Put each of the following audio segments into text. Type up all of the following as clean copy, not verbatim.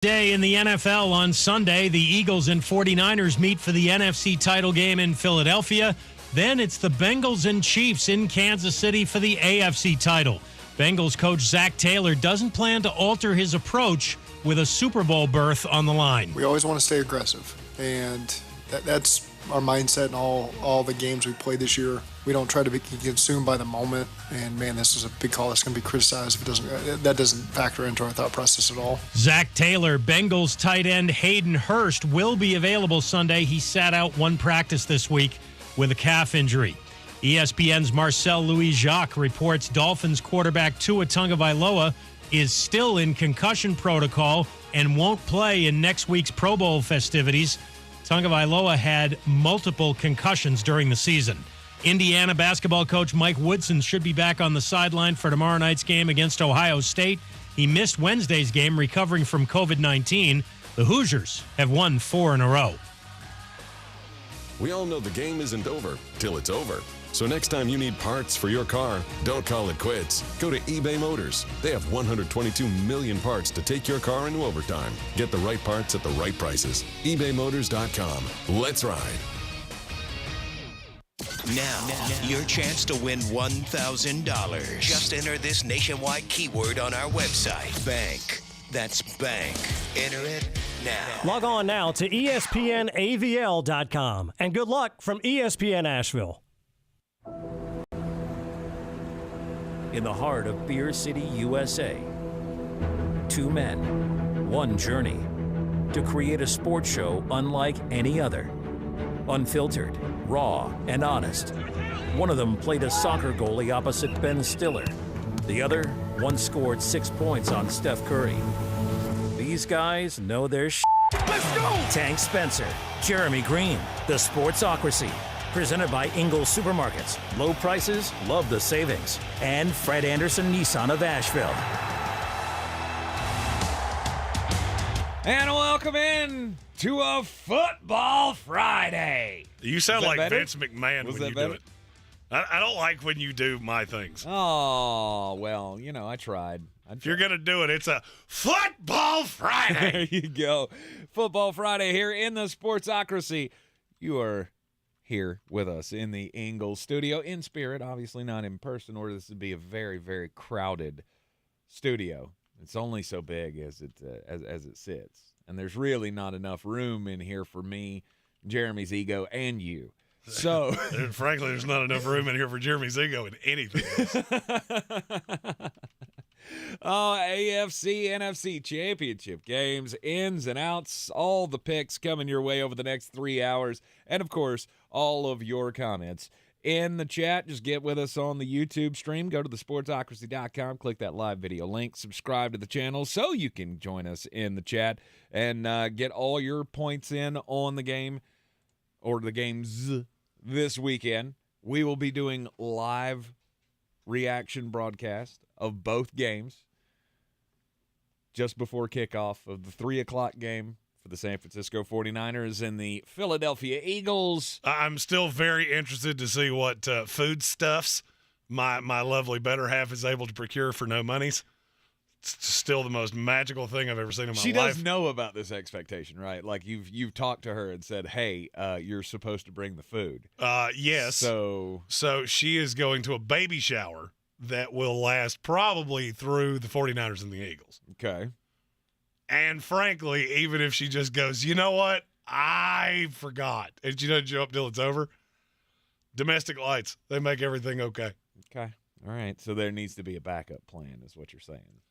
Day in the NFL on Sunday, the Eagles and 49ers meet for the NFC title game in Philadelphia. Then it's the Bengals and Chiefs in Kansas City for the AFC title. Bengals coach Zack Taylor doesn't plan to alter his approach with a Super Bowl berth on the line. We always want to stay aggressive, and that's our mindset in all the games we played this year. We don't try to be consumed by the moment, and man, this is a big call that's going to be criticized if it doesn't. That doesn't factor into our thought process at all. Zack Taylor, Bengals tight end Hayden Hurst will be available Sunday. He sat out one practice this week with a calf injury. ESPN's Marcel Louis-Jacques reports Dolphins quarterback Tua Tagovailoa is still in concussion protocol and won't play in next week's Pro Bowl festivities. Tagovailoa had multiple concussions during the season. Indiana basketball coach Mike Woodson should be back on the sideline for tomorrow night's game against Ohio State. He missed Wednesday's game recovering from COVID-19. The Hoosiers have won 4 in a row. We all know the game isn't over till it's over. So next time you need parts for your car, don't call it quits. Go to eBay Motors. They have 122 million parts to take your car into overtime. Get the right parts at the right prices. ebaymotors.com. Let's ride. Now, your chance to win $1,000. Just enter this nationwide keyword on our website. Bank. That's bank. Enter it now. Log on now to ESPNAVL.com. And good luck from ESPN Asheville. In the heart of Beer City, USA, 2 men, 1 journey to create a sports show unlike any other. Unfiltered, raw, and honest. One of them played a soccer goalie opposite Ben Stiller. The other once scored 6 points on Steph Curry. These guys know their shit. Let's go! Tank Spencer, Jeremy Greene, The Sportsocracy. Presented by Ingles Supermarkets. Low prices, love the savings. And Fred Anderson Nissan of Asheville. And welcome in to a Football Friday. You sound like better? Vince McMahon Was when that you better? do it. I don't like when you do my things. Oh, well, I tried. If you're going to do it, it's a Football Friday. There you go. Football Friday here in the Sportsocracy. You are here with us in the Ingles studio, in spirit, obviously not in person, or this would be a very, very crowded studio. It's only so big as it sits, and there's really not enough room in here for me, Jeremy's ego, and you. So, frankly, there's not enough room in here for Jeremy's ego in anything else. AFC, NFC championship games, ins and outs, all the picks coming your way over the next 3 hours, and, of course, all of your comments in the chat. Just get with us on the YouTube stream. Go to thesportsocracy.com, click that live video link, subscribe to the channel so you can join us in the chat and get all your points in on the game or the games this weekend. We will be doing live reaction broadcast of both games just before kickoff of the 3 o'clock game for the San Francisco 49ers and the Philadelphia Eagles. I'm still very interested to see what foodstuffs my lovely better half is able to procure for no monies. It's still the most magical thing I've ever seen in my life. She does know about this expectation, right? Like you've talked to her and said, hey, you're supposed to bring the food. Yes. So she is going to a baby shower that will last probably through the 49ers and the Eagles. Okay. And frankly, even if she just goes, you know what? I forgot. And she doesn't show up till it's over. Domestic lights, they make everything okay. Okay. All right. So there needs to be a backup plan is what you're saying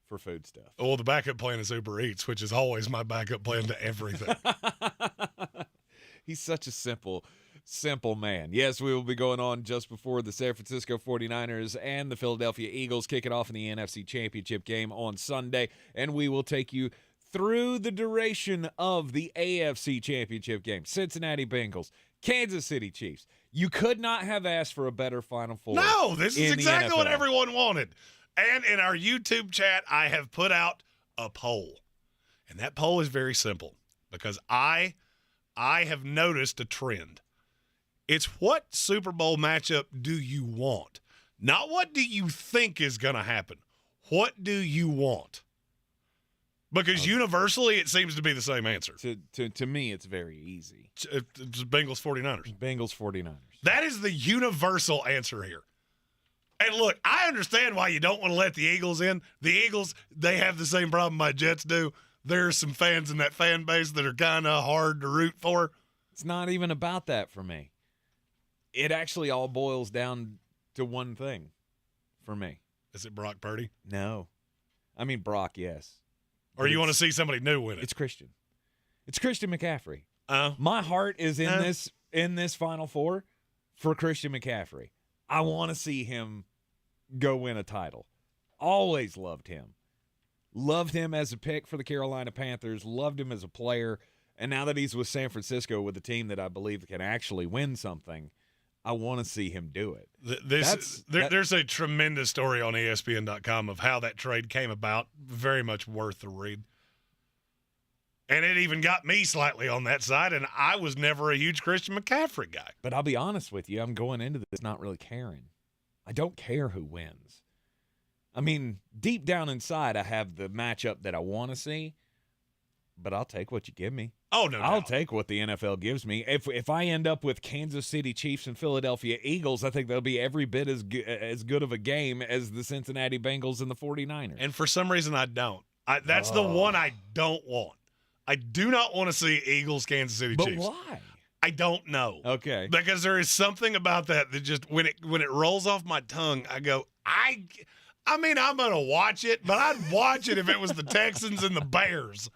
for food stuff. Well, the backup plan is Uber Eats, which is always my backup plan to everything. He's such a simple man. Yes, we will be going on just before the San Francisco 49ers and the Philadelphia Eagles kick it off in the NFC Championship game on Sunday, and we will take you through the duration of the AFC Championship game. Cincinnati Bengals, Kansas City Chiefs. You could not have asked for a better Final Four. No, this is exactly what NFL. everyone wanted. And in our YouTube chat, I have put out a poll. And that poll is very simple because I have noticed a trend. It's what Super Bowl matchup do you want? Not what do you think is going to happen. What do you want? Because universally, it seems to be the same answer. To me, it's very easy. It's Bengals 49ers. Bengals 49ers. That is the universal answer here. And look, I understand why you don't want to let the Eagles in. The Eagles, they have the same problem my Jets do. There's some fans in that fan base that are kind of hard to root for. It's not even about that for me. It actually all boils down to one thing for me. Is it Brock Purdy? No. I mean, Brock, yes. Or you want to see somebody new win it? It's Christian. It's Christian McCaffrey. Uh, My heart is in this Final Four for Christian McCaffrey. I want to see him go win a title. Always loved him. Loved him as a pick for the Carolina Panthers. Loved him as a player. And now that he's with San Francisco with a team that I believe can actually win something, I want to see him do it. There's a tremendous story on ESPN.com of how that trade came about. Very much worth the read. And it even got me slightly on that side, and I was never a huge Christian McCaffrey guy. But I'll be honest with you, I'm going into this not really caring. I don't care who wins. I mean, deep down inside, I have the matchup that I want to see, but I'll take what you give me. Oh, no I'll doubt. take what the NFL gives me. If I end up with Kansas City Chiefs and Philadelphia Eagles, I think that'll be every bit as good of a game as the Cincinnati Bengals and the 49ers. And for some reason, I don't. That's the one I don't want. I do not want to see Eagles, Kansas City Chiefs. But why? I don't know. Okay. Because there is something about that just when it rolls off my tongue, I go, I mean, I'm going to watch it, but I'd watch it if it was the Texans and the Bears.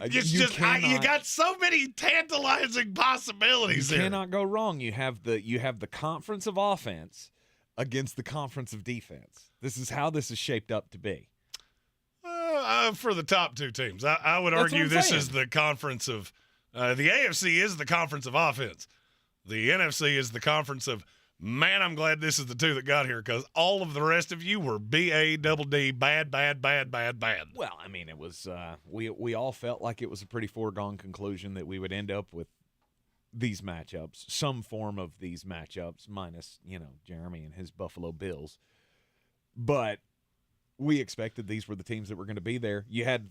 It's you got so many tantalizing possibilities You here. cannot go wrong. You have the conference of offense against the conference of defense. This is how this is shaped up to be. For the top two teams, I would That's argue what I'm this saying. is the conference of the AFC is the conference of offense. The NFC is the conference of, man, I'm glad this is the two that got here because all of the rest of you were BA-double-D, bad. Well, I mean, it was we all felt like it was a pretty foregone conclusion that we would end up with these matchups, some form of these matchups, minus, Jeremy and his Buffalo Bills. But we expected these were the teams that were going to be there. You had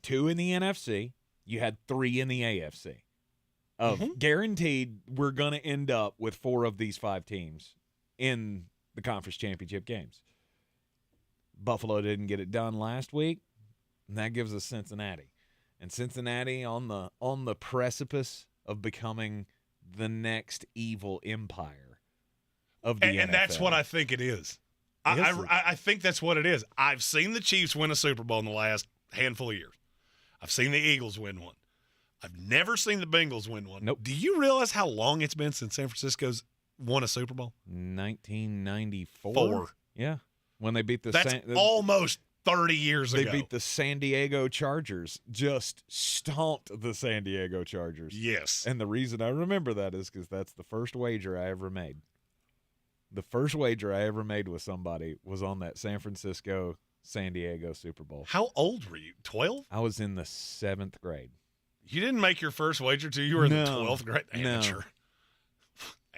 two in the NFC, you had three in the AFC. Guaranteed we're going to end up with four of these five teams in the conference championship games. Buffalo didn't get it done last week, and that gives us Cincinnati. And Cincinnati on the precipice of becoming the next evil empire of the NFL. And that's what I think it is. I think that's what it is. I've seen the Chiefs win a Super Bowl in the last handful of years. I've seen the Eagles win one. I've never seen the Bengals win one. Nope. Do you realize how long it's been since San Francisco's won a Super Bowl? 1994. Yeah, when they beat That's almost 30 years ago. They beat the San Diego Chargers. Just stomped the San Diego Chargers. Yes. And the reason I remember that is because that's the first wager I ever made. The first wager I ever made with somebody was on that San Francisco-San Diego Super Bowl. How old were you? 12? I was in the 7th grade. You didn't make your first wager till you were in the 12th grade? No. Amateur.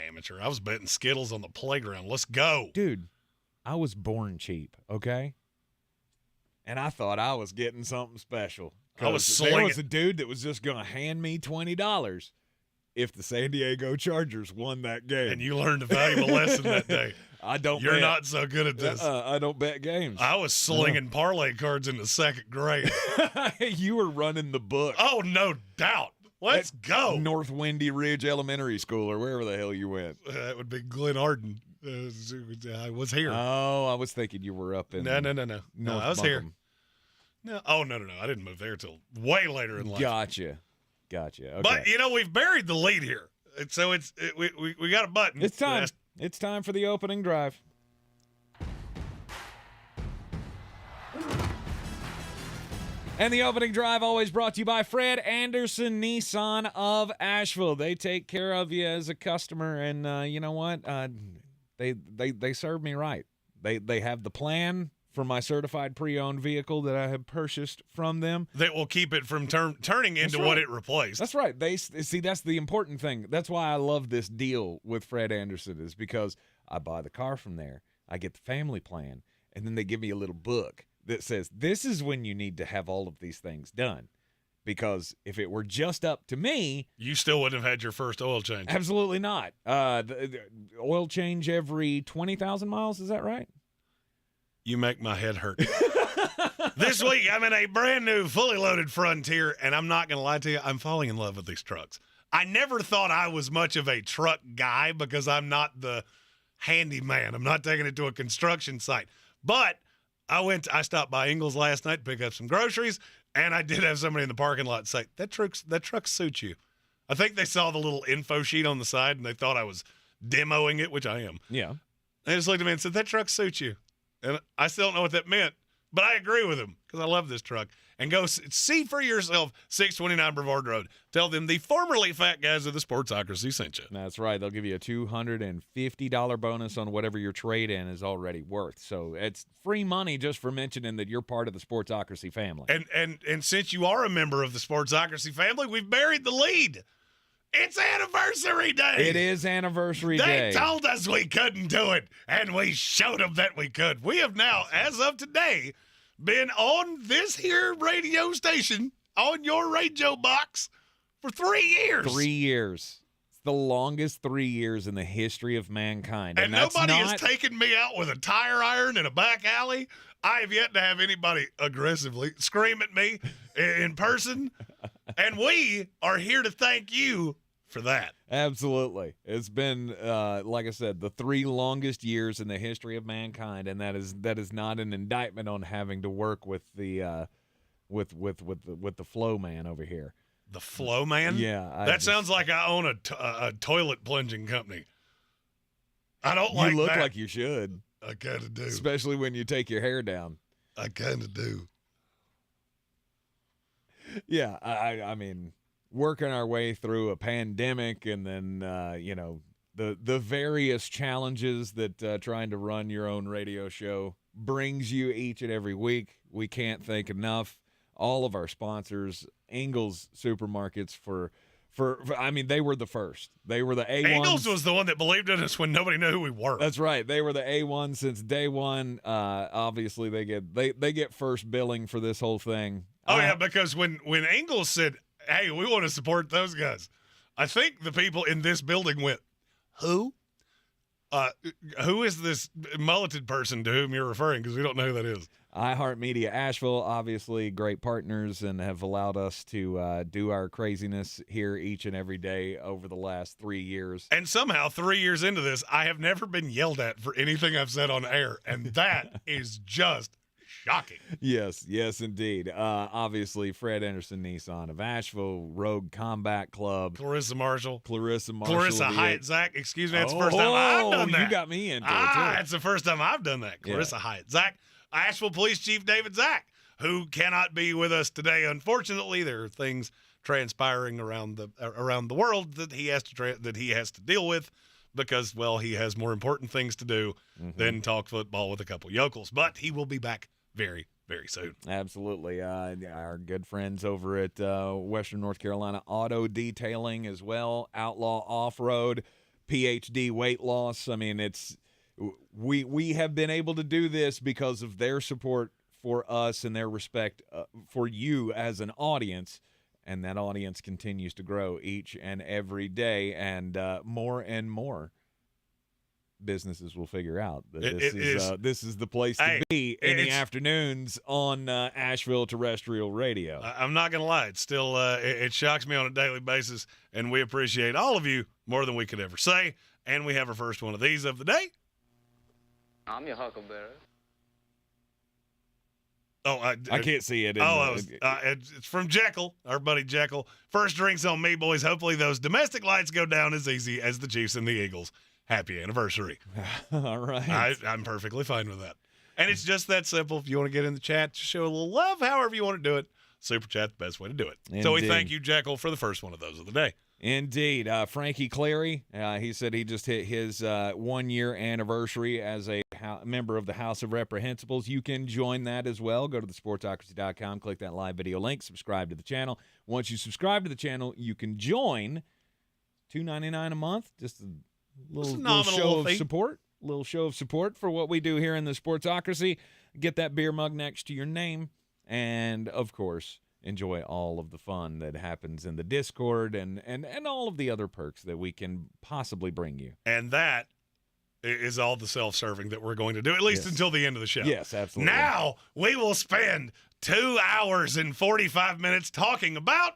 Amateur. I was betting Skittles on the playground. Let's go. Dude, I was born cheap, okay? And I thought I was getting something special. I was There slinging. was a dude that was just going to hand me $20 if the San Diego Chargers won that game. And you learned a valuable lesson that day. I don't You're bet. not so good at this. I don't bet games. I was slinging parlay cards in the 2nd grade. You were running the book. Oh, no doubt. Let's go. North Windy Ridge Elementary School or wherever the hell you went. That would be Glen Arden. I was here. Oh, I was thinking you were up in No. No, North I was here. Buncombe. No. Oh, no. I didn't move there till way later in life. Gotcha. Okay. But, we've buried the lead here. So we got a button. It's time. It's time for the opening drive. And the opening drive always brought to you by Fred Anderson Nissan of Asheville. They take care of you as a customer, and you know what? They serve me right. They have the plan for my certified pre-owned vehicle that I have purchased from them. That will keep it from turning into what it replaced. That's right. They see, that's the important thing. That's why I love this deal with Fred Anderson, is because I buy the car from there, I get the family plan, and then they give me a little book that says this is when you need to have all of these things done. Because if it were just up to me, you still wouldn't have had your first oil change. Absolutely not. The oil change every 20,000 miles. Is that right? You make my head hurt. This week, I'm in a brand new, fully loaded Frontier, and I'm not going to lie to you, I'm falling in love with these trucks. I never thought I was much of a truck guy because I'm not the handyman. I'm not taking it to a construction site. But I stopped by Ingles last night to pick up some groceries, and I did have somebody in the parking lot say, that truck suits you. I think they saw the little info sheet on the side, and they thought I was demoing it, which I am. Yeah. They just looked at me and said, that truck suits you. And I still don't know what that meant, but I agree with them because I love this truck. And go see for yourself, 629 Brevard Road. Tell them the formerly fat guys of the Sportsocracy sent you. That's right. They'll give you a $250 bonus on whatever your trade-in is already worth. So it's free money just for mentioning that you're part of the Sportsocracy family. And since you are a member of the Sportsocracy family, we've buried the lead. It's anniversary day. It is anniversary day. They told us we couldn't do it, and we showed them that we could. We have now, as of today, been on this here radio station, on your radio box, for 3 years. 3 years. It's the longest 3 years in the history of mankind. And nobody has taken me out with a tire iron in a back alley. I have yet to have anybody aggressively scream at me in person. And we are here to thank you for that. Absolutely. It's been, like I said, the 3 longest years in the history of mankind, and that is not an indictment on having to work with the with the flow man over here. The flow man? Yeah. That sounds like I own a toilet plunging company. I don't like that. You look like you should. I kind of do. Especially when you take your hair down. I kind of do. Yeah, I mean, working our way through a pandemic and then, the various challenges that trying to run your own radio show brings you each and every week. We can't thank enough all of our sponsors, Ingles Supermarkets, for I mean, they were the first. They were the A1. Ingles was the one that believed in us when nobody knew who we were. That's right. They were the A1 since day one. Obviously, they get first billing for this whole thing. Oh, yeah, because when Ingles said, hey, we want to support those guys, I think the people in this building went, who? Who is this mulleted person to whom you're referring? Because we don't know who that is. iHeartMedia Asheville, obviously great partners and have allowed us to do our craziness here each and every day over the last 3 years. And somehow 3 years into this, I have never been yelled at for anything I've said on air, and that is just shocking. Yes, indeed. Obviously, Fred Anderson Nissan of Asheville, Rogue Combat Club. Clarissa Marshall. Clarissa Hyatt Zack. Excuse me, that's the first time I've done that. You got me into it, too. It's the first time I've done that. Clarissa Hyatt Zack. Asheville Police Chief David Zack, who cannot be with us today. Unfortunately, there are things transpiring around the world that he has to deal with because, well, he has more important things to do than talk football with a couple yokels. But he will be back very, very soon. Absolutely. Our good friends over at Western North Carolina Auto Detailing as well, Outlaw Off-Road, PhD Weight Loss. I mean, we have been able to do this because of their support for us and their respect for you as an audience, and that audience continues to grow each and every day, and more businesses will figure out that this is the place to be in the afternoons on Asheville Terrestrial Radio. I'm not going to lie. It's still it shocks me on a daily basis, and we appreciate all of you more than we could ever say, and we have our first one of these of the day. I'm your huckleberry. Oh, I can't see it. It's from Jekyll, our buddy Jekyll. First drinks on me, boys. Hopefully those domestic lights go down as easy as the Chiefs and the Eagles. Happy anniversary. All right. I'm perfectly fine with that. And it's just that simple. If you want to get in the chat, just show a little love, however you want to do it. Super chat, the best way to do it. Indeed. So we thank you, Jekyll, for the first one of those of the day. Indeed. Frankie Clary, he said he just hit his 1 year anniversary as a member of the House of Reprehensibles. You can join that as well. Go to thesportsocracy.com, click that live video link, subscribe to the channel. Once you subscribe to the channel, you can join. $2.99 a month, just a little show of support. Little show of support for what we do here in the Sportsocracy. get that beer mug next to your name, and, of course, enjoy all of the fun that happens in the Discord and all of the other perks that we can possibly bring you. And that is all the self-serving that we're going to do, at least until the end of the show. Yes, absolutely. Now we will spend 2 hours and 45 minutes talking about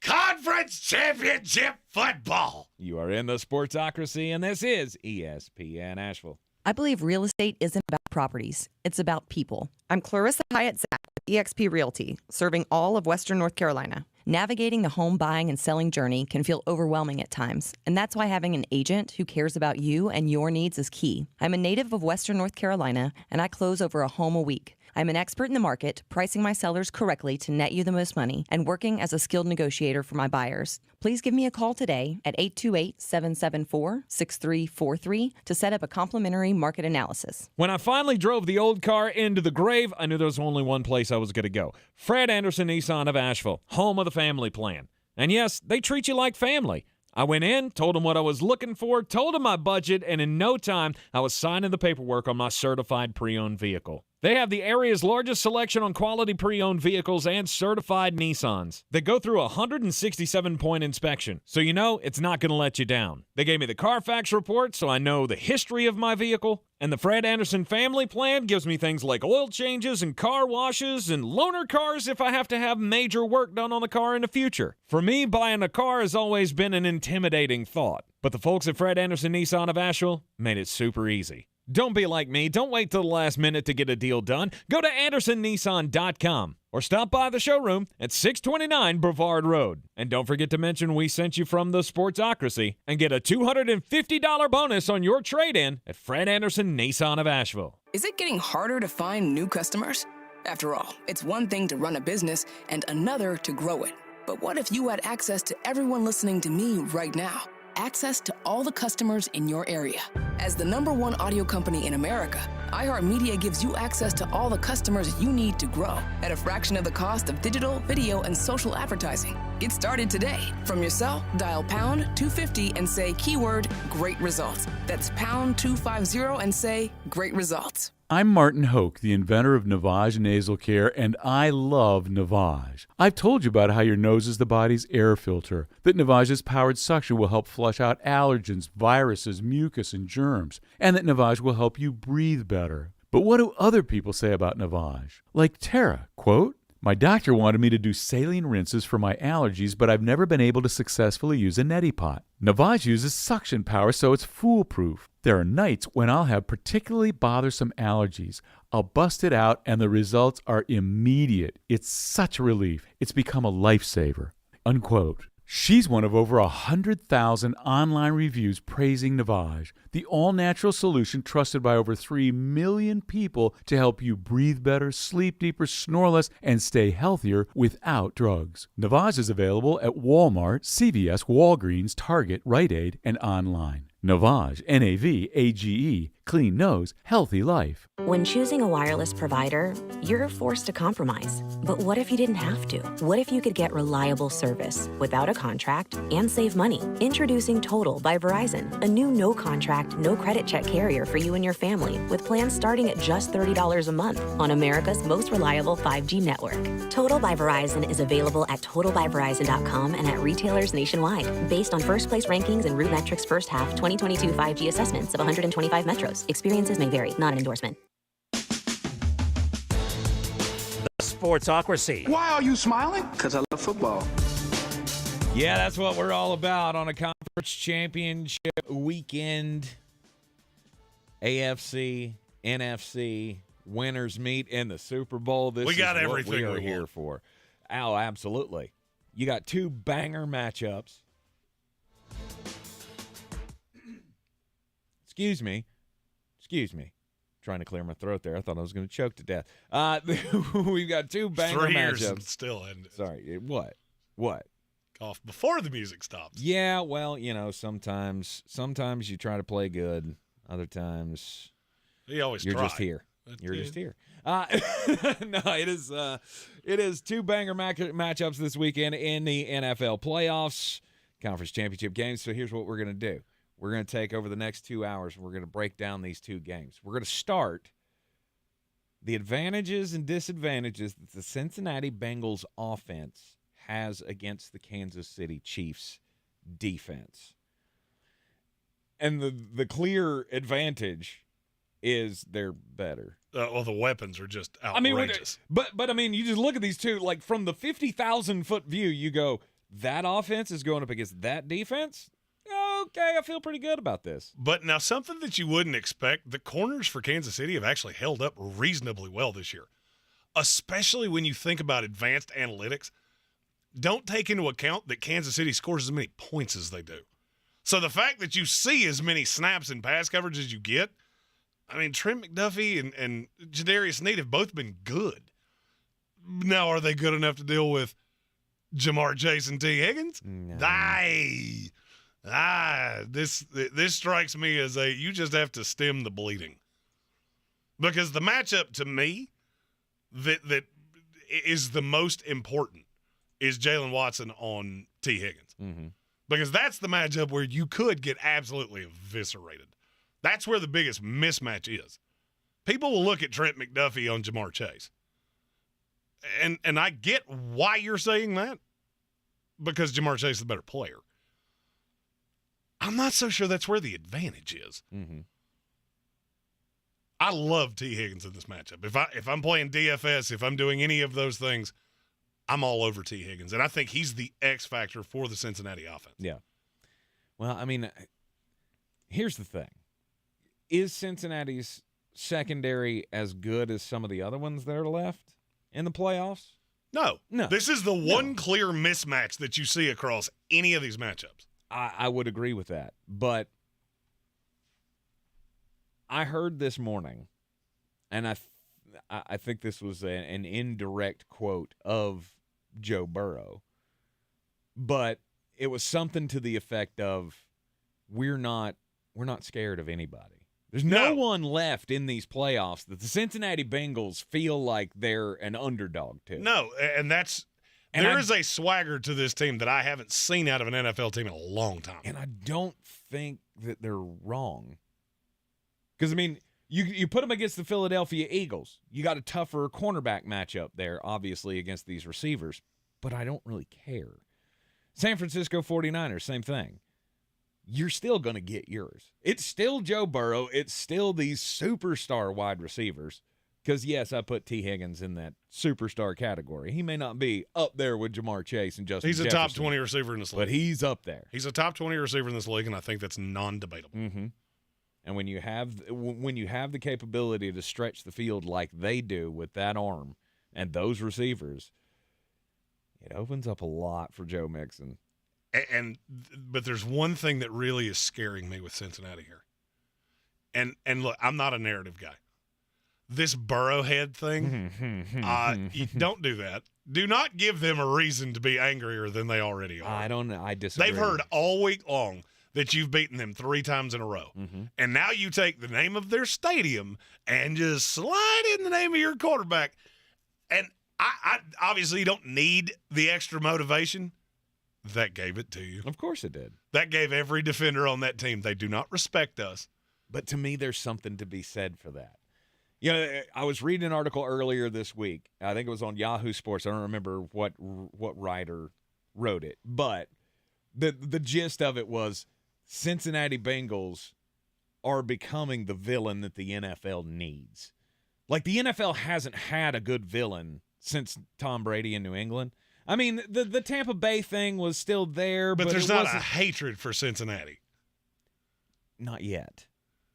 Conference Championship football. You are in the Sportsocracy, and this is ESPN Asheville. I believe real estate isn't about properties. It's about people. I'm Clarissa Hyatt Zack with eXp Realty, serving all of Western North Carolina. Navigating the home buying and selling journey can feel overwhelming at times, and that's why having an agent who cares about you and your needs is key. I'm a native of Western North Carolina, and I close over a home a week. I'm an expert in the market, pricing my sellers correctly to net you the most money, and working as a skilled negotiator for my buyers. Please give me a call today at 828-774-6343 to set up a complimentary market analysis. When I finally drove the old car into the grave, I knew there was only one place I was going to go. Fred Anderson Nissan of Asheville, home of the family plan. And yes, they treat you like family. I went in, told them what I was looking for, told them my budget, and in no time, I was signing the paperwork on my certified pre-owned vehicle. They have the area's largest selection on quality pre-owned vehicles and certified Nissans. They go through a 167-point inspection, so you know it's not going to let you down. They gave me the Carfax report, so I know the history of my vehicle. And the Fred Anderson family plan gives me things like oil changes and car washes and loaner cars if I have to have major work done on the car in the future. For me, buying a car has always been an intimidating thought. But the folks at Fred Anderson Nissan of Asheville made it super easy. Don't be like me. Don't wait till the last minute to get a deal done. Go to AndersonNissan.com or stop by the showroom at 629 Brevard Road. And don't forget to mention we sent you from the Sportsocracy and get a $250 bonus on your trade-in at Fred Anderson Nissan of Asheville. Is it getting harder to find new customers? After all, it's one thing to run a business and another to grow it. But what if you had access to everyone listening to me right now? Access to all the customers in your area. As the #1 audio company in America, iHeartMedia gives you access to all the customers you need to grow at a fraction of the cost of digital, video, and social advertising. Get started today. From your cell, dial pound 250 and say keyword great results. That's pound 250 and say great results. I'm Martin Hoke, the inventor of Navage Nasal Care, and I love Navage. I've told you about how your nose is the body's air filter, that Navage's powered suction will help flush out allergens, viruses, mucus, and germs, and that Navage will help you breathe better. But what do other people say about Navage? Like Tara, quote, "My doctor wanted me to do saline rinses for my allergies, but I've never been able to successfully use a neti pot. Navage uses suction power, so it's foolproof. There are nights when I'll have particularly bothersome allergies. I'll bust it out, and the results are immediate. It's such a relief. It's become a lifesaver." Unquote. She's one of over 100,000 online reviews praising Navage, the all-natural solution trusted by over 3 million people to help you breathe better, sleep deeper, snore less, and stay healthier without drugs. Navage is available at Walmart, CVS, Walgreens, Target, Rite Aid, and online. Navage, Navage, clean nose, healthy life. When choosing a wireless provider, you're forced to compromise. But what if you didn't have to? What if you could get reliable service without a contract and save money? Introducing Total by Verizon, a new no-contract, no-credit check carrier for you and your family with plans starting at just $30 a month on America's most reliable 5G network. Total by Verizon is available at totalbyverizon.com and at retailers nationwide, based on first-place rankings and RootMetrics first half 2022 5G assessments of 125 metros. Experiences may vary, not an endorsement. The Sportsocracy. Why are you smiling? Because I love football. Yeah, that's what we're all about on a conference championship weekend. AFC, NFC, winners meet in the Super Bowl. This we got is everything what we are here for. Oh, absolutely. You got 2 banger matchups. Excuse me. Trying to clear my throat there. I thought I was going to choke to death. We've got 2 banger 3 years matchups. and still ended. Sorry. What? Off before the music stops. Yeah, well, you know, sometimes you try to play good. Other times you're just here. You're just here. No, it is 2 banger matchups this weekend in the NFL playoffs, conference championship games. So here's what we're going to do. We're going to take over the next 2 hours, and we're going to break down these 2 games. We're going to start the advantages and disadvantages that the Cincinnati Bengals offense has against the Kansas City Chiefs defense. And the clear advantage is they're better. Well, the weapons are just outrageous. But I mean, you just look at these two, like from the 50,000-foot view, you go, that offense is going up against that defense? Okay, I feel pretty good about this. But now something that you wouldn't expect, the corners for Kansas City have actually held up reasonably well this year, especially when you think about advanced analytics. Don't take into account that Kansas City scores as many points as they do. So the fact that you see as many snaps and pass coverage as you get, I mean, Trent McDuffie and Jadarius Sneed have both been good. Now, are they good enough to deal with Jamar Chase and T. Higgins? No. This strikes me as you just have to stem the bleeding. Because the matchup to me that is the most important is Jalen Watson on T. Higgins. Mm-hmm. Because that's the matchup where you could get absolutely eviscerated. That's where the biggest mismatch is. People will look at Trent McDuffie on Jamar Chase. And I get why you're saying that, because Jamar Chase is the better player. I'm not so sure that's where the advantage is. Mm-hmm. I love T. Higgins in this matchup. If I'm playing DFS, if I'm doing any of those things, I'm all over T. Higgins. And I think he's the X factor for the Cincinnati offense. Yeah. Well, I mean, here's the thing. Is Cincinnati's secondary as good as some of the other ones that are left in the playoffs? No. This is the one No. clear mismatch that you see across any of these matchups. I would agree with that. But I heard this morning, and I think this was an indirect quote of Joe Burrow, but it was something to the effect of, we're not scared of anybody. There's no one left in these playoffs that the Cincinnati Bengals feel like they're an underdog to. No, and there is a swagger to this team that I haven't seen out of an NFL team in a long time. And I don't think that they're wrong. Because, I mean, you put them against the Philadelphia Eagles. You got a tougher cornerback matchup there, obviously, against these receivers. But I don't really care. San Francisco 49ers, same thing. You're still going to get yours. It's still Joe Burrow. It's still these superstar wide receivers. Because, yes, I put T. Higgins in that superstar category. He may not be up there with Jamar Chase and Justin He's a Jefferson, top 20 receiver in this league. but he's up there. He's a top 20 receiver in this league, and I think that's non-debatable. Mm-hmm. And when you have the capability to stretch the field like they do with that arm and those receivers, it opens up a lot for Joe Mixon. But there's one thing that really is scaring me with Cincinnati here. And look, I'm not a narrative guy. This Burrowhead thing, you don't do that. Do not give them a reason to be angrier than they already are. I don't know. I disagree. They've heard all week long that you've beaten them 3 times in a row. Mm-hmm. And now you take the name of their stadium and just slide in the name of your quarterback. And I obviously don't need the extra motivation. That gave it to you. Of course it did. That gave every defender on that team. They do not respect us. But to me, there's something to be said for that. You know, I was reading an article earlier this week. I think it was on Yahoo Sports. I don't remember what writer wrote it. But the gist of it was Cincinnati Bengals are becoming the villain that the NFL needs. Like, the NFL hasn't had a good villain since Tom Brady in New England. I mean, the Tampa Bay thing was still there. But there's not a hatred for Cincinnati. Not yet.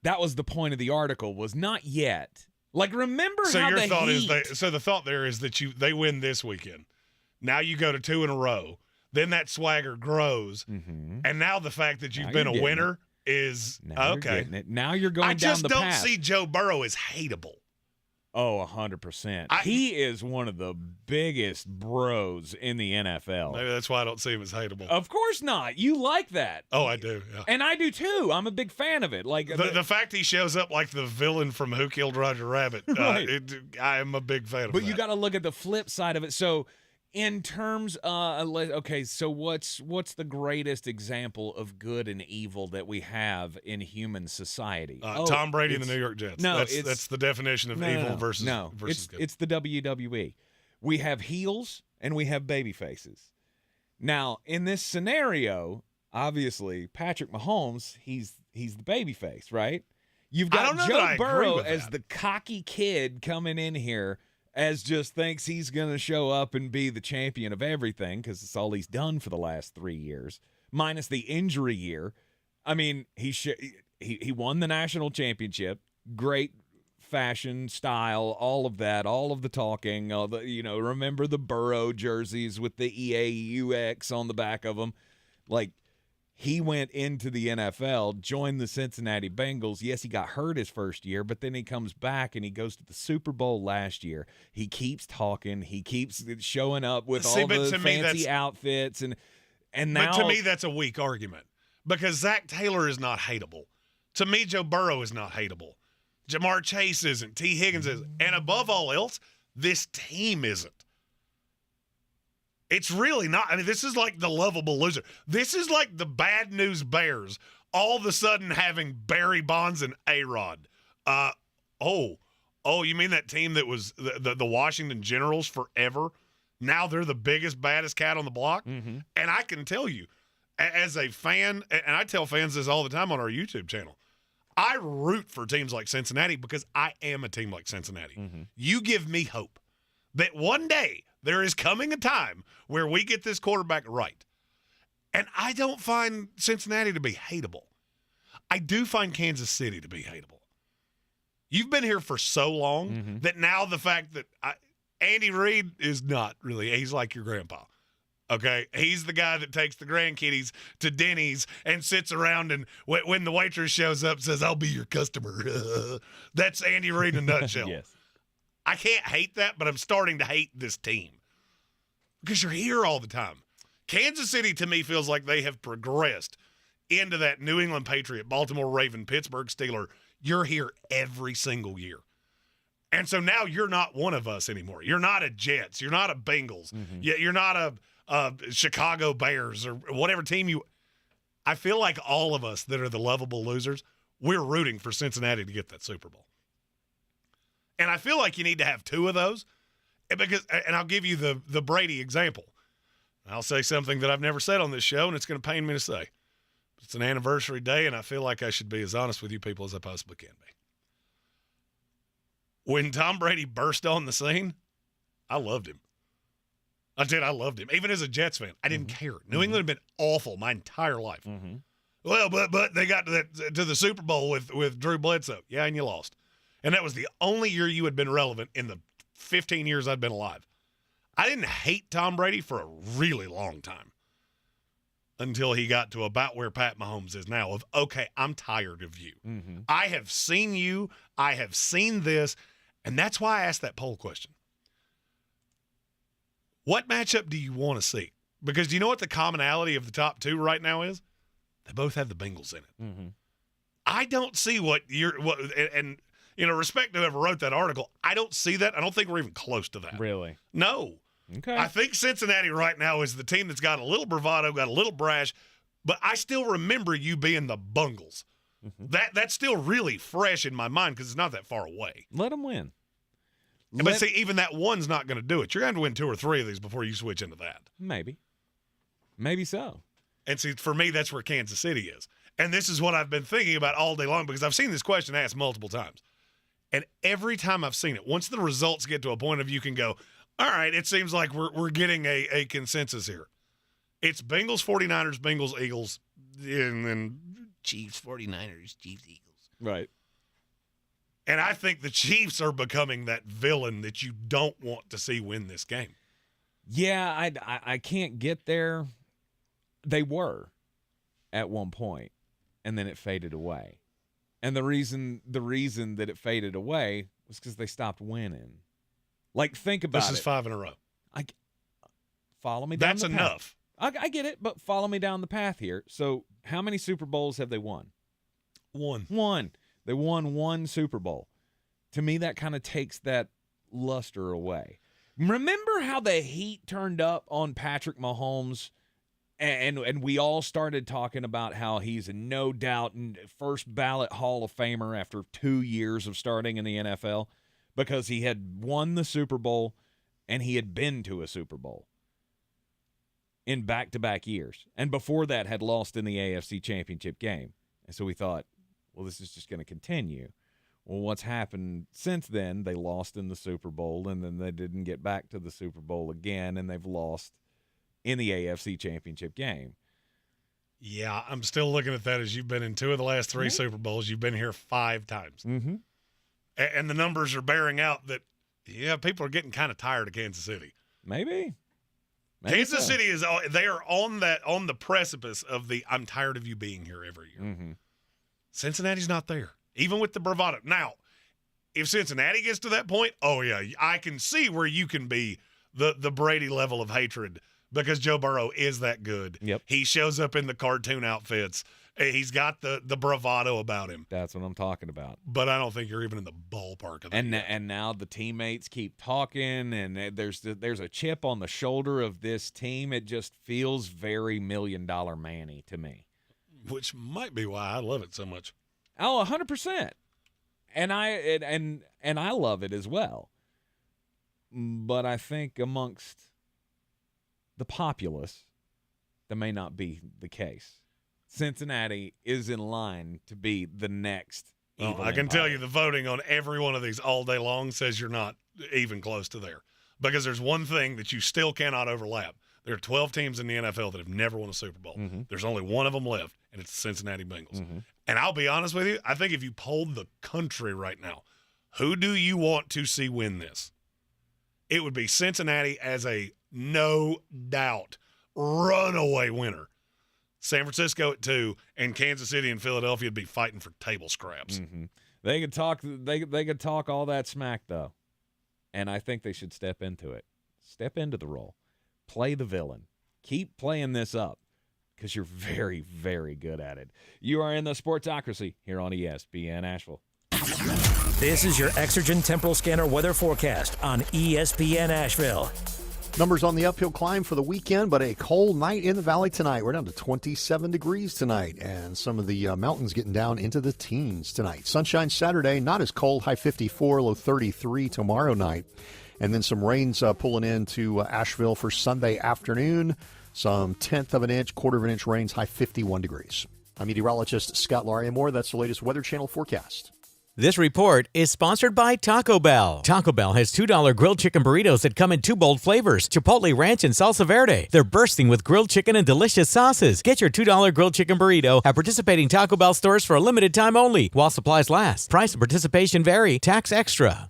That was the point of the article, was not yet. Like, remember so how your the thought Heat... is so the thought there is that they win this weekend. Now you go to 2 in a row. Then that swagger grows. Mm-hmm. And now the fact that you've Now been you're a getting winner is Now okay. You're getting it. Now you're going down the path. I just don't see Joe Burrow as hateable. Oh, 100%. He is one of the biggest bros in the NFL. Maybe that's why I don't see him as hateable. Of course not. You like that. Oh, I do. Yeah. And I do too. I'm a big fan of it. Like the fact he shows up like the villain from Who Killed Roger Rabbit. Right. I am a big fan of But that. you got to look at the flip side of it. So In terms okay, so what's the greatest example of good and evil that we have in human society? Tom Brady and the New York Jets. No, that's the definition of evil versus good. It's the WWE. We have heels and we have baby faces. Now, in this scenario, obviously, Patrick Mahomes, he's the baby face, right? You've got Joe Burrow as the cocky kid coming in here as just thinks he's going to show up and be the champion of everything because it's all he's done for the last 3 years, minus the injury year. I mean, he won the national championship, great fashion, style, all of that, all of the talking, remember the Burrow jerseys with the EAUX on the back of them. Like, he went into the NFL, joined the Cincinnati Bengals. Yes, he got hurt his first year, but then he comes back and he goes to the Super Bowl last year. He keeps talking. He keeps showing up with all the fancy outfits. And now, but to me, that's a weak argument because Zach Taylor is not hateable. To me, Joe Burrow is not hateable. Jamar Chase isn't. T. Higgins isn't. And above all else, this team isn't. It's really not. I mean, this is like the lovable loser. This is like the bad news Bears all of a sudden having Barry Bonds and A-Rod. You mean that team that was the Washington Generals forever? Now they're the biggest, baddest cat on the block? Mm-hmm. And I can tell you, as a fan, and I tell fans this all the time on our YouTube channel, I root for teams like Cincinnati because I am a team like Cincinnati. Mm-hmm. You give me hope that one day there is coming a time where we get this quarterback right. And I don't find Cincinnati to be hateable. I do find Kansas City to be hateable. You've been here for so long that now the fact that Andy Reid is not really, he's like your grandpa. Okay? He's the guy that takes the grandkiddies to Denny's and sits around and when the waitress shows up says, "I'll be your customer." That's Andy Reid in a nutshell. Yes. I can't hate that, but I'm starting to hate this team because you're here all the time. Kansas City, to me, feels like they have progressed into that New England Patriot, Baltimore Raven, Pittsburgh Steeler. You're here every single year. And so now you're not one of us anymore. You're not a Jets. You're not a Bengals. Mm-hmm. You're not a Chicago Bears or whatever team you – I feel like all of us that are the lovable losers, we're rooting for Cincinnati to get that Super Bowl. And I feel like you need to have two of those because, and I'll give you the Brady example. I'll say something that I've never said on this show, and it's going to pain me to say. It's an anniversary day, and I feel like I should be as honest with you people as I possibly can be. When Tom Brady burst on the scene, I loved him. I did. I loved him. Even as a Jets fan, I didn't care. New England had been awful my entire life. Mm-hmm. Well, but they got to the Super Bowl with Drew Bledsoe. Yeah, and you lost. And that was the only year you had been relevant in the 15 years I'd been alive. I didn't hate Tom Brady for a really long time until he got to about where Pat Mahomes is now of, okay, I'm tired of you. Mm-hmm. I have seen you. I have seen this. And that's why I asked that poll question. What matchup do you want to see? Because do you know what the commonality of the top two right now is? They both have the Bengals in it. Mm-hmm. I don't see and respect to whoever wrote that article, I don't see that. I don't think we're even close to that. Really? No. Okay. I think Cincinnati right now is the team that's got a little bravado, got a little brash, but I still remember you being the Bungles. Mm-hmm. That's still really fresh in my mind because it's not that far away. Let them win. But see, even that one's not going to do it. You're going to win 2 or 3 of these before you switch into that. Maybe so. And see, for me, that's where Kansas City is. And this is what I've been thinking about all day long because I've seen this question asked multiple times. And every time I've seen it, once the results get to a point of you can go, all right, it seems like we're getting a consensus here. It's Bengals, 49ers, Bengals, Eagles, and then Chiefs, 49ers, Chiefs, Eagles. Right. And I think the Chiefs are becoming that villain that you don't want to see win this game. Yeah, I can't get there. They were at one point, and then it faded away. And the reason that it faded away was because they stopped winning. Like, think about it. This is 5 in a row. Follow me down the path. That's enough. I get it, but follow me down the path here. So how many Super Bowls have they won? One. They won 1 Super Bowl. To me, that kind of takes that luster away. Remember how the heat turned up on Patrick Mahomes, and we all started talking about how he's a no doubt first ballot Hall of Famer after 2 years of starting in the NFL because he had won the Super Bowl and he had been to a Super Bowl in back-to-back years, and before that had lost in the AFC Championship game. And so we thought, well, this is just going to continue. Well, what's happened since then, they lost in the Super Bowl, and then they didn't get back to the Super Bowl again, and they've lost in the AFC Championship game. Yeah, I'm still looking at that as you've been in 2 of the last 3 Super Bowls. You've been here 5 times. Mm-hmm. And the numbers are bearing out that, yeah, people are getting kind of tired of Kansas City. Maybe Kansas City they are on the precipice of the I'm tired of you being here every year. Mm-hmm. Cincinnati's not there, even with the bravado. Now, if Cincinnati gets to that point, oh yeah, I can see where you can be the Brady level of hatred because Joe Burrow is that good. Yep. He shows up in the cartoon outfits. He's got the bravado about him. That's what I'm talking about. But I don't think you're even in the ballpark of that. And now the teammates keep talking, and there's a chip on the shoulder of this team. It just feels very $1 Million Manny to me. Which might be why I love it so much. Oh, 100%. And I love it as well. But I think amongst the populace, that may not be the case. Cincinnati is in line to be the next evil I can empire. tell you the voting on every one of these all day long says you're not even close to there. Because there's one thing that you still cannot overlap. There are 12 teams in the NFL that have never won a Super Bowl. Mm-hmm. There's only one of them left, and it's the Cincinnati Bengals. Mm-hmm. And I'll be honest with you, I think if you polled the country right now, who do you want to see win this? It would be Cincinnati as a no doubt runaway winner. San Francisco at 2, and Kansas City and Philadelphia would be fighting for table scraps. Mm-hmm. They could talk. They could talk all that smack though, and I think they should step into it. Step into the role. Play the villain. Keep playing this up because you're very, very good at it. You are in the Sportsocracy here on ESPN Asheville. This is your Exergen Temporal Scanner weather forecast on ESPN Asheville. Numbers on the uphill climb for the weekend, but a cold night in the valley tonight. We're down to 27 degrees tonight, and some of the mountains getting down into the teens tonight. Sunshine Saturday, not as cold, high 54, low 33 tomorrow night. And then some rains pulling into Asheville for Sunday afternoon. Some 1/10 of an inch, 1/4 of an inch rains, high 51 degrees. I'm meteorologist Scott Larimore. That's the latest Weather Channel forecast. This report is sponsored by Taco Bell. Taco Bell has $2 grilled chicken burritos that come in 2 bold flavors, Chipotle Ranch and Salsa Verde. They're bursting with grilled chicken and delicious sauces. Get your $2 grilled chicken burrito at participating Taco Bell stores for a limited time only while supplies last. Price and participation vary. Tax extra.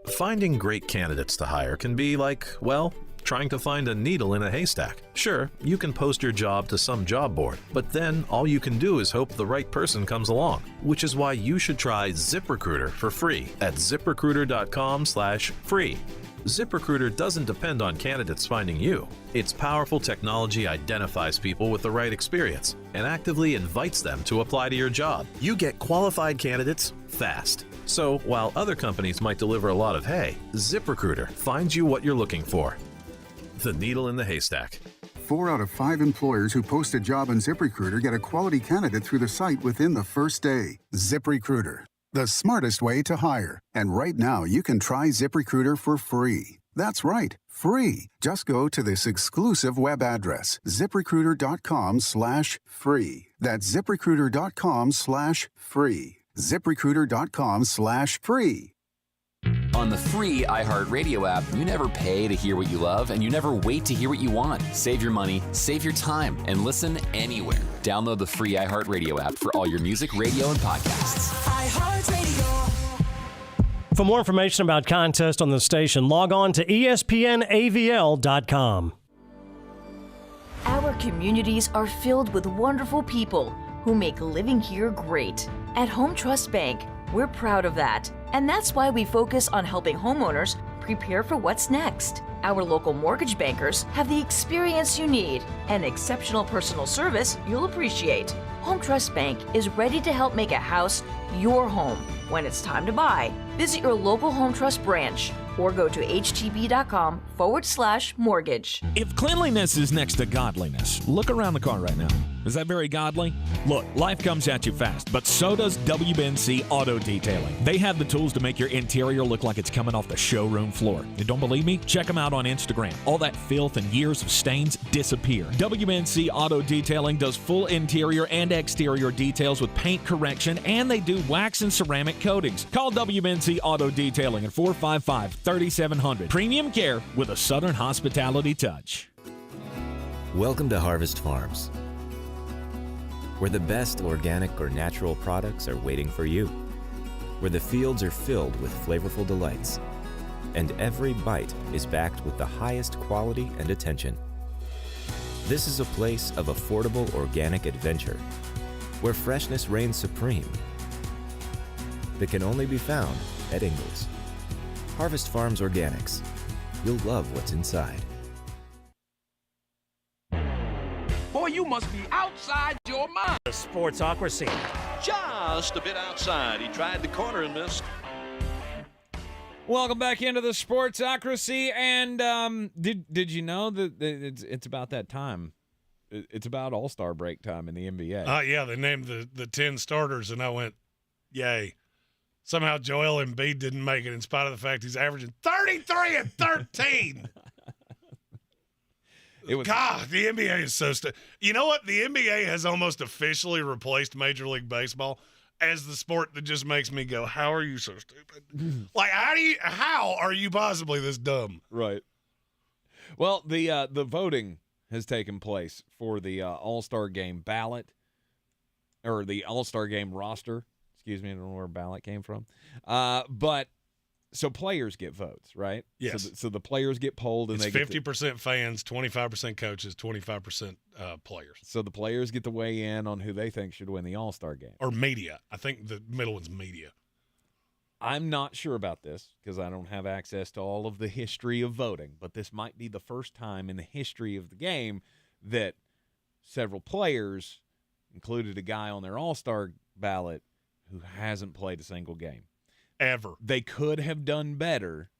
Finding great candidates to hire can be like, well, trying to find a needle in a haystack. Sure, you can post your job to some job board, but then all you can do is hope the right person comes along, which is why you should try ZipRecruiter for free at ZipRecruiter.com/free. ZipRecruiter doesn't depend on candidates finding you. Its powerful technology identifies people with the right experience and actively invites them to apply to your job. You get qualified candidates fast. So while other companies might deliver a lot of hay, ZipRecruiter finds you what you're looking for. The needle in the haystack. 4 out of 5 employers who post a job on ZipRecruiter get a quality candidate through the site within the first day. ZipRecruiter, the smartest way to hire. And right now, you can try ZipRecruiter for free. That's right, free. Just go to this exclusive web address, ZipRecruiter.com/free. That's ZipRecruiter.com/free. ZipRecruiter.com/free. On the free iHeartRadio app, you never pay to hear what you love, and you never wait to hear what you want. Save your money, save your time, and listen anywhere. Download the free iHeartRadio app for all your music, radio, and podcasts. iHeartRadio. For more information about contests on the station, log on to ESPNAVL.com. Our communities are filled with wonderful people who make living here great. At Home Trust Bank, we're proud of that. And that's why we focus on helping homeowners prepare for what's next. Our local mortgage bankers have the experience you need and exceptional personal service you'll appreciate. Home Trust Bank is ready to help make a house your home. When it's time to buy, visit your local Home Trust branch or go to htb.com/mortgage. If cleanliness is next to godliness, look around the car right now. Is that very godly? Look, life comes at you fast, but so does WBNC Auto Detailing. They have the tools to make your interior look like it's coming off the showroom floor. You don't believe me? Check them out on Instagram. All that filth and years of stains disappear. WBNC Auto Detailing does full interior and exterior details with paint correction, and they do wax and ceramic coatings. Call WBNC Auto Detailing at 455-3700. Premium care with a Southern hospitality touch. Welcome to Harvest Farms, where the best organic or natural products are waiting for you, where the fields are filled with flavorful delights, and every bite is backed with the highest quality and attention. This is a place of affordable organic adventure, where freshness reigns supreme, that can only be found at Ingles. Harvest Farms Organics. You'll love what's inside. Boy, you must be outside your mind. The Sportsocracy. Just a bit outside. He tried the corner and missed. Welcome back into the Sportsocracy. And did you know that it's about that time? It's about All-Star break time in the NBA. Yeah, they named the 10 starters, and I went, yay. Somehow Joel Embiid didn't make it in spite of the fact he's averaging 33 and 13. God, the NBA is so you know what? The NBA has almost officially replaced Major League Baseball as the sport that just makes me go, how are you so stupid? Like, how are you possibly this dumb? Right. Well, the voting has taken place for the All-Star Game ballot, or the All-Star Game roster. Excuse me, I don't know where ballot came from. But so players get votes, right? Yes. So the players get polled, and it's they 50% fans, 25% coaches, 25% players. So the players get to weigh in on who they think should win the All-Star Game. Or media. I think the middle one's media. I'm not sure about this because I don't have access to all of the history of voting, but this might be the first time in the history of the game that several players included a guy on their All-Star ballot who hasn't played a single game. Ever. They could have done better,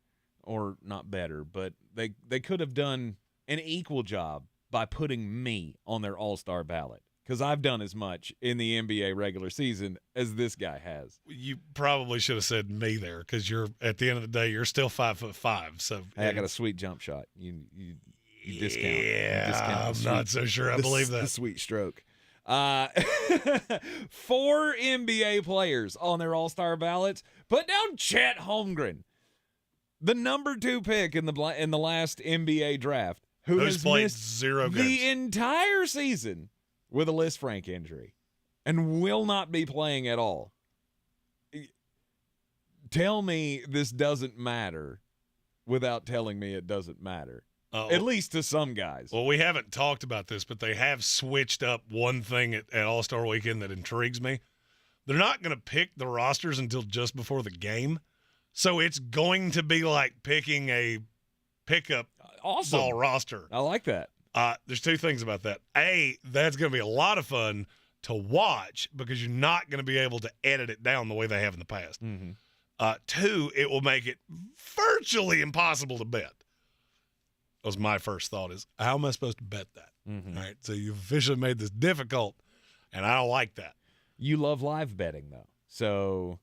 or not better, but they could have done an equal job by putting me on their All-Star ballot, because I've done as much in the NBA regular season as this guy has. You probably should have said me there, because you're, at the end of the day, you're still 5'5". So hey, I got a sweet jump shot. You discount. Yeah, you discount I'm sweet, not so sure I believe that. The sweet stroke. 4 NBA players on their All-Star ballots. Put down Chet Holmgren, the number 2 pick in the last NBA draft, who has played missed 0 games the entire season with a Lisfranc injury and will not be playing at all. Tell me this doesn't matter without telling me it doesn't matter. At least to some guys. Well, we haven't talked about this, but they have switched up one thing at All-Star Weekend that intrigues me. They're not going to pick the rosters until just before the game. So it's going to be like picking a pickup ball roster. I like that. There's 2 things about that. A, that's going to be a lot of fun to watch because you're not going to be able to edit it down the way they have in the past. Mm-hmm. 2, it will make it virtually impossible to bet. That was my first thought is, how am I supposed to bet that? Mm-hmm. All right, so you've officially made this difficult, and I don't like that. You love live betting, though. So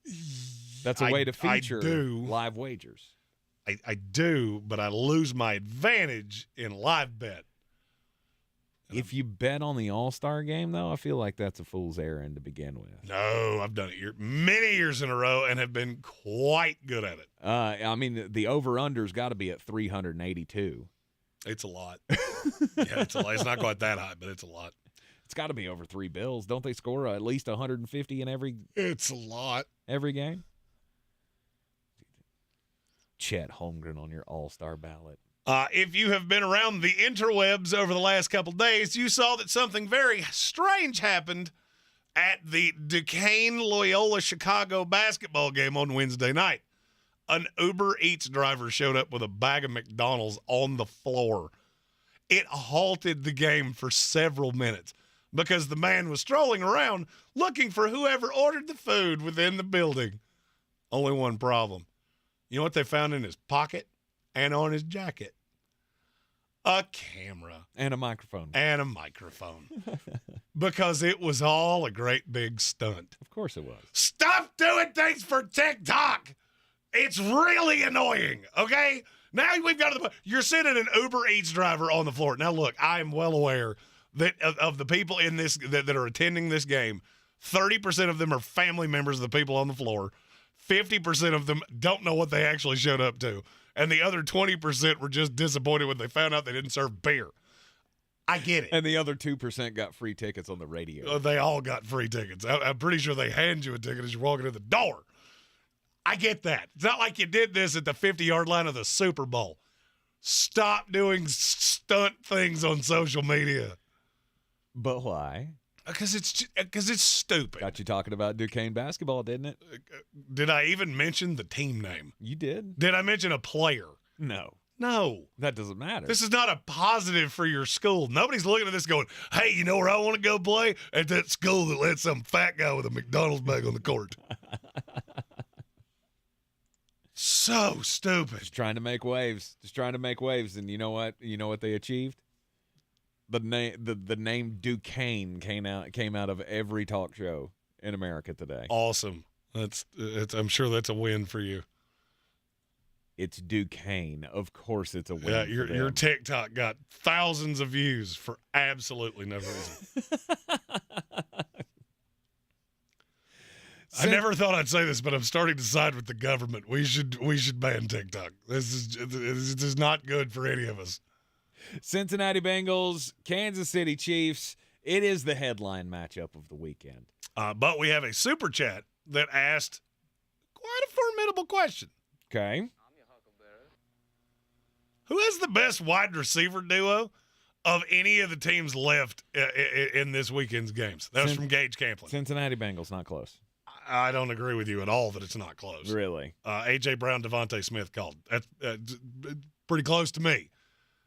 that's a way to feature live wagers. I do, but I lose my advantage in live bet. If you bet on the All-Star game, though, I feel like that's a fool's errand to begin with. No, I've done it many years in a row and have been quite good at it. I mean, the over-under's got to be at 382. It's a lot. Yeah, it's a lot. It's not quite that high, but it's a lot. It's got to be over 3 bills. Don't they score at least 150 in every? It's a lot. Every game. Chet Holmgren on your All-Star ballot. If you have been around the interwebs over the last couple of days, you saw that something very strange happened at the Duquesne Loyola Chicago basketball game on Wednesday night. An Uber Eats driver showed up with a bag of McDonald's on the floor. It halted the game for several minutes because the man was strolling around looking for whoever ordered the food within the building. Only one problem. You know what they found in his pocket and on his jacket? A camera. And a microphone. Because it was all a great big stunt. Of course it was. Stop doing things for TikTok. It's really annoying, okay? Now we've got you're sitting an Uber Eats driver on the floor. Now, look, I am well aware that of the people in this that are attending this game, 30% of them are family members of the people on the floor. 50% of them don't know what they actually showed up to. And the other 20% were just disappointed when they found out they didn't serve beer. I get it. And the other 2% got free tickets on the radio. They all got free tickets. I'm pretty sure they hand you a ticket as you're walking in the door. I get that. It's not like you did this at the 50-yard line of the Super Bowl. Stop doing stunt things on social media. But why? Because it's stupid. Got you talking about Duquesne basketball, didn't it? Did I even mention the team name? You did. Did I mention a player? No. That doesn't matter. This is not a positive for your school. Nobody's looking at this going, hey, you know where I want to go play? At that school that let some fat guy with a McDonald's bag on the court. So stupid. Just trying to make waves. And you know what? You know what they achieved? The name Duquesne came out of every talk show in America today. Awesome. I'm sure that's a win for you. It's Duquesne. Of course it's a win. Yeah, your TikTok got thousands of views for absolutely no reason. I never thought I'd say this, but I'm starting to side with the government. We should ban TikTok. This is not good for any of us. Cincinnati Bengals, Kansas City Chiefs. It is the headline matchup of the weekend. But we have a super chat that asked quite a formidable question. Okay. Who has the best wide receiver duo of any of the teams left in this weekend's games? That was from Gage Camplin. Cincinnati Bengals, not close. I don't agree with you at all that it's not close. Really? A.J. Brown, Devontae Smith called. That's pretty close to me.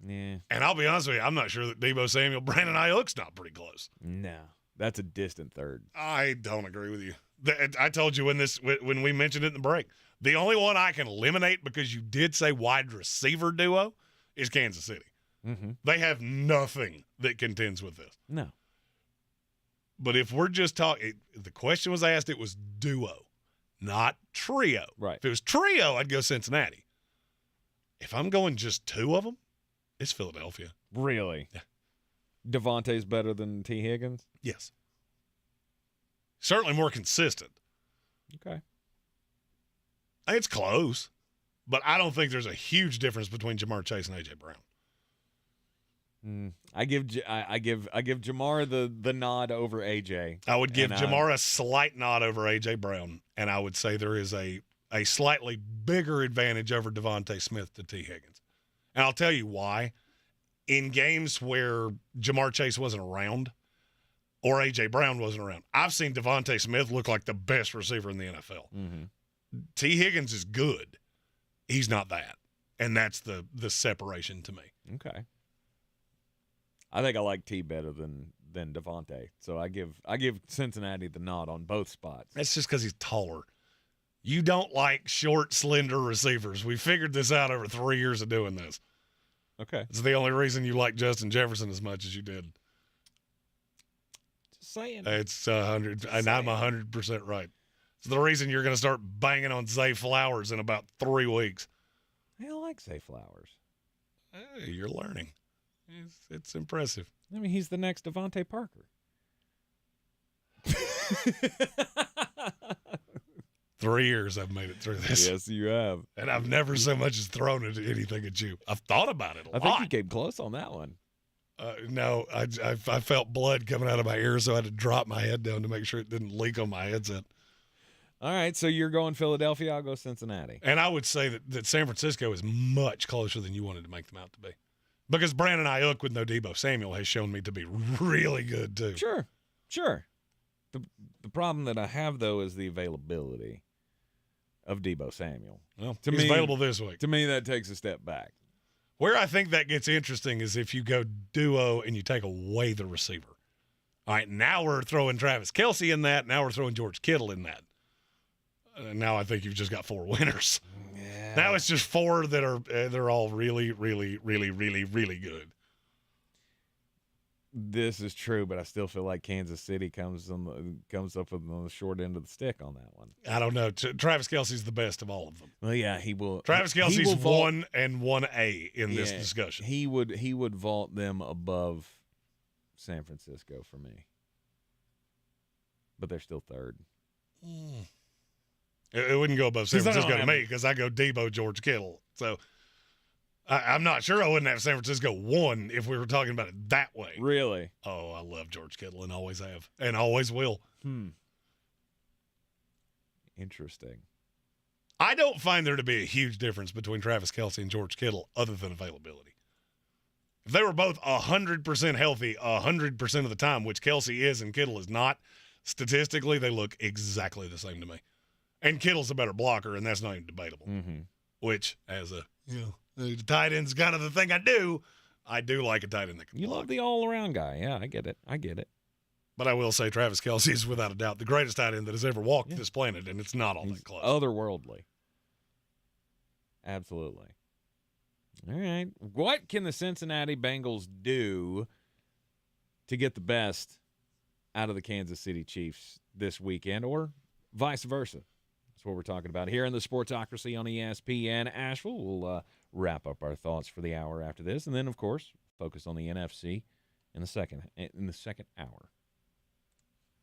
Yeah. And I'll be honest with you, I'm not sure that Deebo Samuel, Brandon Ayuk's not pretty close. No. That's a distant third. I don't agree with you. I told you when we mentioned it in the break. The only one I can eliminate because you did say wide receiver duo is Kansas City. Mm-hmm. They have nothing that contends with this. No. But if we're just talking, the question was asked, it was duo, not trio. Right. If it was trio, I'd go Cincinnati. If I'm going just two of them, it's Philadelphia. Really? Yeah. Devontae's better than T. Higgins? Yes. Certainly more consistent. Okay. It's close, but I don't think there's a huge difference between Jamar Chase and A.J. Brown. I give Jamar the nod over AJ. I would give Jamar a slight nod over AJ Brown, and I would say there is a slightly bigger advantage over Devontae Smith to T. Higgins. And I'll tell you why. In games where Jamar Chase wasn't around or AJ Brown wasn't around, I've seen Devontae Smith look like the best receiver in the NFL. Mm-hmm. T. Higgins is good. He's not that. And that's the separation to me. Okay. I think I like T better than Devontae. So I give Cincinnati the nod on both spots. That's just because he's taller. You don't like short, slender receivers. We figured this out over 3 years of doing this. Okay. It's the only reason you like Justin Jefferson as much as you did. Just saying. It's 100, and I'm 100% right. It's the reason you're going to start banging on Zay Flowers in about 3 weeks. I like Zay Flowers. Hey, you're learning. It's impressive. I mean, he's the next Devontae Parker. 3 years I've made it through this. Yes, you have. And I've never so much as thrown anything at you. I've thought about it a lot. I think you came close on that one. No, I felt blood coming out of my ears, so I had to drop my head down to make sure it didn't leak on my headset. All right, so you're going Philadelphia. I'll go Cincinnati. And I would say that San Francisco is much closer than you wanted to make them out to be. Because Brandon Ayuk with no Deebo Samuel has shown me to be really good, too. Sure. The problem that I have, though, is the availability of Deebo Samuel. Well, he's available this week. To me, that takes a step back. Where I think that gets interesting is if you go duo and you take away the receiver. All right, now we're throwing Travis Kelce in that. Now we're throwing George Kittle in that. Now I think you've just got 4 winners. Yeah. Now it's just 4 that are they're all really, really, really, really, really good. This is true, but I still feel like Kansas City comes up on the short end of the stick on that one. I don't know. Travis Kelce's the best of all of them. Well, yeah, he will. Travis Kelce's 1 and 1A in this discussion. He would vault them above San Francisco for me, but they're still third. It wouldn't go above San Francisco to me because I go Debo, George Kittle. So I'm not sure I wouldn't have San Francisco 1 if we were talking about it that way. Really? Oh, I love George Kittle and always have and always will. Interesting. I don't find there to be a huge difference between Travis Kelce and George Kittle other than availability. If they were both 100% healthy 100% of the time, which Kelce is and Kittle is not, statistically they look exactly the same to me. And Kittle's a better blocker, and that's not even debatable. Mm-hmm. Which, as a the tight end's kind of the thing I do like a tight end that can block. Love the all-around guy. Yeah, I get it. But I will say Travis Kelce is without a doubt the greatest tight end that has ever walked this planet, and it's not all that close. Otherworldly. Absolutely. All right. What can the Cincinnati Bengals do to get the best out of the Kansas City Chiefs this weekend, or vice versa? That's what we're talking about here in the Sportsocracy on ESPN Asheville. We'll wrap up our thoughts for the hour after this, and then, of course, focus on the NFC in the second hour.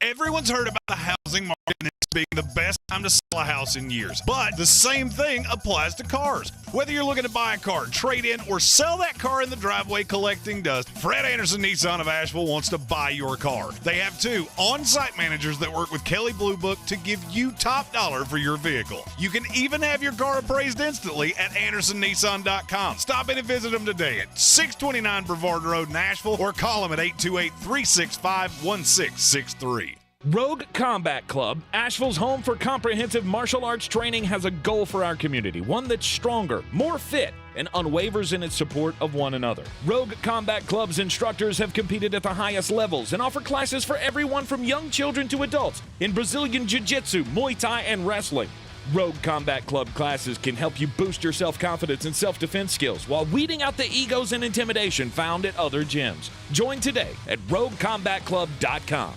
Everyone's heard about the housing market and it's being the best time to sell a house in years. But the same thing applies to cars. Whether you're looking to buy a car, trade in, or sell that car in the driveway collecting dust, Fred Anderson Nissan of Asheville wants to buy your car. They have 2 on-site managers that work with Kelly Blue Book to give you top dollar for your vehicle. You can even have your car appraised instantly at AndersonNissan.com. Stop in and visit them today at 629 Brevard Road in Asheville or call them at 828-365-1663. Rogue Combat Club, Asheville's home for comprehensive martial arts training, has a goal for our community, one that's stronger, more fit, and unwavers in its support of one another. Rogue Combat Club's instructors have competed at the highest levels and offer classes for everyone from young children to adults in Brazilian Jiu-Jitsu, Muay Thai, and wrestling. Rogue Combat Club classes can help you boost your self-confidence and self-defense skills while weeding out the egos and intimidation found at other gyms. Join today at RogueCombatClub.com.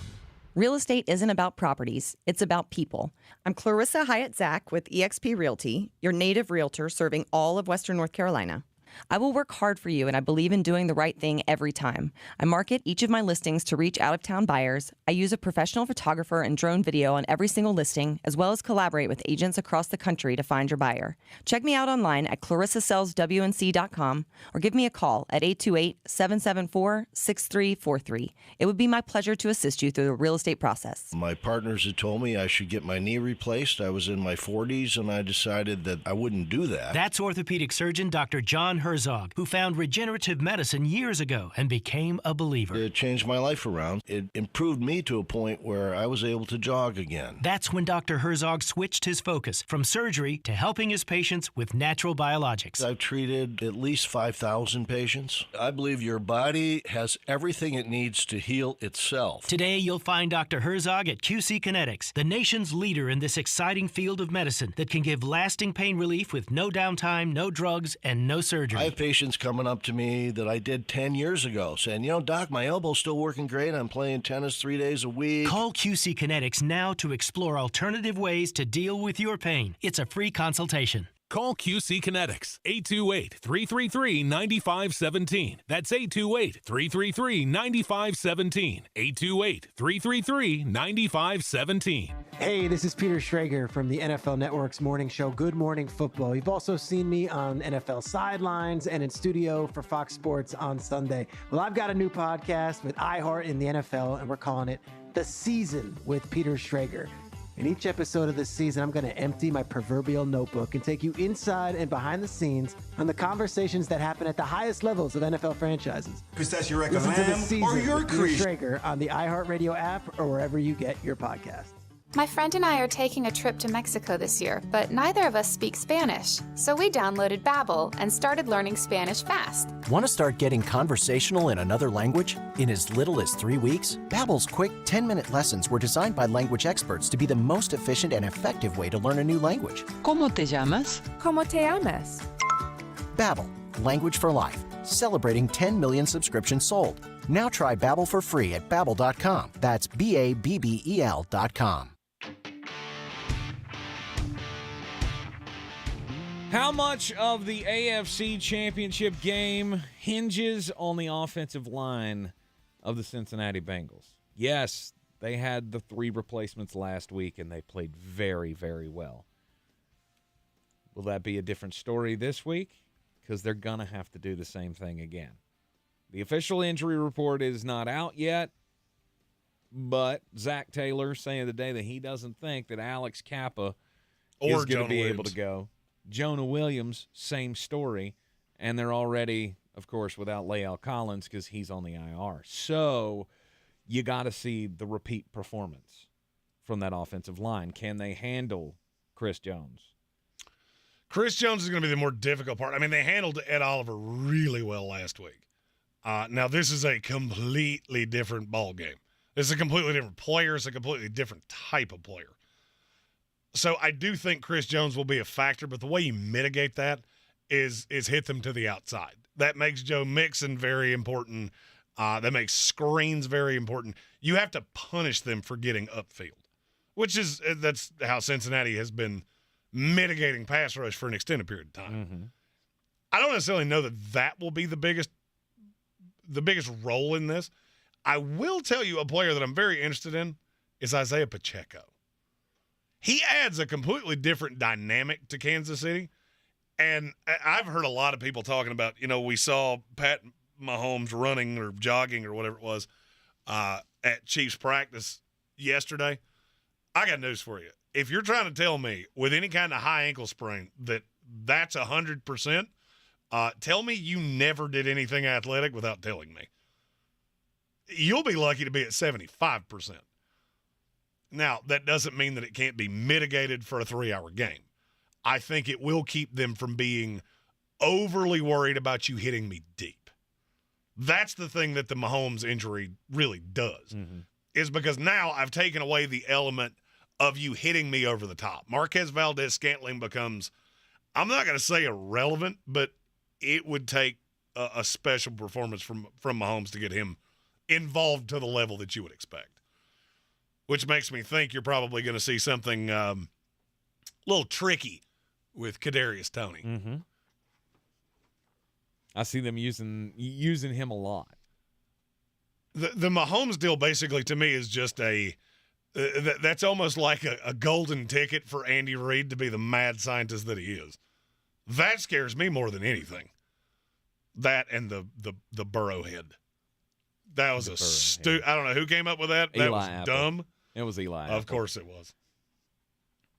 Real estate isn't about properties, it's about people. I'm Clarissa Hyatt Zack with eXp Realty, your native realtor serving all of Western North Carolina. I will work hard for you, and I believe in doing the right thing every time. I market each of my listings to reach out-of-town buyers. I use a professional photographer and drone video on every single listing, as well as collaborate with agents across the country to find your buyer. Check me out online at clarissasellswnc.com or give me a call at 828-774-6343. It would be my pleasure to assist you through the real estate process. My partners had told me I should get my knee replaced. I was in my 40s, and I decided that I wouldn't do that. That's orthopedic surgeon Dr. John Herzog, who found regenerative medicine years ago and became a believer. It changed my life around. It improved me to a point where I was able to jog again. That's when Dr. Herzog switched his focus from surgery to helping his patients with natural biologics. I've treated at least 5,000 patients. I believe your body has everything it needs to heal itself. Today, you'll find Dr. Herzog at QC Kinetics, the nation's leader in this exciting field of medicine that can give lasting pain relief with no downtime, no drugs, and no surgery. I have patients coming up to me that I did 10 years ago saying, Doc, my elbow's still working great. I'm playing tennis 3 days a week. Call QC Kinetics now to explore alternative ways to deal with your pain. It's a free consultation. Call QC Kinetics, 828-333-9517. That's 828-333-9517. 828-333-9517. Hey, this is Peter Schrager from the NFL Network's morning show, Good Morning Football. You've also seen me on NFL Sidelines and in studio for Fox Sports on Sunday. Well, I've got a new podcast with iHeart in the NFL, and we're calling it The Season with Peter Schrager. In each episode of this season, I'm going to empty my proverbial notebook and take you inside and behind the scenes on the conversations that happen at the highest levels of NFL franchises. Because that's your record Listen to The lamb Season or your with Peter creation. Schrager on the iHeartRadio app or wherever you get your podcasts. My friend and I are taking a trip to Mexico this year, but neither of us speak Spanish. So we downloaded Babbel and started learning Spanish fast. Want to start getting conversational in another language? In as little as 3 weeks, Babbel's quick 10-minute lessons were designed by language experts to be the most efficient and effective way to learn a new language. ¿Cómo te llamas? ¿Cómo te llamas? Babbel, language for life. Celebrating 10 million subscriptions sold. Now try Babbel for free at Babbel.com. That's Babbel.com. How much of the AFC Championship game hinges on the offensive line of the Cincinnati Bengals? Yes, they had the 3 replacements last week, and they played very, very well. Will that be a different story this week? Because they're going to have to do the same thing again. The official injury report is not out yet, but Zach Taylor saying today that he doesn't think that Alex Kappa is going to be able to go. Jonah Williams, same story, and they're already, of course, without Lael Collins because he's on the IR. So you got to see the repeat performance from that offensive line. Can they handle Chris Jones? Chris Jones is going to be the more difficult part. I mean, they handled Ed Oliver really well last week. Now, this is a completely different ball game. This is a completely different player. It's a completely different type of player. So I do think Chris Jones will be a factor, but the way you mitigate that is hit them to the outside. That makes Joe Mixon very important. That makes screens very important. You have to punish them for getting upfield, that's how Cincinnati has been mitigating pass rush for an extended period of time. Mm-hmm. I don't necessarily know that will be the biggest role in this. I will tell you a player that I'm very interested in is Isaiah Pacheco. He adds a completely different dynamic to Kansas City. And I've heard a lot of people talking about, we saw Pat Mahomes running or jogging or whatever it was at Chiefs practice yesterday. I got news for you. If you're trying to tell me with any kind of high ankle sprain that's 100%, tell me you never did anything athletic without telling me. You'll be lucky to be at 75%. Now, that doesn't mean that it can't be mitigated for a 3-hour game. I think it will keep them from being overly worried about you hitting me deep. That's the thing that the Mahomes injury really does, is because now I've taken away the element of you hitting me over the top. Marquez Valdez-Scantling becomes, I'm not going to say irrelevant, but it would take a special performance from Mahomes to get him involved to the level that you would expect. Which makes me think you're probably going to see something a little tricky with Kadarius Toney. Mm-hmm. I see them using him a lot. The Mahomes deal basically to me is just that's almost like a golden ticket for Andy Reid to be the mad scientist that he is. That scares me more than anything. That and the Burrowhead. That was I don't know who came up with that. That was Apple. Dumb. It was Eli Apple. Apple. Course it was.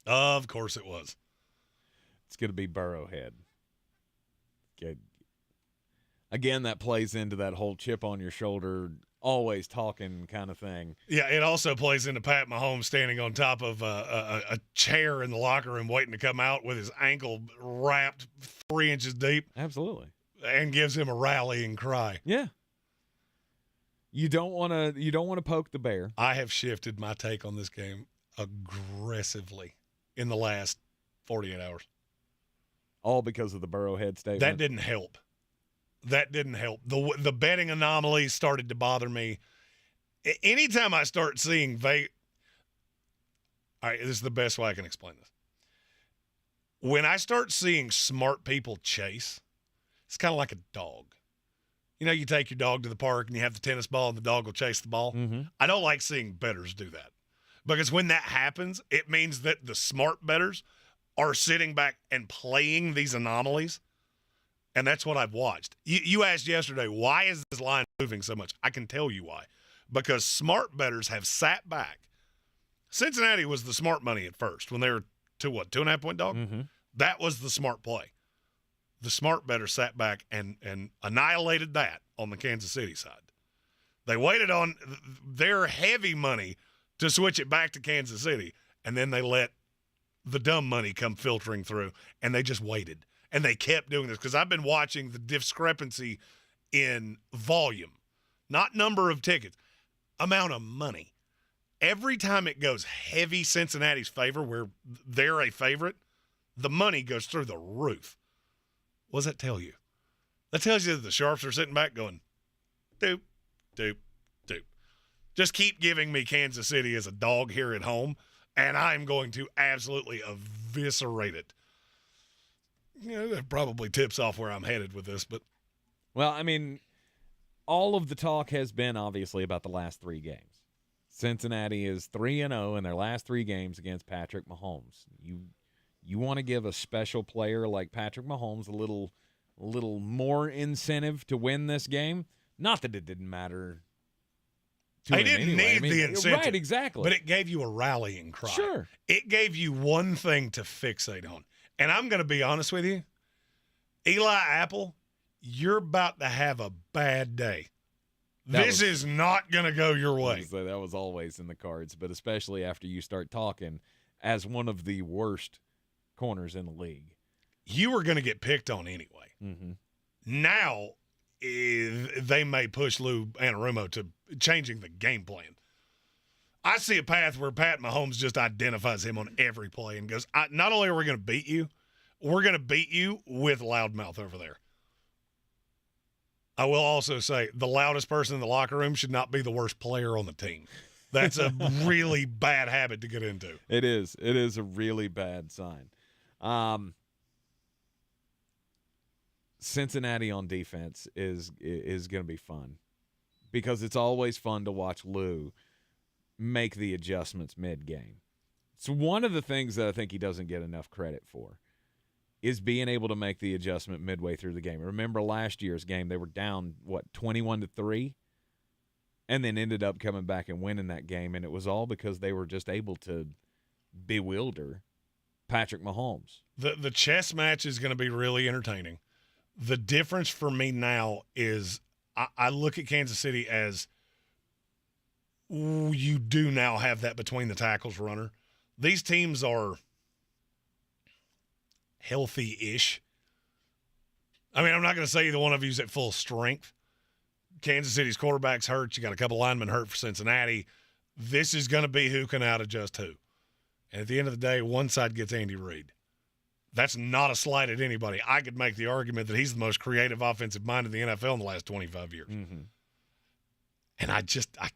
Of course it was. It's going to be Burrowhead. Again, that plays into that whole chip on your shoulder, always talking kind of thing. Yeah, it also plays into Pat Mahomes standing on top of a chair in the locker room waiting to come out with his ankle wrapped 3 inches deep. Absolutely. And gives him a rallying cry. Yeah. You don't want to poke the bear. I have shifted my take on this game aggressively in the last 48 hours. All because of the Burrowhead statement. That didn't help. The betting anomalies started to bother me. Anytime I start seeing all right, this is the best way I can explain this. When I start seeing smart people chase, it's kind of like a dog. You take your dog to the park and you have the tennis ball and the dog will chase the ball. Mm-hmm. I don't like seeing bettors do that because when that happens, it means that the smart bettors are sitting back and playing these anomalies, and that's what I've watched. You asked yesterday, why is this line moving so much? I can tell you why. Because smart bettors have sat back. Cincinnati was the smart money at first when they were 2.5-point dog? Mm-hmm. That was the smart play. The smart bettor sat back and annihilated that on the Kansas City side. They waited on their heavy money to switch it back to Kansas City. And then they let the dumb money come filtering through, and they just waited. And they kept doing this because I've been watching the discrepancy in volume, not number of tickets, amount of money. Every time it goes heavy Cincinnati's favor, where they're a favorite, the money goes through the roof. What does that tell you? That tells you that the Sharps are sitting back going, doop, doop, doop. Just keep giving me Kansas City as a dog here at home, and I'm going to absolutely eviscerate it. That probably tips off where I'm headed with this, but. Well, I mean, all of the talk has been obviously about the last 3 games. Cincinnati is 3-0 in their last 3 games against Patrick Mahomes. You want to give a special player like Patrick Mahomes a little more incentive to win this game? Not that it didn't matter to him didn't anyway. need the incentive. Right, exactly. But it gave you a rallying cry. Sure. It gave you one thing to fixate on. And I'm going to be honest with you, Eli Apple, you're about to have a bad day. This is not going to go your way. That was always in the cards, but especially after you start talking as one of the worst corners in the league. You were going to get picked on anyway. Mm-hmm. Now, they may push Lou Anarumo to changing the game plan. I see a path where Pat Mahomes just identifies him on every play and goes, not only are we going to beat you, we're going to beat you with loudmouth over there. I will also say the loudest person in the locker room should not be the worst player on the team. That's a really bad habit to get into. It is. It is a really bad sign. Cincinnati on defense is going to be fun because it's always fun to watch Lou make the adjustments mid-game. It's one of the things that I think he doesn't get enough credit for is being able to make the adjustment midway through the game. Remember last year's game, they were down, 21-3, and then ended up coming back and winning that game, and it was all because they were just able to bewilder Patrick Mahomes. The chess match is going to be really entertaining. The difference for me now is I look at Kansas City as you do now have that between the tackles runner. These teams are healthy-ish. I mean, I'm not going to say either one of you is at full strength. Kansas City's quarterback's hurt. You got a couple linemen hurt for Cincinnati. This is going to be who can out-adjust who. And at the end of the day, one side gets Andy Reid. That's not a slight at anybody. I could make the argument that he's the most creative offensive mind in the NFL in the last 25 years. Mm-hmm. And I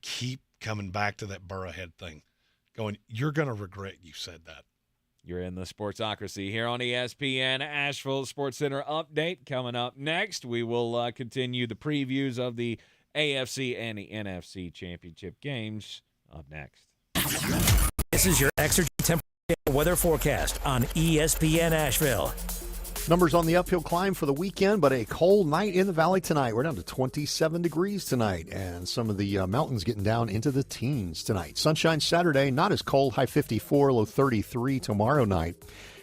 keep coming back to that Burrowhead thing, going, you're going to regret you said that. You're in the Sportsocracy here on ESPN Asheville Sports Center update. Coming up next, we will continue the previews of the AFC and the NFC championship games up next. This is your Exergen temperature weather forecast on ESPN Asheville. Numbers on the uphill climb for the weekend, but a cold night in the valley tonight. We're down to 27 degrees tonight, and some of the mountains getting down into the teens tonight. Sunshine Saturday, not as cold, high 54, low 33 tomorrow night.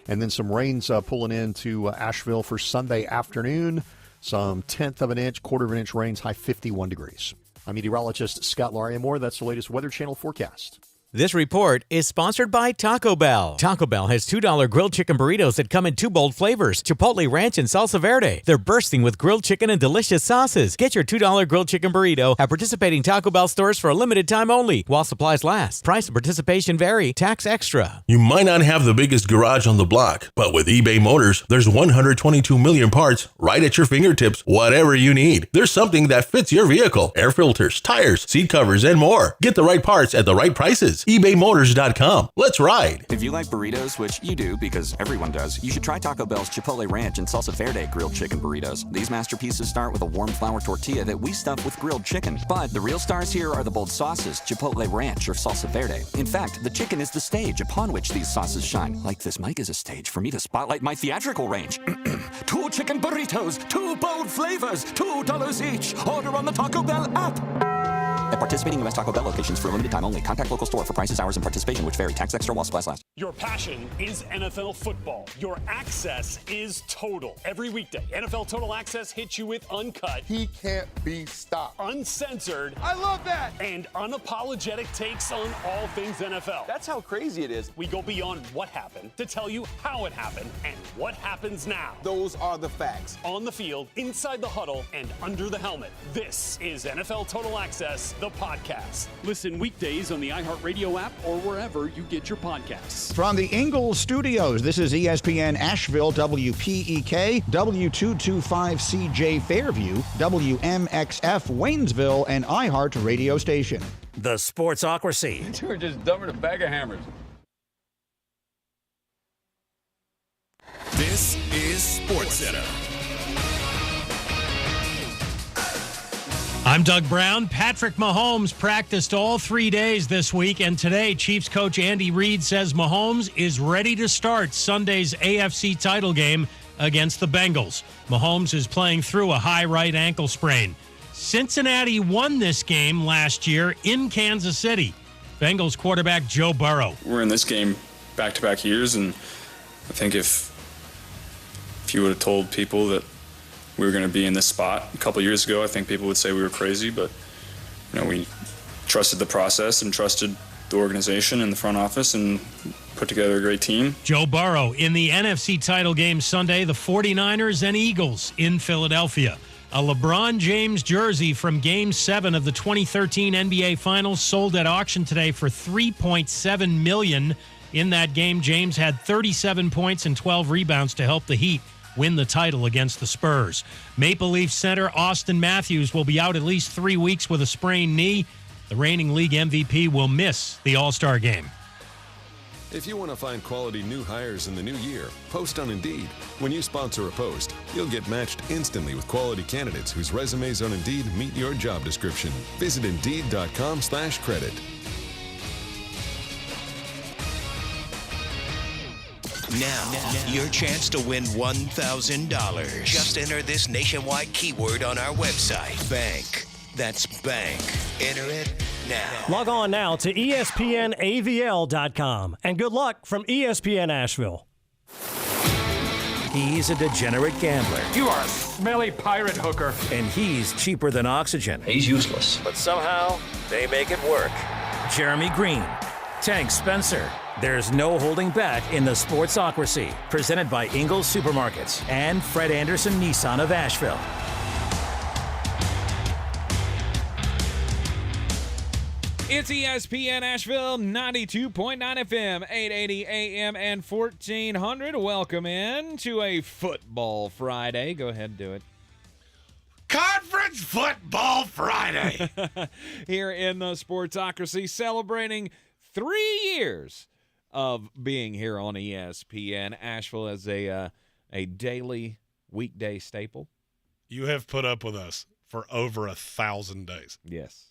And then some rains pulling into Asheville for Sunday afternoon. Some 1/10 of an inch, 1/4 of an inch rains, high 51 degrees. I'm meteorologist Scott Larimore. That's the latest Weather Channel forecast. This report is sponsored by Taco Bell. Taco Bell has $2 grilled chicken burritos that come in 2 bold flavors, Chipotle Ranch and Salsa Verde. They're bursting with grilled chicken and delicious sauces. Get your $2 grilled chicken burrito at participating Taco Bell stores for a limited time only while supplies last. Price and participation vary. Tax extra. You might not have the biggest garage on the block, but with eBay Motors, there's 122 million parts right at your fingertips, whatever you need. There's something that fits your vehicle. Air filters, tires, seat covers, and more. Get the right parts at the right prices. ebaymotors.com. Let's ride. If you like burritos, which you do because everyone does, you should try Taco Bell's Chipotle Ranch and Salsa Verde grilled chicken burritos. These masterpieces start with a warm flour tortilla that we stuff with grilled chicken. But the real stars here are the bold sauces, Chipotle Ranch or Salsa Verde. In fact, the chicken is the stage upon which these sauces shine. Like this mic is a stage for me to spotlight my theatrical range. 2 chicken burritos, 2 bold flavors, $2 each. Order on the Taco Bell app. At participating U.S. Taco Bell locations for a limited time only. Contact local store for prices, hours, and participation, which vary. Tax extra while supplies last. Your passion is NFL football. Your access is total. Every weekday, NFL Total Access hits you with uncut. He can't be stopped. Uncensored. I love that. And unapologetic takes on all things NFL. That's how crazy it is. We go beyond what happened to tell you how it happened and what happens now. Those are the facts. On the field, inside the huddle, and under the helmet. This is NFL Total Access, the podcast. Listen weekdays on the iHeartRadio app or wherever you get your podcasts. From the Ingles Studios, this is ESPN Asheville, WPEK, W225CJ Fairview, WMXF Waynesville, and iHeart Radio Station. The Sportsocracy. You two are just dumber than a bag of hammers. This is SportsCenter. I'm Doug Brown. Patrick Mahomes practiced all 3 days this week, and today Chiefs coach Andy Reid says Mahomes is ready to start Sunday's AFC title game against the Bengals. Mahomes is playing through a high right ankle sprain. Cincinnati won this game last year in Kansas City. Bengals quarterback Joe Burrow. We're in this game back-to-back years, and I think if you would have told people that we were going to be in this spot a couple years ago, I think people would say we were crazy, but we trusted the process and trusted the organization and the front office and put together a great team. Joe Burrow in the NFC title game Sunday, the 49ers and Eagles in Philadelphia. A LeBron James jersey from Game 7 of the 2013 NBA Finals sold at auction today for $3.7 million. In that game, James had 37 points and 12 rebounds to help the Heat win the title against the Spurs. Maple Leaf center Austin Matthews will be out at least 3 weeks with a sprained knee. The reigning league MVP will miss the All-Star game. If you want to find quality new hires in the new year, post on Indeed. When you sponsor a post, you'll get matched instantly with quality candidates whose resumes on Indeed meet your job description. Visit Indeed.com/credit. Now, your chance to win $1,000. Just enter this nationwide keyword on our website, bank. That's bank. Enter it now. Log on now to ESPNAVL.com. And good luck from ESPN Asheville. He's a degenerate gambler. You are a smelly pirate hooker. And he's cheaper than oxygen. He's useless. But somehow, they make it work. Jeremy Greene, Tank Spencer. There's no holding back in the Sportsocracy. Presented by Ingles Supermarkets and Fred Anderson Nissan of Asheville. It's ESPN Asheville, 92.9 FM, 880 AM, and 1400. Welcome in to a Football Friday. Go ahead and do it. Conference Football Friday. Here in the Sportsocracy, celebrating 3 years of being here on ESPN Asheville as a daily weekday staple. You have put up with us for over 1,000 days. Yes.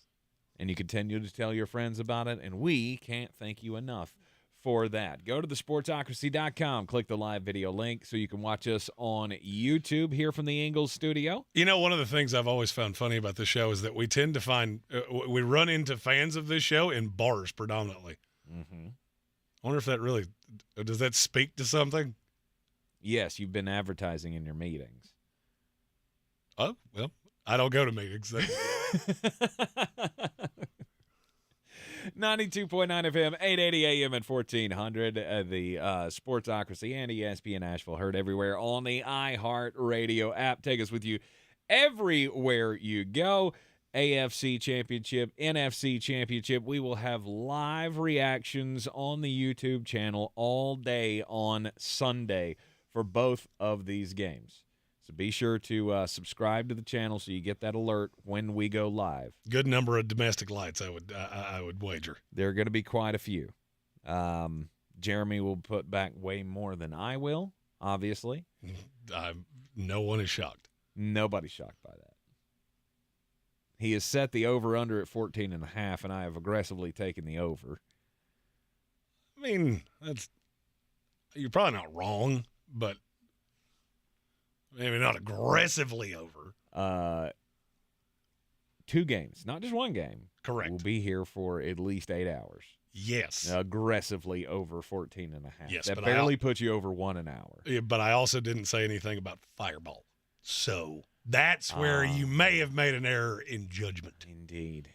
And you continue to tell your friends about it, and we can't thank you enough for that. Go to thesportsocracy.com, click the live video link so you can watch us on YouTube here from the Ingles Studio. You know, one of the things I've always found funny about this show is that we tend to find we run into fans of this show in bars predominantly. Mm-hmm. I wonder if that really does that speak to something? Yes, you've been advertising in your meetings. Oh, well, I don't go to meetings. 92.9 FM, 880 AM and 1400. The Sportsocracy and ESPN Asheville heard everywhere on the iHeart Radio app. Take us with you everywhere you go. AFC Championship, NFC Championship. We will have live reactions on the YouTube channel all day on Sunday for both of these games. So be sure to subscribe to the channel so you get that alert when we go live. Good number of domestic lights, I would wager. There are going to be quite a few. Jeremy will put back way more than I will, obviously. No one is shocked. Nobody's shocked by that. He has set the over-under at 14.5, and I have aggressively taken the over. I mean, you're probably not wrong, but maybe not aggressively over. 2 games, not just one game. Correct. We'll be here for at least 8 hours. Yes. Aggressively over 14 and a half. Yes, that but barely puts you over 1 an hour. Yeah, but I also didn't say anything about Fireball. So that's where you may have made an error in judgment. Indeed.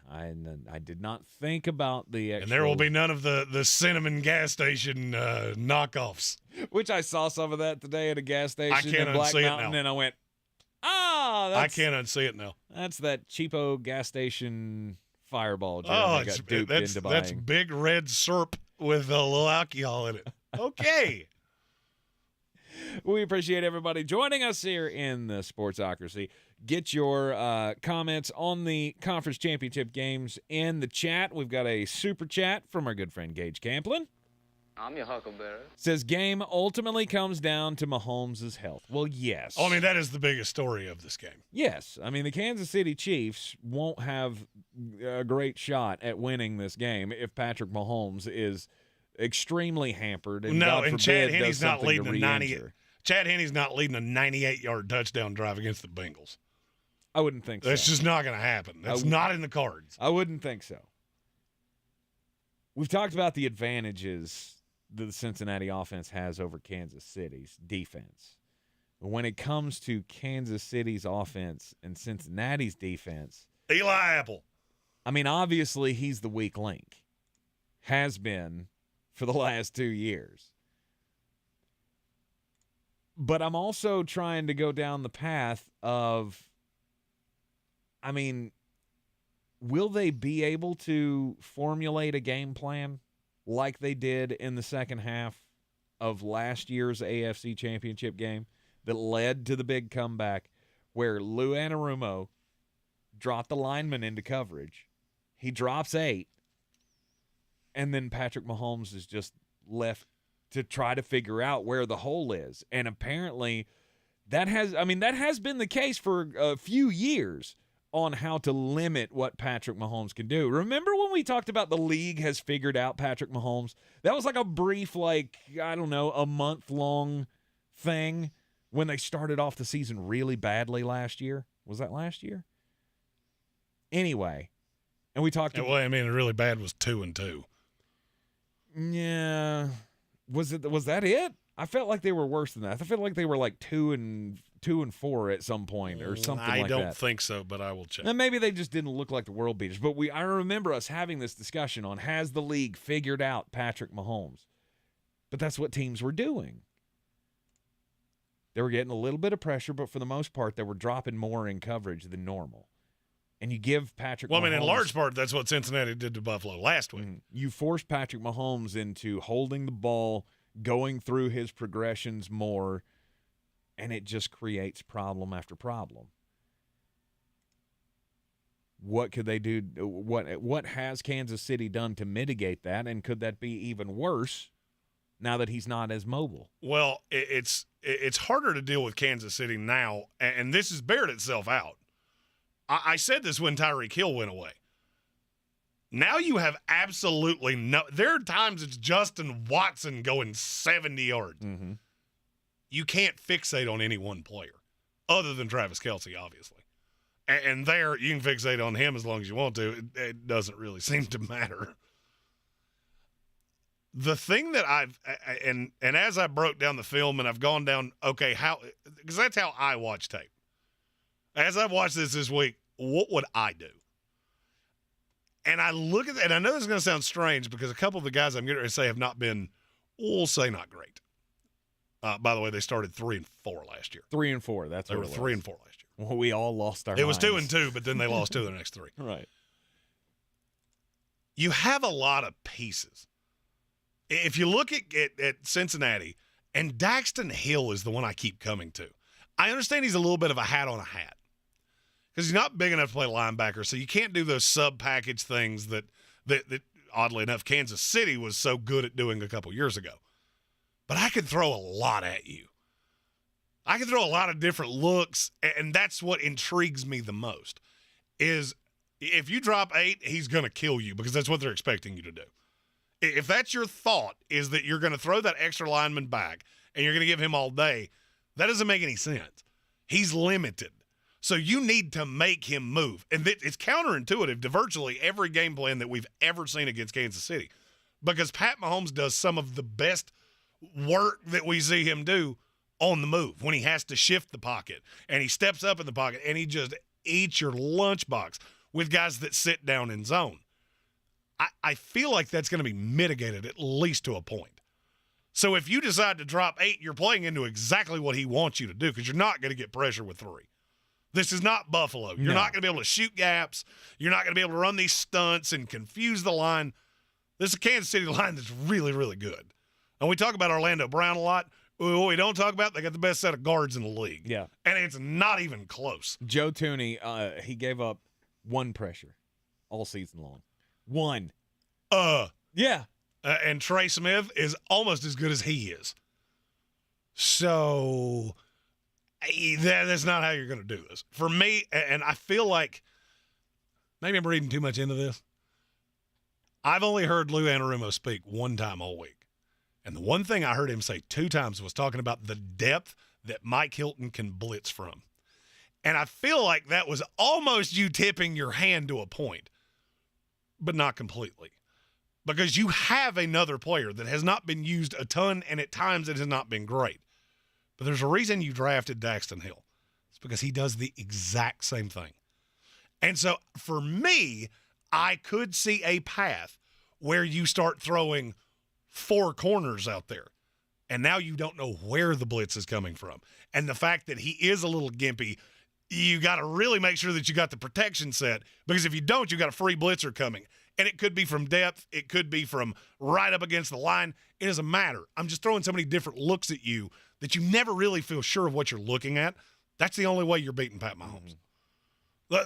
I did not think about the actual... And there will be none of the cinnamon gas station knockoffs. Which I saw some of that today at a gas station I can't in Black unsee Mountain, it now. and I went, I can't unsee it now. That's that cheapo gas station Fireball. Oh, got duped into buying. That's big red syrup with a little alcohol in it. Okay. We appreciate everybody joining us here in the Sportsocracy. Get your comments on the conference championship games in the chat. We've got a super chat from our good friend Gage Camplin. I'm your huckleberry. Says game ultimately comes down to Mahomes' health. Well, yes. Oh, I mean, that is the biggest story of this game. Yes. I mean, the Kansas City Chiefs won't have a great shot at winning this game if Patrick Mahomes is extremely hampered. And God forbid, Chad Henne's does not something leading to a re-injure. Chad Henne's not leading a 98-yard touchdown drive against the Bengals. I wouldn't think so. That's just not going to happen. That's not in the cards. I wouldn't think so. We've talked about the advantages that the Cincinnati offense has over Kansas City's defense. But when it comes to Kansas City's offense and Cincinnati's defense, Eli Apple. I mean, obviously he's the weak link. Has been for the last 2 years. But I'm also trying to go down the path of, I mean, will they be able to formulate a game plan like they did in the second half of last year's AFC Championship game that led to the big comeback where Lou Anarumo dropped the lineman into coverage? He drops 8, and then Patrick Mahomes is just left to try to figure out where the hole is. And apparently that has been the case for a few years on how to limit what Patrick Mahomes can do. Remember when we talked about the league has figured out Patrick Mahomes? That was like a brief, a month-long thing when they started off the season really badly last year. Was that last year? Anyway, and we talked about... Well, I mean, really bad was 2-2. Yeah. Was that it? I felt like they were worse than that. I felt like they were like 2-4 at some point or something like that. I don't think so, but I will check. And maybe they just didn't look like the world beaters. But I remember us having this discussion on, has the league figured out Patrick Mahomes? But that's what teams were doing. They were getting a little bit of pressure, but for the most part, they were dropping more in coverage than normal. And you give Patrick Mahomes... Well, I mean, in large part, that's what Cincinnati did to Buffalo last week. You force Patrick Mahomes into holding the ball, going through his progressions more, and it just creates problem after problem. What could they do? What has Kansas City done to mitigate that, and could that be even worse now that he's not as mobile? Well, it's harder to deal with Kansas City now, and this has bared itself out. I said this when Tyreek Hill went away. Now you have absolutely no – there are times it's Justin Watson going 70 yards. Mm-hmm. You can't fixate on any one player other than Travis Kelce, obviously. And there, you can fixate on him as long as you want to. It doesn't really seem to matter. The thing that and as I broke down the film and I've gone down, okay, how – because that's how I watch tape. As I've watched this week, what would I do? And I look at that, and I know this is going to sound strange because a couple of the guys I'm getting ready to say have not been, we'll say not great. By the way, they started 3-4 last year. 3-4, that's they what were it was. 3-4 last year. Well, we all lost our It was minds. 2-2, but then they lost 2 of the next 3. Right. You have a lot of pieces. If you look at Cincinnati, and Daxton Hill is the one I keep coming to. I understand he's a little bit of a hat on a hat because he's not big enough to play linebacker, so you can't do those sub-package things that oddly enough, Kansas City was so good at doing a couple years ago. But I could throw a lot at you. I can throw a lot of different looks, and that's what intrigues me the most, is if you drop 8, he's going to kill you because that's what they're expecting you to do. If that's your thought, is that you're going to throw that extra lineman back and you're going to give him all day, that doesn't make any sense. He's limited. So you need to make him move. And it's counterintuitive to virtually every game plan that we've ever seen against Kansas City, because Pat Mahomes does some of the best work that we see him do on the move when he has to shift the pocket and he steps up in the pocket and he just eats your lunchbox with guys that sit down in zone. I feel like that's going to be mitigated at least to a point. So if you decide to drop 8, you're playing into exactly what he wants you to do, because you're not going to get pressure with 3. This is not Buffalo. You're not going to be able to shoot gaps. You're not going to be able to run these stunts and confuse the line. This is a Kansas City line that's really, really good. And we talk about Orlando Brown a lot. What we don't talk about, they got the best set of guards in the league. Yeah. And it's not even close. Joe Thuney, he gave up 1 pressure all season long. 1. Yeah. And Trey Smith is almost as good as he is. So that's not how you're going to do this. For me, and I feel like maybe I'm reading too much into this. I've only heard Lou Anarumo speak 1 time all week. And the one thing I heard him say 2 times was talking about the depth that Mike Hilton can blitz from. And I feel like that was almost you tipping your hand to a point, but not completely. Because you have another player that has not been used a ton, and at times it has not been great. But there's a reason you drafted Daxton Hill. It's because he does the exact same thing. And so for me, I could see a path where you start throwing 4 corners out there, and now you don't know where the blitz is coming from. And the fact that he is a little gimpy, you got to really make sure that you got the protection set, because if you don't, you got a free blitzer coming. And it could be from depth. It could be from right up against the line. It doesn't matter. I'm just throwing so many different looks at you that you never really feel sure of what you're looking at. That's the only way you're beating Pat Mahomes.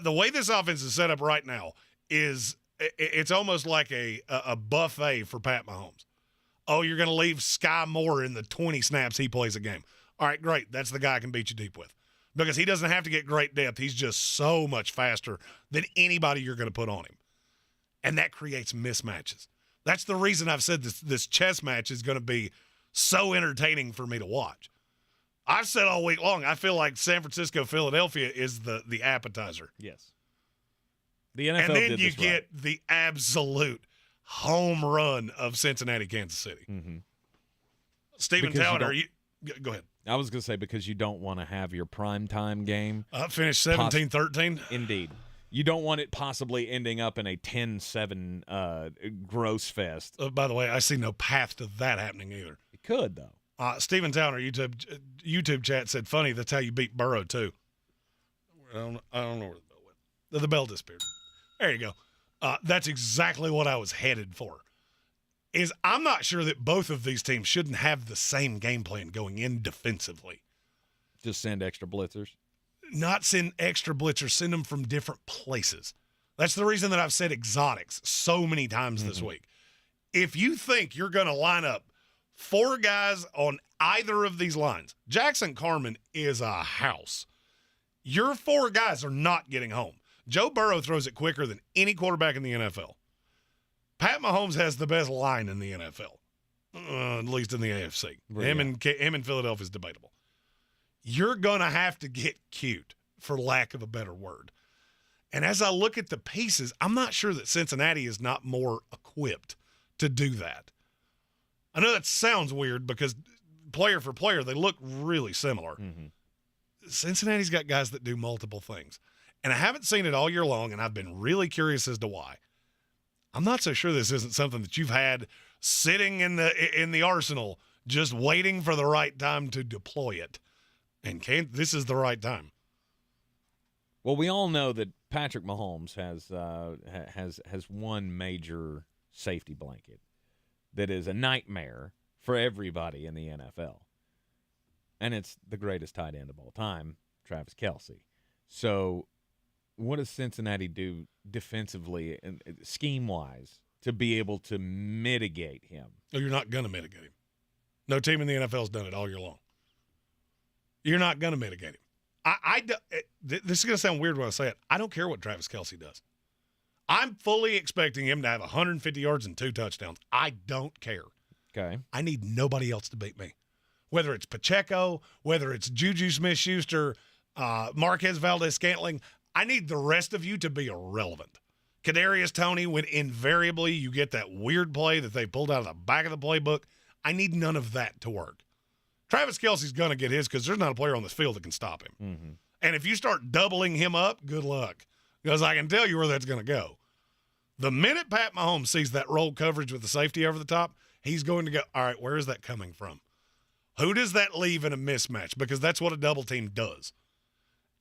The way this offense is set up right now is it's almost like a buffet for Pat Mahomes. Oh, you're going to leave Sky Moore in the 20 snaps he plays a game. All right, great. That's the guy I can beat you deep with, because he doesn't have to get great depth. He's just so much faster than anybody you're going to put on him. And that creates mismatches. That's the reason I've said this chess match is going to be so entertaining for me to watch. I've said all week long, I feel like San Francisco, Philadelphia is the appetizer. Yes. The NFL and then did you this get the absolute home run of Cincinnati, Kansas City. Mm-hmm. Stephen Talbot, go ahead. I was going to say, because you don't want to have your primetime game finish 17-13. Indeed. You don't want it possibly ending up in a 10-7 gross fest. By the way, I see no path to that happening either. It could, though. Stephen Towner, YouTube chat said, funny, that's how you beat Burrow, too. I don't know where the bell went. The bell disappeared. There you go. That's exactly what I was headed for. I'm not sure that both of these teams shouldn't have the same game plan going in defensively. Just send extra blitzers. Not send extra blitzers, send them from different places. That's the reason that I've said exotics so many times this week. If you think you're going to line up 4 guys on either of these lines, Jackson Carman is a house. Your 4 guys are not getting home. Joe Burrow throws it quicker than any quarterback in the NFL. Pat Mahomes has the best line in the NFL, at least in the AFC. Right. Him and Philadelphia is debatable. You're going to have to get cute, for lack of a better word. And as I look at the pieces, I'm not sure that Cincinnati is not more equipped to do that. I know that sounds weird because player for player, they look really similar. Mm-hmm. Cincinnati's got guys that do multiple things. And I haven't seen it all year long, and I've been really curious as to why. I'm not so sure this isn't something that you've had sitting in the arsenal, just waiting for the right time to deploy it. And this is the right time. Well, we all know that Patrick Mahomes has one major safety blanket that is a nightmare for everybody in the NFL. And it's the greatest tight end of all time, Travis Kelce. So what does Cincinnati do defensively and scheme-wise to be able to mitigate him? Oh, you're not going to mitigate him. No team in the NFL has done it all year long. You're not going to mitigate him. This is going to sound weird when I say it. I don't care what Travis Kelce does. I'm fully expecting him to have 150 yards and 2 touchdowns. I don't care. Okay. I need nobody else to beat me. Whether it's Pacheco, whether it's Juju Smith-Schuster, Marquez Valdez-Scantling. I need the rest of you to be irrelevant. Kadarius Toney, when invariably you get that weird play that they pulled out of the back of the playbook, I need none of that to work. Travis Kelce's going to get his because there's not a player on this field that can stop him. Mm-hmm. And if you start doubling him up, good luck. Because I can tell you where that's going to go. The minute Pat Mahomes sees that roll coverage with the safety over the top, he's going to go, all right, where is that coming from? Who does that leave in a mismatch? Because that's what a double team does.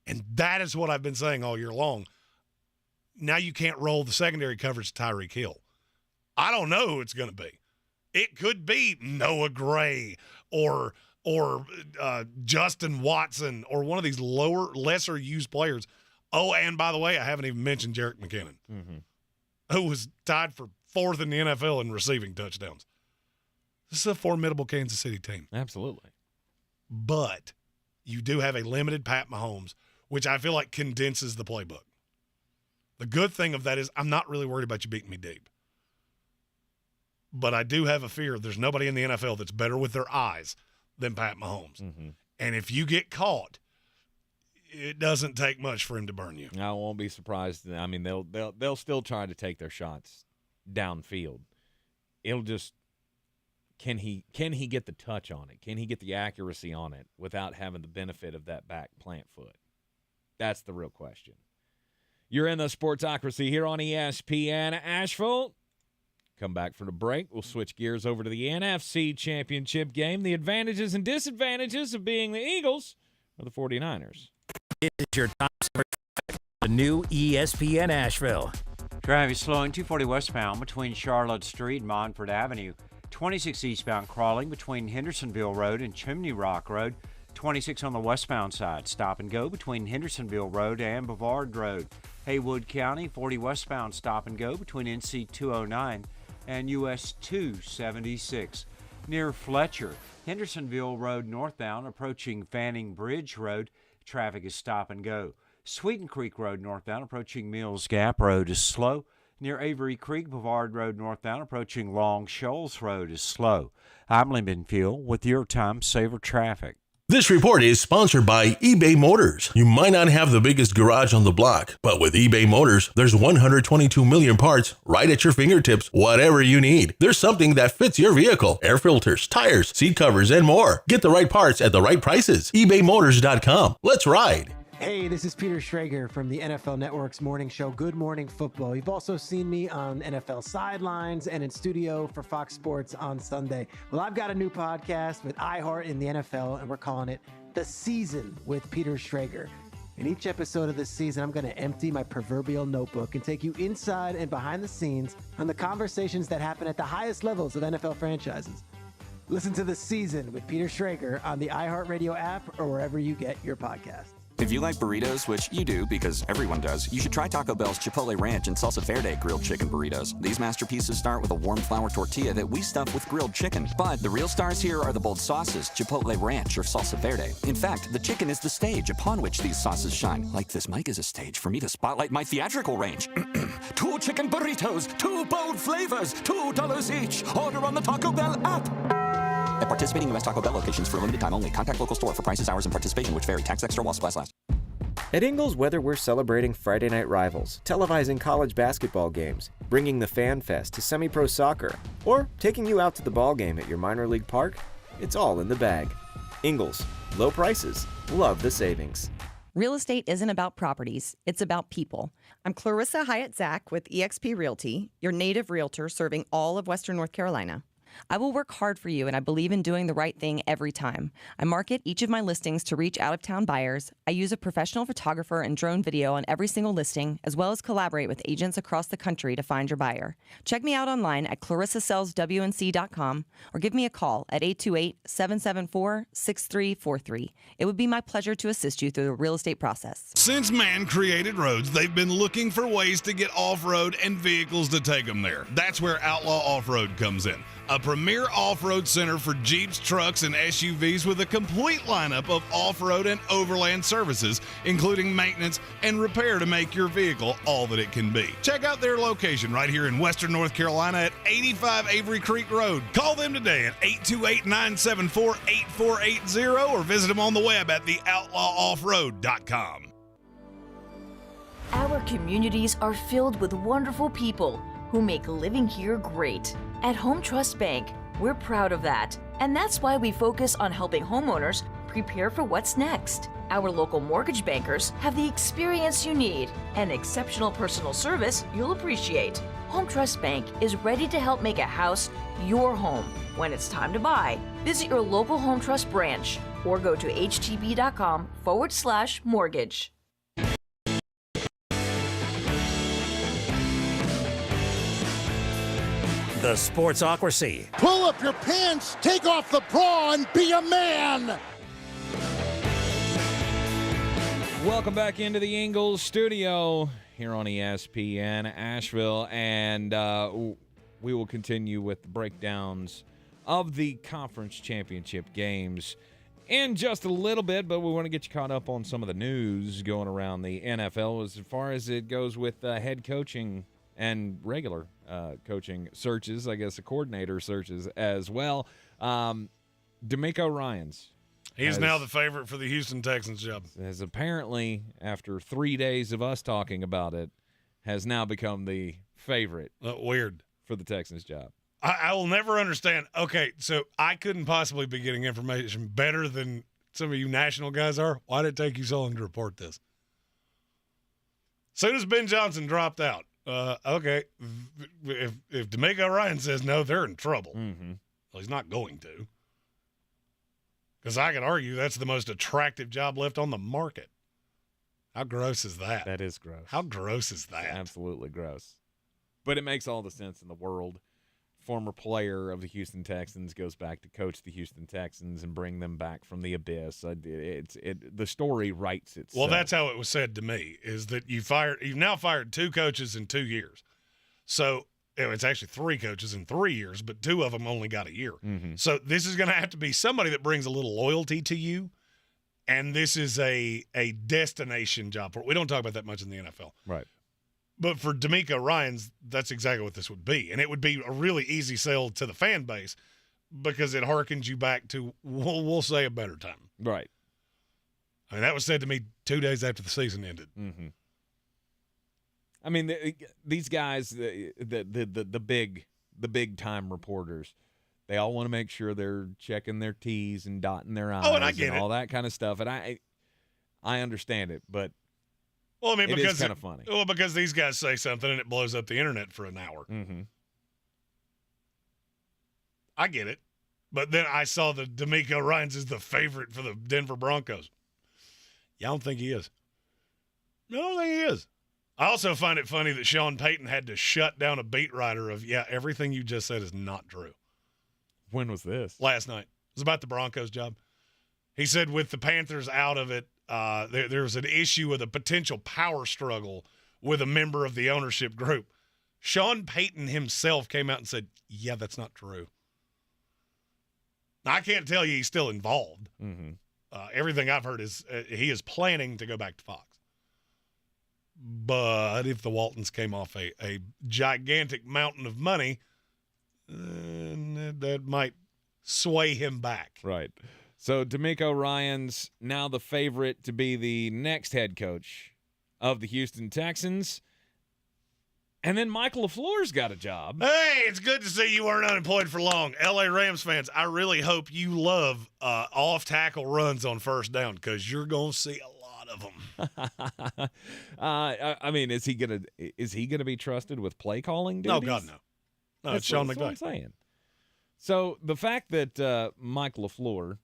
And that is what I've been saying all year long. Now you can't roll the secondary coverage to Tyreek Hill. I don't know who it's going to be. It could be Noah Gray or Justin Watson or one of these lesser used players. Oh, and by the way, I haven't even mentioned Jerick McKinnon, who was tied for 4th in the NFL in receiving touchdowns. This is a formidable Kansas City team. Absolutely. But you do have a limited Pat Mahomes, which I feel like condenses the playbook. The good thing of that is I'm not really worried about you beating me deep. But I do have a fear there's nobody in the NFL that's better with their eyes than Pat Mahomes. Mm-hmm. And if you get caught, it doesn't take much for him to burn you. I won't be surprised. I mean, they'll still try to take their shots downfield. It'll just can he get the touch on it? Can he get the accuracy on it without having the benefit of that back plant foot? That's the real question. You're in the Sportsocracy here on ESPN Asheville. Come back for the break. We'll switch gears over to the NFC Championship game. The advantages and disadvantages of being the Eagles or the 49ers. It is your top the new ESPN Asheville. Traffic slowing 240 westbound between Charlotte Street and Montford Avenue. 26 eastbound crawling between Hendersonville Road and Chimney Rock Road. 26 on the westbound side. Stop and go between Hendersonville Road and Bavard Road. Haywood County, 40 westbound stop and go between NC 209 and US 276. Near Fletcher, Hendersonville Road northbound approaching Fanning Bridge Road, traffic is stop and go. Sweeten Creek Road northbound approaching Mills Gap Road is slow. Near Avery Creek, Bavard Road northbound approaching Long Shoals Road is slow. I'm Lyndon Fuel with your time saver traffic. This report is sponsored by eBay Motors. You might not have the biggest garage on the block, but with eBay Motors, there's 122 million parts right at your fingertips, whatever you need. There's something that fits your vehicle. Air filters, tires, seat covers, and more. Get the right parts at the right prices. ebaymotors.com. Let's ride. Hey, this is Peter Schrager from the NFL Network's morning show, Good Morning Football. You've also seen me on NFL Sidelines and in studio for Fox Sports on Sunday. Well, I've got a new podcast with iHeart in the NFL, and we're calling it The Season with Peter Schrager. In each episode of this season, I'm going to empty my proverbial notebook and take you inside and behind the scenes on the conversations that happen at the highest levels of NFL franchises. Listen to The Season with Peter Schrager on the iHeartRadio app or wherever you get your podcasts. If you like burritos, which you do because everyone does, you should try Taco Bell's Chipotle Ranch and Salsa Verde grilled chicken burritos. These masterpieces start with a warm flour tortilla that we stuff with grilled chicken. But the real stars here are the bold sauces, Chipotle Ranch or Salsa Verde. In fact, the chicken is the stage upon which these sauces shine. Like this mic is a stage for me to spotlight my theatrical range. 2 chicken burritos, 2 bold flavors, $2 each. Order on the Taco Bell app. At participating U.S. Taco Bell locations for a limited time only. Contact local store for prices, hours, and participation which vary. Tax extra while supplies last. At Ingles, whether we're celebrating Friday night rivals, televising college basketball games, bringing the Fan Fest to semi-pro soccer, or taking you out to the ball game at your minor league park, it's all in the bag. Ingles, low prices, love the savings. Real estate isn't about properties, it's about people. I'm Clarissa Hyatt Zack with eXp Realty, your native realtor serving all of Western North Carolina. I will work hard for you, and I believe in doing the right thing every time. I market each of my listings to reach out-of-town buyers. I use a professional photographer and drone video on every single listing, as well as collaborate with agents across the country to find your buyer. Check me out online at clarissasellswnc.com or give me a call at 828-774-6343. It would be my pleasure to assist you through the real estate process. Since man created roads, they've been looking for ways to get off-road and vehicles to take them there. That's where Outlaw Off-Road comes in. a premier off-road center for Jeeps, trucks, and SUVs with a complete lineup of off-road and overland services, including maintenance and repair to make your vehicle all that it can be. Check out their location right here in Western North Carolina at 85 Avery Creek Road. Call them today at 828-974-8480 or visit them on the web at theoutlawoffroad.com. Our communities are filled with wonderful people who make living here great. At Home Trust Bank, we're proud of that. And that's why we focus on helping homeowners prepare for what's next. Our local mortgage bankers have the experience you need and exceptional personal service you'll appreciate. Home Trust Bank is ready to help make a house your home. When it's time to buy, visit your local Home Trust branch or go to htb.com/mortgage. The Sportsocracy. Pull up your pants, take off the bra, and be a man! Welcome back into the Ingles Studio here on ESPN Asheville, and we will continue with the breakdowns of the conference championship games in just a little bit, but we want to get you caught up on some of the news going around the NFL as far as it goes with head coaching and regular coaching searches, I guess the coordinator searches as well. D'Amico Ryans. He's now the favorite for the Houston Texans job. Has apparently, after 3 days of us talking about it, has now become the favorite. Weird. For the Texans job. I will never understand. Okay, so I couldn't possibly be getting information better than some of you national guys are. Why did it take you so long to report this? As soon as Ben Johnson dropped out, okay, if D'Amico Ryans says no, they're in trouble. Mm-hmm. Well, he's not going to. Because I could argue that's the most attractive job left on the market. How gross is that? That is gross. How gross is that? Absolutely gross. But it makes all the sense in the world. Former player of the Houston Texans goes back to coach the Houston Texans and bring them back from the abyss. The story writes itself. Well, that's how it was said to me, is that you've now fired 2 coaches in 2 years. So it's actually 3 coaches in 3 years, but 2 of them only got a year. Mm-hmm. So this is going to have to be somebody that brings a little loyalty to you, and this is a destination job. We don't talk about that much in the NFL. Right. But for D'Amico Ryans, that's exactly what this would be. And it would be a really easy sell to the fan base because it harkens you back to, we'll say, a better time. Right. I mean, that was said to me 2 days after the season ended. Mm-hmm. I mean, these guys, the big time reporters, they all want to make sure they're checking their T's and dotting their I's and I get all that kind of stuff. And I understand it, but well, I mean, because it's kind of funny. Well, because these guys say something and it blows up the internet for an hour. Mm-hmm. I get it. But then I saw that D'Amico Ryans is the favorite for the Denver Broncos. Yeah, I don't think he is. I don't think he is. I also find it funny that Sean Payton had to shut down a beat writer of, everything you just said is not true. When was this? Last night. It was about the Broncos job. He said with the Panthers out of it, there was an issue with a potential power struggle with a member of the ownership group. Sean Payton himself came out and said, yeah, that's not true. Now, I can't tell you he's still involved. Mm-hmm. Everything I've heard is he is planning to go back to Fox. But if the Waltons came off a gigantic mountain of money, that might sway him back. Right. So D'Amico Ryans now the favorite to be the next head coach of the Houston Texans. And then Michael LaFleur's got a job. Hey, it's good to see you weren't unemployed for long. L.A. Rams fans, I really hope you love off-tackle runs on first down because you're going to see a lot of them. I mean, is he gonna be trusted with play calling duties? No, God, no. No, it's Sean McVay. That's what I'm saying. So the fact that Mike LaFleur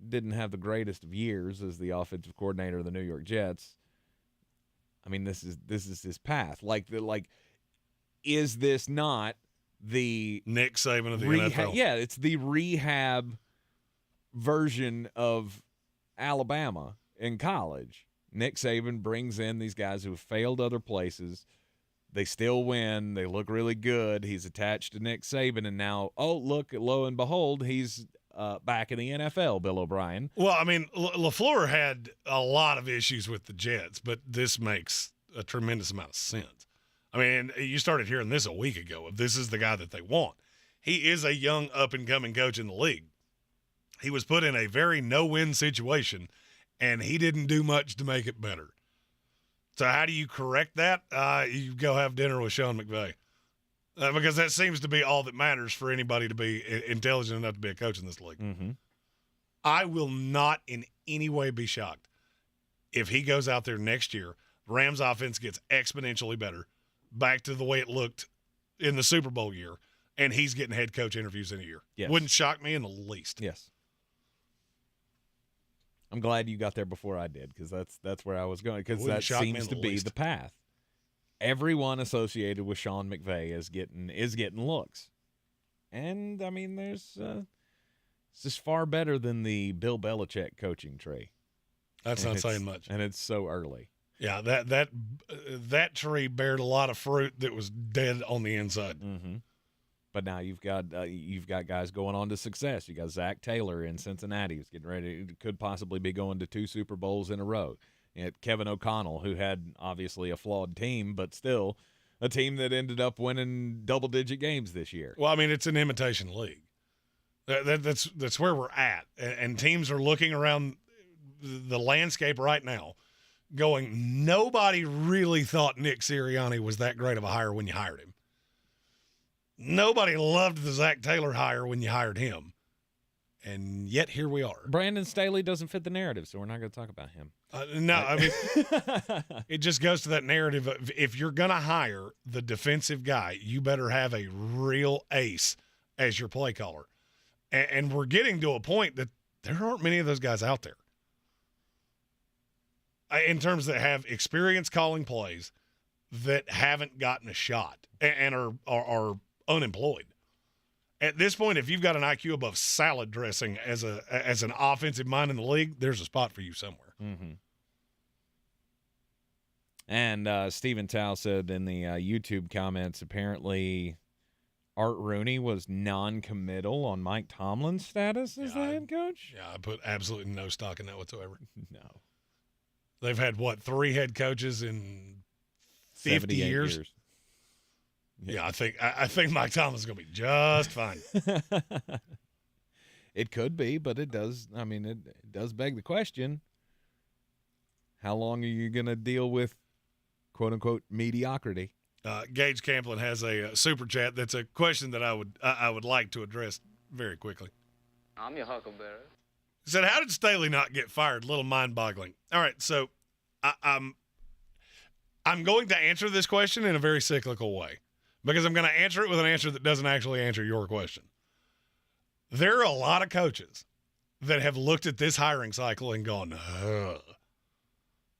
didn't have the greatest of years as the offensive coordinator of the New York Jets, I mean, this is his path. Is this not the Nick Saban of the NFL? Yeah, it's the rehab version of Alabama in college. Nick Saban brings in these guys who have failed other places, They still win. They look really good. He's attached to Nick Saban, and now, look, lo and behold, he's back in the NFL, Bill O'Brien. Well, I mean, LaFleur had a lot of issues with the Jets, but this makes a tremendous amount of sense. I mean, you started hearing this a week ago, if this is the guy that they want. He is a young, up-and-coming coach in the league. He was put in a very no-win situation, and he didn't do much to make it better. So how do you correct that? You go have dinner with Sean McVay. Because that seems to be all that matters for anybody to be intelligent enough to be a coach in this league. Mm-hmm. I will not in any way be shocked if he goes out there next year, Rams offense gets exponentially better, back to the way it looked in the Super Bowl year, and he's getting head coach interviews in a year. Yes. Wouldn't shock me in the least. Yes. I'm glad you got there before I did, because that's where I was going, because that seems to be the path. Everyone associated with Sean McVay is getting looks. And, I mean, it's just far better than the Bill Belichick coaching tree. That's not saying much. And it's so early. Yeah, that tree bared a lot of fruit that was dead on the inside. Mm-hmm. But now you've got guys going on to success. You got Zach Taylor in Cincinnati, who's getting ready, could possibly be going to 2 Super Bowls in a row. You had Kevin O'Connell, who had obviously a flawed team, but still a team that ended up winning double-digit games this year. Well, I mean, it's an imitation league. That's where we're at, and teams are looking around the landscape right now, going, nobody really thought Nick Sirianni was that great of a hire when you hired him. Nobody loved the Zach Taylor hire when you hired him. And yet here we are. Brandon Staley doesn't fit the narrative, so we're not going to talk about him. No, I mean, it just goes to that narrative of, if you're going to hire the defensive guy, you better have a real ace as your play caller. And we're getting to a point that there aren't many of those guys out there. In terms that have experience calling plays that haven't gotten a shot and are unemployed. At this point, if you've got an IQ above salad dressing as an offensive mind in the league, there's a spot for you somewhere. Mm-hmm. And Stephen Tao said in the YouTube comments, apparently Art Rooney was non-committal on Mike Tomlin's status as the head coach? Yeah, I put absolutely no stock in that whatsoever. No. They've had, 3 head coaches in 50 years? Yeah, I think Mike Tomlin's going to be just fine. It could be, but it does beg the question. How long are you going to deal with, quote unquote, mediocrity? Gage Camplin has a super chat that's a question that I would like to address very quickly. I'm your huckleberry. He said, how did Staley not get fired? A little mind-boggling. All right, so I'm going to answer this question in a very cyclical way, because I'm going to answer it with an answer that doesn't actually answer your question. There are a lot of coaches that have looked at this hiring cycle and gone, ugh.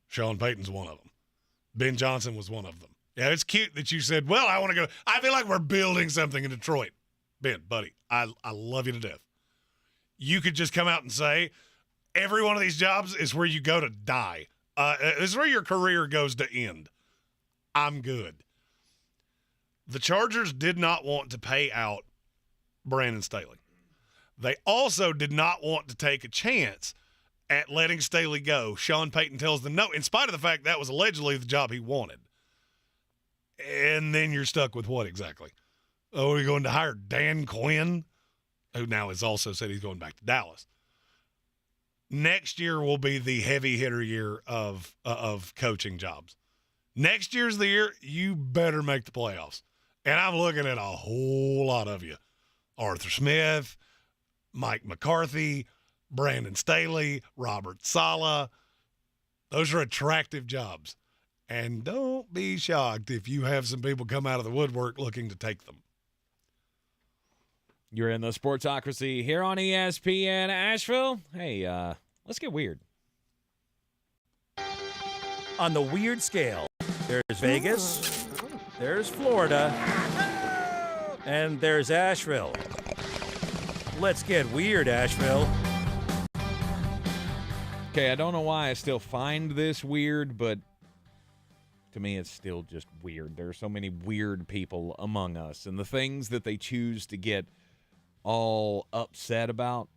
Sean Payton's one of them. Ben Johnson was one of them. Yeah, it's cute that you said, well, I want to go. I feel like we're building something in Detroit. Ben, buddy, I love you to death. You could just come out and say, every one of these jobs is where you go to die. This is where your career goes to end. I'm good. The Chargers did not want to pay out Brandon Staley. They also did not want to take a chance at letting Staley go. Sean Payton tells them no, in spite of the fact that was allegedly the job he wanted. And then you're stuck with what exactly? Oh, are you going to hire Dan Quinn, who now has also said he's going back to Dallas? Next year will be the heavy hitter year of coaching jobs. Next year's the year you better make the playoffs. And I'm looking at a whole lot of you. Arthur Smith, Mike McCarthy, Brandon Staley, Robert Saleh. Those are attractive jobs. And don't be shocked if you have some people come out of the woodwork looking to take them. You're in the Sportsocracy here on ESPN Asheville. Hey, let's get weird. On the weird scale, there's Vegas, there's Florida, and there's Asheville. Let's get weird, Asheville. Okay, I don't know why I still find this weird, but to me, it's still just weird. There are so many weird people among us, and the things that they choose to get all upset about.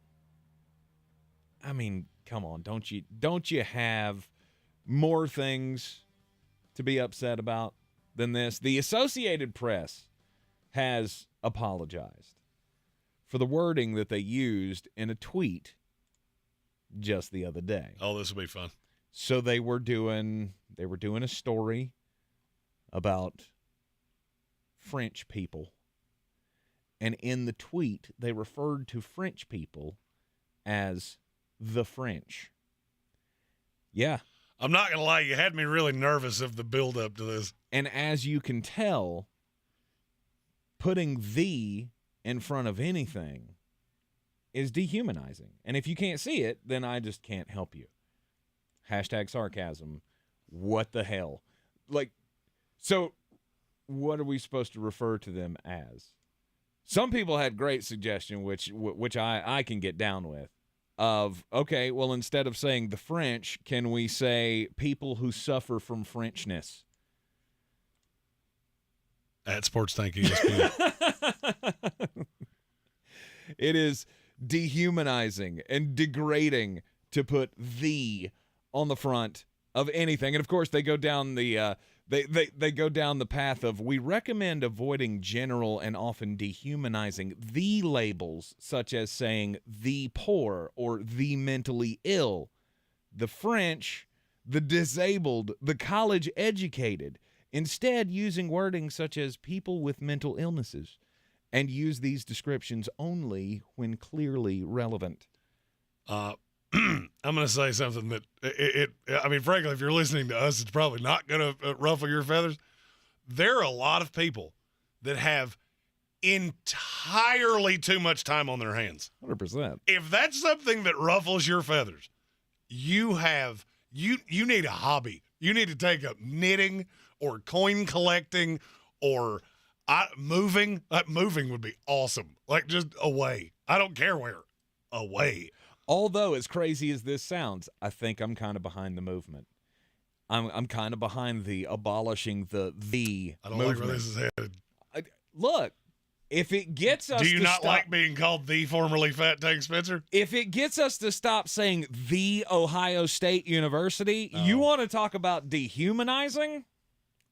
I mean, come on, don't you have more things to be upset about than this? The Associated Press has apologized for the wording that they used in a tweet just the other day. Oh, this will be fun. So they were doing a story about French people. And in the tweet, they referred to French people as the French. Yeah. I'm not going to lie, you had me really nervous of the build-up to this. And as you can tell, putting "the" in front of anything is dehumanizing. And if you can't see it, then I just can't help you. Hashtag sarcasm. What the hell? Like, so what are we supposed to refer to them as? Some people had great suggestion, which I can get down with, of, okay, well, instead of saying the French, can we say people who suffer from Frenchness? At Sports Tank ESPN. It is dehumanizing and degrading to put "the" on the front of anything. And of course, they go down the they go down the path of, we recommend avoiding general and often dehumanizing "the" labels, such as saying "the poor" or "the mentally ill," the French, the disabled, the college educated. Instead, using wording such as people with mental illnesses, and use these descriptions only when clearly relevant. I'm going to say something that I mean, frankly, if you're listening to us, it's probably not going to ruffle your feathers. There are a lot of people that have entirely too much time on their hands. 100%. If that's something that ruffles your feathers, you need a hobby. You need to take up knitting or coin collecting or moving. Moving would be awesome. Like, just away. I don't care where. Away. Although, as crazy as this sounds, I think I'm kind of behind the movement. I'm kind of behind the abolishing the I don't movement. like where this is headed. Look, if it gets us Do you to not stop, like being called the formerly Fat Tank Spencer? if it gets us to stop saying the Ohio State University, you want to talk about dehumanizing?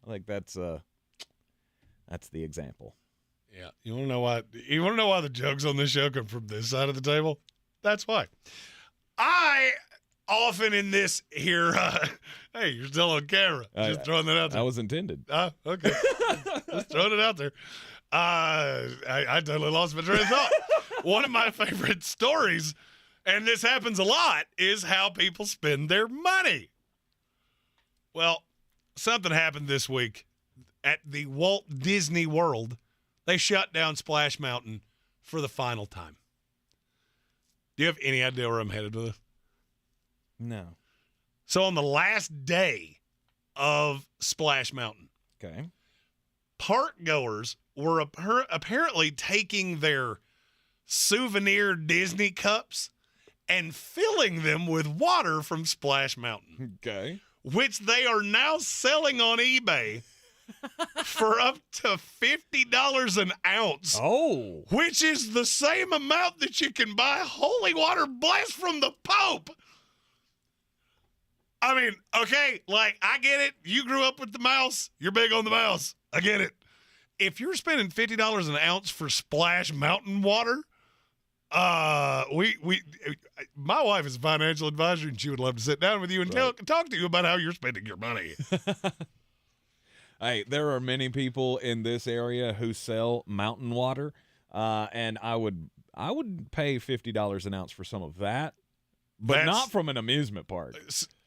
I think that's the example. Yeah. You want to know why? You want to know why the jokes on this show come from this side of the table? That's why. I often in this here. Hey, you're still on camera. Just throwing that out there. That was intended. Okay. Just throwing it out there. I totally lost my train of thought. One of my favorite stories, and this happens a lot, is how people spend their money. Well, something happened this week at the Walt Disney World. They shut down Splash Mountain for the final time. Do you have any idea where I'm headed with this? No. So on the last day of Splash Mountain, okay, park goers were apparently taking their souvenir Disney cups and filling them with water from Splash Mountain. Okay. Which they are now selling on eBay for up to $50 an ounce. Oh. Which is the same amount that you can buy holy water blessed from the Pope. I mean, okay, like, I get it. You grew up with the mouse. You're big on the mouse. I get it. If you're spending $50 an ounce for Splash Mountain water, my wife is a financial advisor, and she would love to sit down with you and talk to you about how you're spending your money. Hey, there are many people in this area who sell mountain water, and I would pay $50 an ounce for some of that, but not from an amusement park.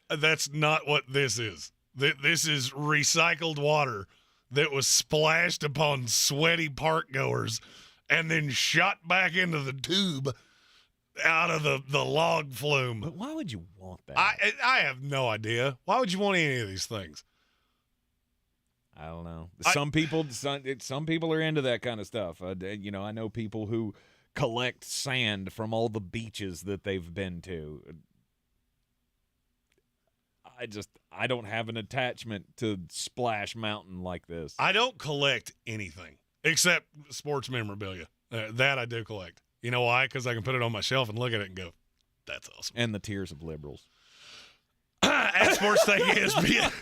That's not what this is. This is recycled water that was splashed upon sweaty park goers and then shot back into the tube out of the log flume. But why would you want that? I have no idea. Why would you want any of these things? I don't know. Some people are into that kind of stuff. I know people who collect sand from all the beaches that they've been to. I don't have an attachment to Splash Mountain like this. I don't collect anything except sports memorabilia. That I do collect. You know why? Because I can put it on my shelf and look at it and go, that's awesome. And the tears of liberals. At Sports Thing ESPN.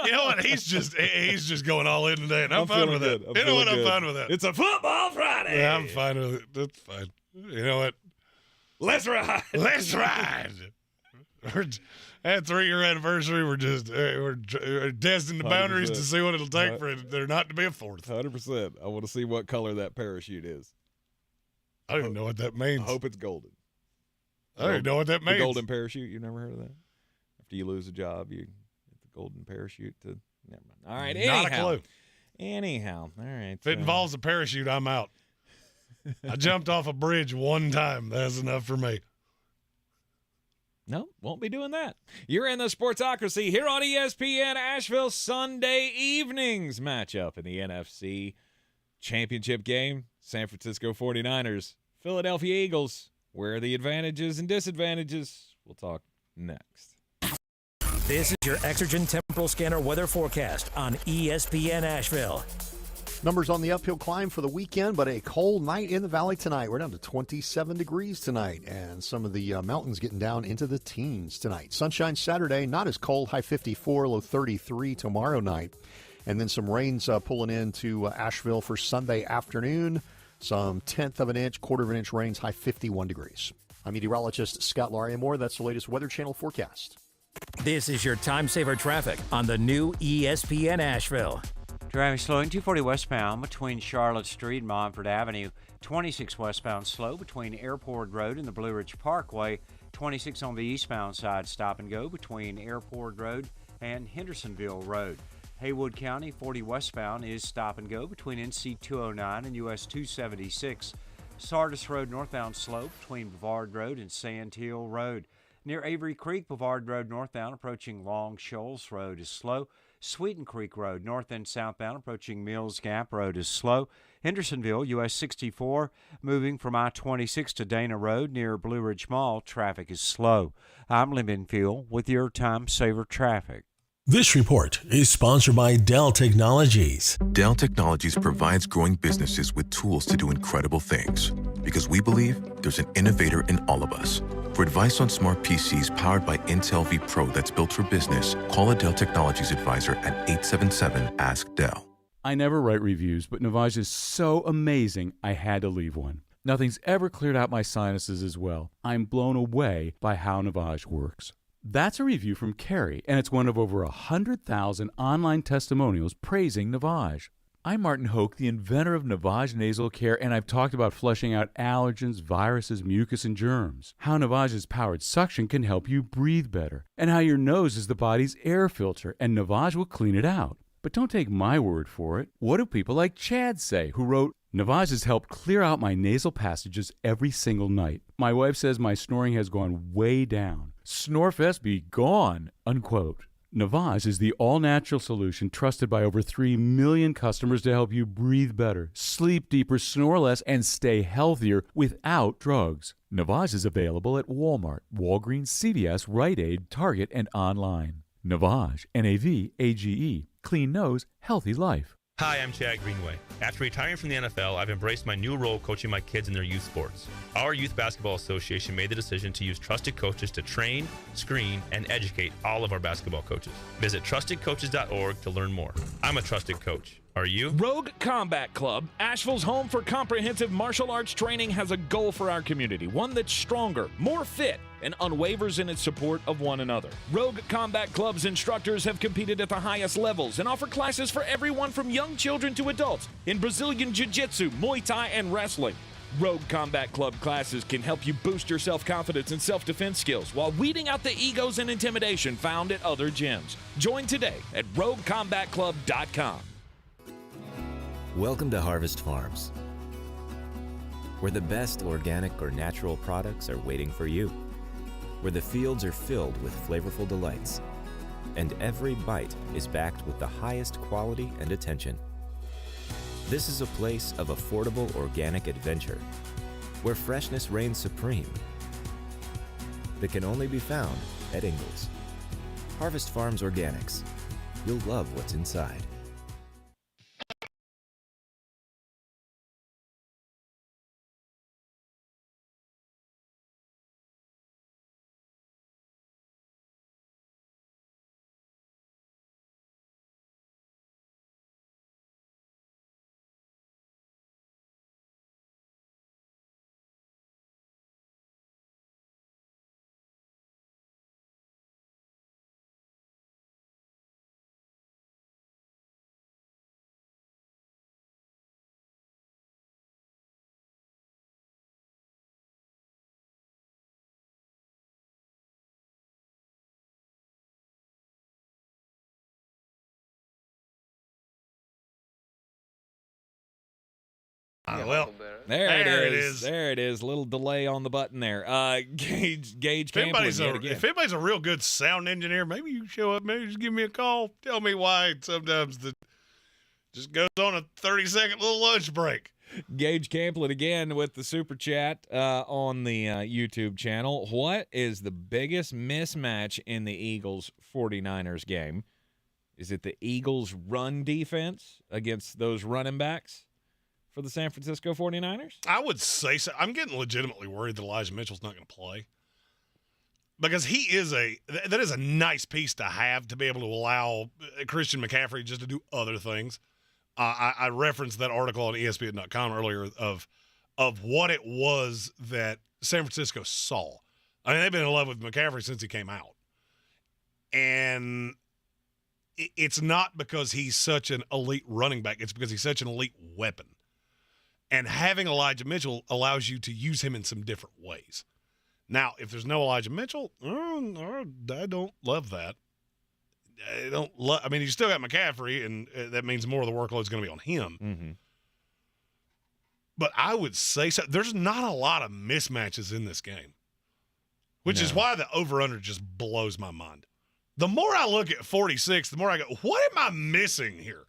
You know what? He's just going all in today, and I'm fine with that. You know what? I'm fine with that. It's a football Friday. Yeah, I'm fine with it. That's fine. You know what? Let's ride. Let's ride. At 3-year anniversary, we're testing the boundaries 100%. to see what it'll take for there not to be a fourth. 100%. I want to see what color that parachute is. I don't even know what that means. I hope it's golden. I don't even know what that means. The golden parachute. You never heard of that? After you lose a job, you get the golden parachute to. Never mind. All right. Not a clue. Anyhow. All right. If it involves a parachute, I'm out. I jumped off a bridge one time. That's enough for me. No, won't be doing that. You're in the Sportsocracy here on ESPN Asheville. Sunday evenings matchup in the NFC Championship game. San Francisco 49ers, Philadelphia Eagles. Where are the advantages and disadvantages? We'll talk next. This is your Exergen Temporal Scanner weather forecast on ESPN Asheville. Numbers on the uphill climb for the weekend, but a cold night in the valley tonight. We're down to 27 degrees tonight, and some of the mountains getting down into the teens tonight. Sunshine Saturday, not as cold, high 54, low 33 tomorrow night. And then some rains pulling into Asheville for Sunday afternoon. Some 1/10 of an inch, 1/4 of an inch rains, high 51 degrees. I'm meteorologist Scott Lauriamore. That's the latest Weather Channel forecast. This is your time saver traffic on the new ESPN Asheville. Traffic slowing 240 westbound between Charlotte Street and Montford Avenue. 26 westbound slow between Airport Road and the Blue Ridge Parkway. 26 on the eastbound side, stop and go between Airport Road and Hendersonville Road. Haywood County 40 westbound is stop and go between NC 209 and US 276. Sardis Road northbound slow between Bavard Road and Sand Hill Road. Near Avery Creek, Bavard Road northbound approaching Long Shoals Road is slow. Sweeten Creek Road north and southbound approaching Mills Gap Road is slow. Hendersonville, US 64, moving from I-26 to Dana Road near Blue Ridge Mall, traffic is slow. I'm Lee Minfield with your Time Saver Traffic. This report is sponsored by Dell Technologies. Dell Technologies provides growing businesses with tools to do incredible things because we believe there's an innovator in all of us. For advice on smart PCs powered by Intel V Pro that's built for business, call a Dell Technologies advisor at 877-ASK-DELL. I never write reviews, but Navage is so amazing I had to leave one. Nothing's ever cleared out my sinuses as well. I'm blown away by how Navage works. That's a review from Carrie, and it's one of over 100,000 online testimonials praising Navage. I'm Martin Hoke, the inventor of Navage Nasal Care, and I've talked about flushing out allergens, viruses, mucus, and germs. How Navage's powered suction can help you breathe better, and how your nose is the body's air filter, and Navage will clean it out. But don't take my word for it. What do people like Chad say, who wrote, Navage has helped clear out my nasal passages every single night. My wife says my snoring has gone way down. Snorefest be gone, unquote. Navage is the all-natural solution trusted by over 3 million customers to help you breathe better, sleep deeper, snore less, and stay healthier without drugs. Navage is available at Walmart, Walgreens, CVS, Rite Aid, Target, and online. Navage, N-A-V-A-G-E. Clean nose, healthy life. Hi, I'm Chad Greenway. After retiring from the NFL, I've embraced my new role coaching my kids in their youth sports. Our Youth Basketball Association made the decision to use trusted coaches to train, screen, and educate all of our basketball coaches. Visit trustedcoaches.org to learn more. I'm a trusted coach. Are you? Rogue Combat Club, Asheville's home for comprehensive martial arts training, has a goal for our community, one that's stronger, more fit, and unwavers in its support of one another. Rogue Combat Club's instructors have competed at the highest levels and offer classes for everyone from young children to adults in Brazilian Jiu-Jitsu, Muay Thai, and wrestling. Rogue Combat Club classes can help you boost your self-confidence and self-defense skills while weeding out the egos and intimidation found at other gyms. Join today at roguecombatclub.com. Welcome to Harvest Farms, where the best organic or natural products are waiting for you, where the fields are filled with flavorful delights, and every bite is backed with the highest quality and attention. This is a place of affordable organic adventure, where freshness reigns supreme, that can only be found at Ingles. Harvest Farms Organics. You'll love what's inside. Well, there it is. There it is. Little delay on the button there. Gage if anybody's a real good sound engineer, maybe you show up, maybe just give me a call. Tell me why sometimes the just goes on a 30-second little lunch break. Gage Camplin again with the super chat on the YouTube channel. What is the biggest mismatch in the Eagles 49ers game? Is it the Eagles' run defense against those running backs for the San Francisco 49ers? I would say so. I'm getting legitimately worried that Elijah Mitchell's not going to play because that is a nice piece to have to be able to allow Christian McCaffrey just to do other things. I referenced that article on ESPN.com earlier of what it was that San Francisco saw. I mean, they've been in love with McCaffrey since he came out. And it's not because he's such an elite running back. It's because he's such an elite weapon. And having Elijah Mitchell allows you to use him in some different ways. Now, if there's no Elijah Mitchell, I don't love that. I mean, you still got McCaffrey, and that means more of the workload is going to be on him. Mm-hmm. But I would say so. There's not a lot of mismatches in this game, which is why the over-under just blows my mind. The more I look at 46, the more I go, what am I missing here?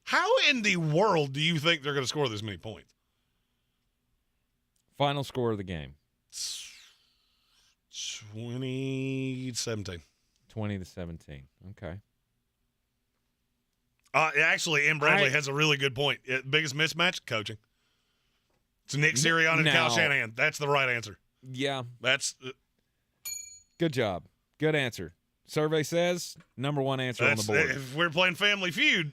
How in the world do you think they're going to score this many points? Final score of the game. 20-17. 20-17. Okay. Actually, M. Bradley has a really good point. Biggest mismatch? Coaching. It's Nick Sirianni and Kyle Shanahan. That's the right answer. Yeah. That's good job. Good answer. Survey says number one answer on the board. If we're playing Family Feud,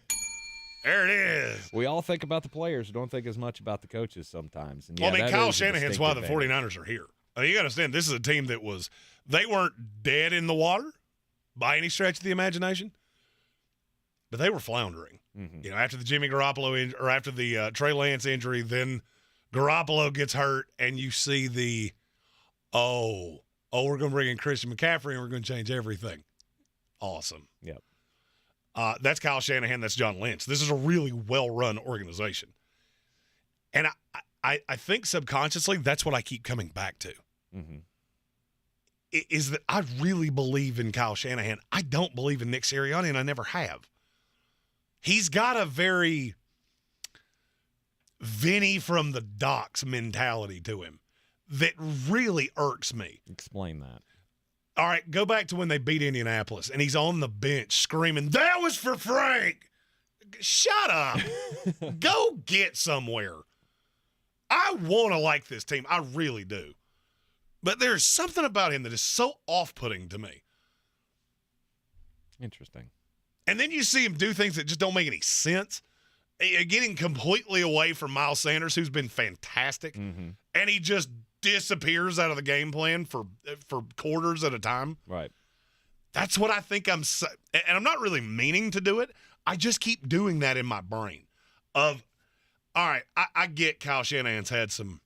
there it is. We all think about the players. Don't think as much about the coaches sometimes. And Kyle Shanahan's why the 49ers are here. I mean, you got to understand, this is a team that they weren't dead in the water by any stretch of the imagination, but they were floundering. Mm-hmm. After the Jimmy Garoppolo or after the Trey Lance injury, then Garoppolo gets hurt, and you see we're going to bring in Christian McCaffrey, and we're going to change everything. Awesome. Yep. That's Kyle Shanahan. That's John Lynch. This is a really well-run organization. And I think subconsciously that's what I keep coming back to. Mm-hmm. Is that I really believe in Kyle Shanahan. I don't believe in Nick Sirianni, and I never have. He's got a very Vinny from the docks mentality to him that really irks me. Explain that. All right, go back to when they beat Indianapolis, and he's on the bench screaming, "That was for Frank!" Shut up. Go get somewhere. I want to like this team. I really do. But there's something about him that is so off-putting to me. Interesting. And then you see him do things that just don't make any sense. Getting completely away from Miles Sanders, who's been fantastic, and he just disappears out of the game plan for quarters at a time. Right. That's what I think and I'm not really meaning to do it. I just keep doing that in my brain all right, I get Kyle Shanahan's had some,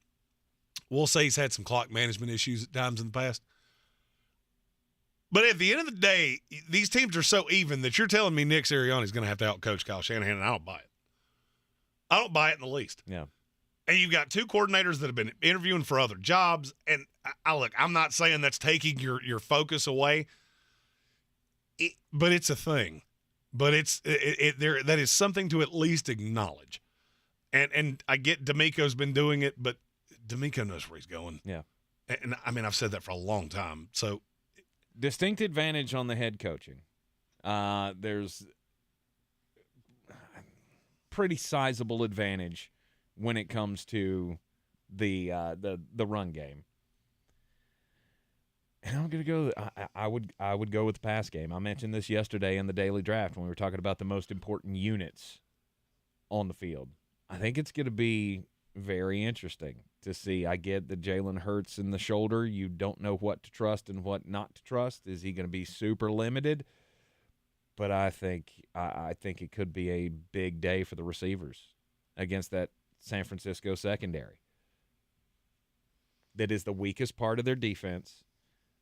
we'll say he's had some clock management issues at times in the past. But at the end of the day, these teams are so even that you're telling me Nick Sirianni's going to have to outcoach Kyle Shanahan, and I don't buy it. I don't buy it in the least. Yeah. And you've got two coordinators that have been interviewing for other jobs. And look, I'm not saying that's taking your focus away, but it's a thing. But that is something to at least acknowledge. And I get D'Amico's been doing it, but D'Amico knows where he's going. Yeah. And I mean, I've said that for a long time. So distinct advantage on the head coaching. There's pretty sizable advantage when it comes to the run game. And I'm going to go I would go with the pass game. I mentioned this yesterday in the daily draft when we were talking about the most important units on the field. I think it's going to be very interesting to see. I get the Jalen Hurts in the shoulder. You don't know what to trust and what not to trust. Is he going to be super limited? But I think it could be a big day for the receivers against that San Francisco secondary. That is the weakest part of their defense.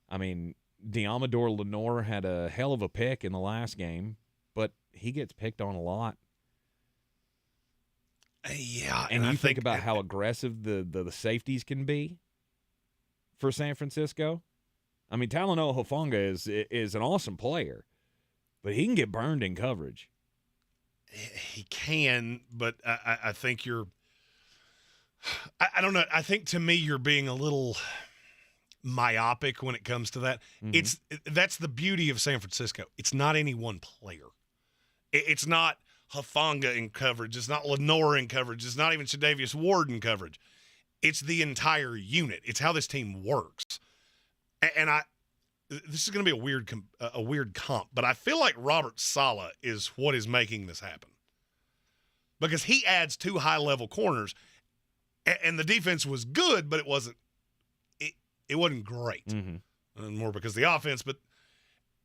I mean, Deommodore Lenoir had a hell of a pick in the last game, but he gets picked on a lot. Yeah, and you think about how aggressive the safeties can be for San Francisco. I mean, Talanoa Hufanga is an awesome player, but he can get burned in coverage. He can, but I think you're – I don't know. I think to me you're being a little myopic when it comes to that. Mm-hmm. That's the beauty of San Francisco. It's not any one player. It's not – Hufanga in coverage. It's not Lenoir in coverage. It's not even Tre'Davious Ward in coverage. It's the entire unit. It's how this team works. And this is going to be a weird comp, but I feel like Robert Saleh is what is making this happen. Because he adds 2 high-level corners, and the defense was good, but it wasn't great. Mm-hmm. More because of the offense, but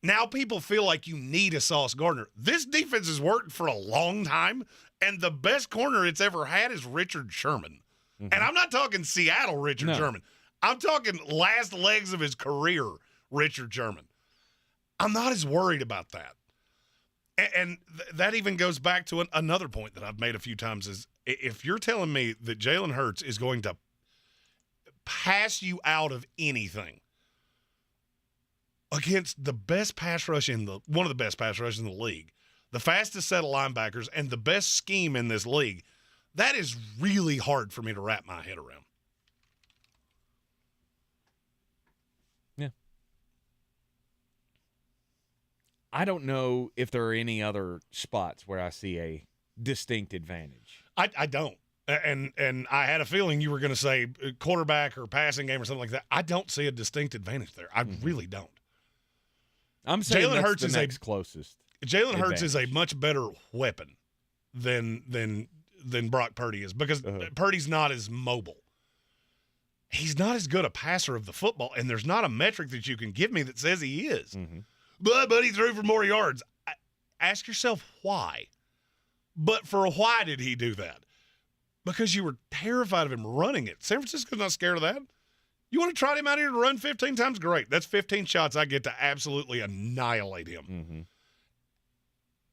now people feel like you need a Sauce Gardner. This defense has worked for a long time, and the best corner it's ever had is Richard Sherman. Mm-hmm. And I'm not talking Seattle Richard Sherman. I'm talking last legs of his career Richard Sherman. I'm not as worried about that. And that even goes back to another point that I've made a few times is if you're telling me that Jalen Hurts is going to pass you out of anything against the best pass rush one of the best pass rushes in the league, the fastest set of linebackers, and the best scheme in this league, that is really hard for me to wrap my head around. Yeah. I don't know if there are any other spots where I see a distinct advantage. I don't. And I had a feeling you were going to say quarterback or passing game or something like that. I don't see a distinct advantage there. I really don't. I'm saying Jalen Hurts is next closest. Jalen Hurts is a much better weapon than Brock Purdy is because Purdy's not as mobile. He's not as good a passer of the football, and there's not a metric that you can give me that says he is. Mm-hmm. But he threw for more yards. Ask yourself why. But for why did he do that? Because you were terrified of him running it. San Francisco's not scared of that. You want to trot him out here to run 15 times? Great. That's 15 shots I get to absolutely annihilate him. Mm-hmm.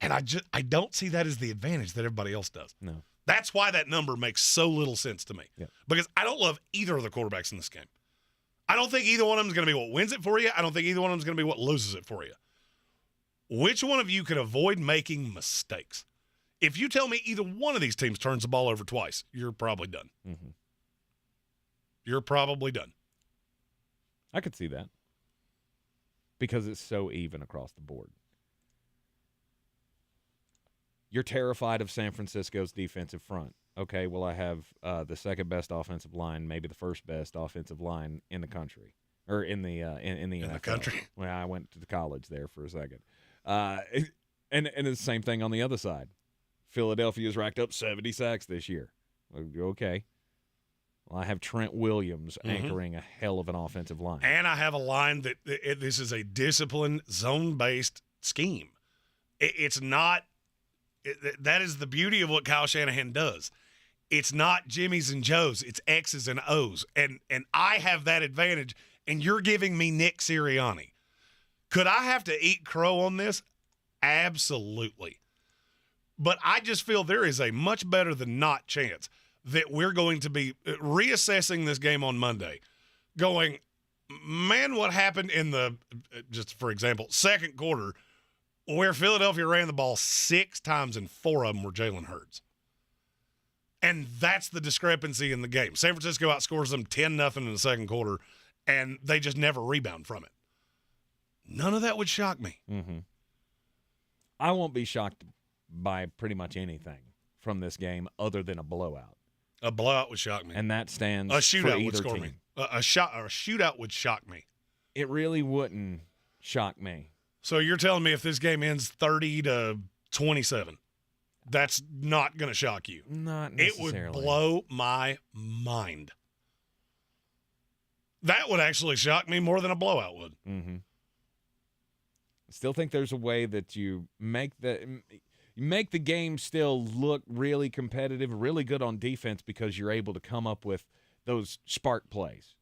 And I don't see that as the advantage that everybody else does. No. That's why that number makes so little sense to me. Yeah. Because I don't love either of the quarterbacks in this game. I don't think either one of them is going to be what wins it for you. I don't think either one of them is going to be what loses it for you. Which one of you can avoid making mistakes? If you tell me either one of these teams turns the ball over twice, you're probably done. Mm-hmm. You're probably done. I could see that because it's so even across the board. You're terrified of San Francisco's defensive front. Okay, well, I have the second best offensive line, maybe the first best offensive line in the country, or in the NFL. The country. Well, I went to college there for a second, and it's the same thing on the other side. Philadelphia's racked up 70 sacks this year. Okay. Well, I have Trent Williams anchoring a hell of an offensive line. And I have a line that this is a disciplined, zone-based scheme. It's not – that is the beauty of what Kyle Shanahan does. It's not Jimmys and Joes. It's X's and O's. And I have that advantage, and you're giving me Nick Sirianni. Could I have to eat crow on this? Absolutely. But I just feel there is a much better than not chance that we're going to be reassessing this game on Monday, going, man, what happened in the, just for example, second quarter where Philadelphia ran the ball 6 times and 4 of them were Jalen Hurts. And that's the discrepancy in the game. San Francisco outscores them 10-0 in the second quarter, and they just never rebound from it. None of that would shock me. Mm-hmm. I won't be shocked by pretty much anything from this game other than a blowout. A blowout would shock me. And that stands a shootout for would either score team. me. A shootout would shock me. It really wouldn't shock me. So you're telling me if this game ends 30-27, that's not going to shock you? Not It necessarily. would blow my mind. That would actually shock me more than a blowout would. Mm-hmm. I still think there's a way that you make the game still look really competitive, really good on defense because you're able to come up with those spark plays.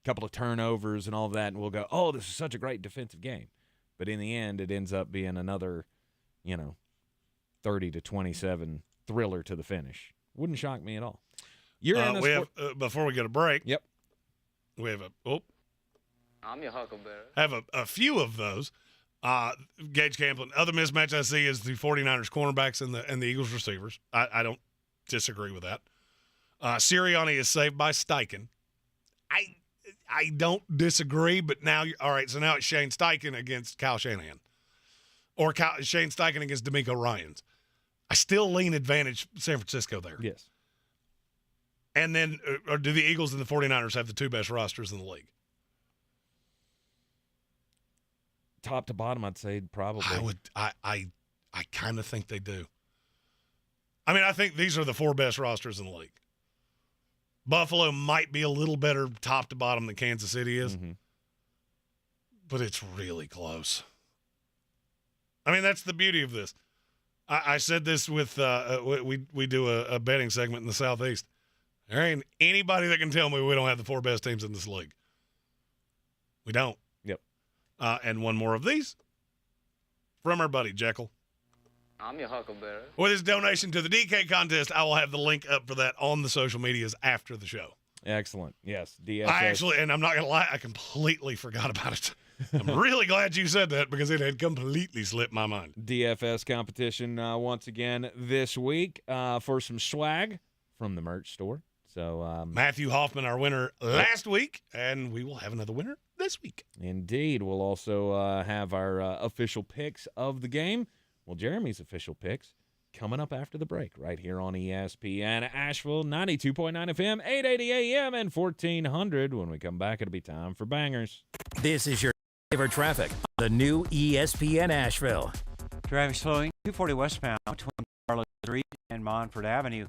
A couple of turnovers and all of that, and we'll go, oh, this is such a great defensive game. But in the end, it ends up being another, 30-27 thriller to the finish. Wouldn't shock me at all. We have before we get a break. Yep. We have I'm your huckleberry. Have a few of those. Gage Camplin. Other mismatch I see is the 49ers cornerbacks and the Eagles receivers. I don't disagree with that. Sirianni is saved by Steichen. I don't disagree, but now all right. So now it's Shane Steichen against Kyle Shanahan, or Shane Steichen against D'Amico Ryans. I still lean advantage San Francisco there. Yes. And then, or do the Eagles and the 49ers have the two best rosters in the league? Top to bottom, I'd say probably. I kind of think they do. I mean, I think these are the four best rosters in the league. Buffalo might be a little better top to bottom than Kansas City is, but it's really close. I mean, that's the beauty of this. I said this with we do a betting segment in the Southeast. There ain't anybody that can tell me we don't have the four best teams in this league. We don't. Yep. And one more of these from our buddy Jekyll. I'm your huckleberry. With his donation to the DK contest, I will have the link up for that on the social medias after the show. Excellent. Yes. DFS. I actually, and I'm not going to lie, I completely forgot about it. I'm really glad you said that because it had completely slipped my mind. DFS competition once again this week for some swag from the merch store. So Matthew Hoffman, our winner last week, and we will have another winner this week. Indeed. We'll also have our official picks of the game. Well, Jeremy's official picks coming up after the break right here on ESPN Asheville, 92.9 FM, 880 AM, and 1400. When we come back, it'll be time for Bangers. This is your favorite traffic on the new ESPN Asheville. Traffic slowing 240 westbound between Charlotte Street and Montford Avenue.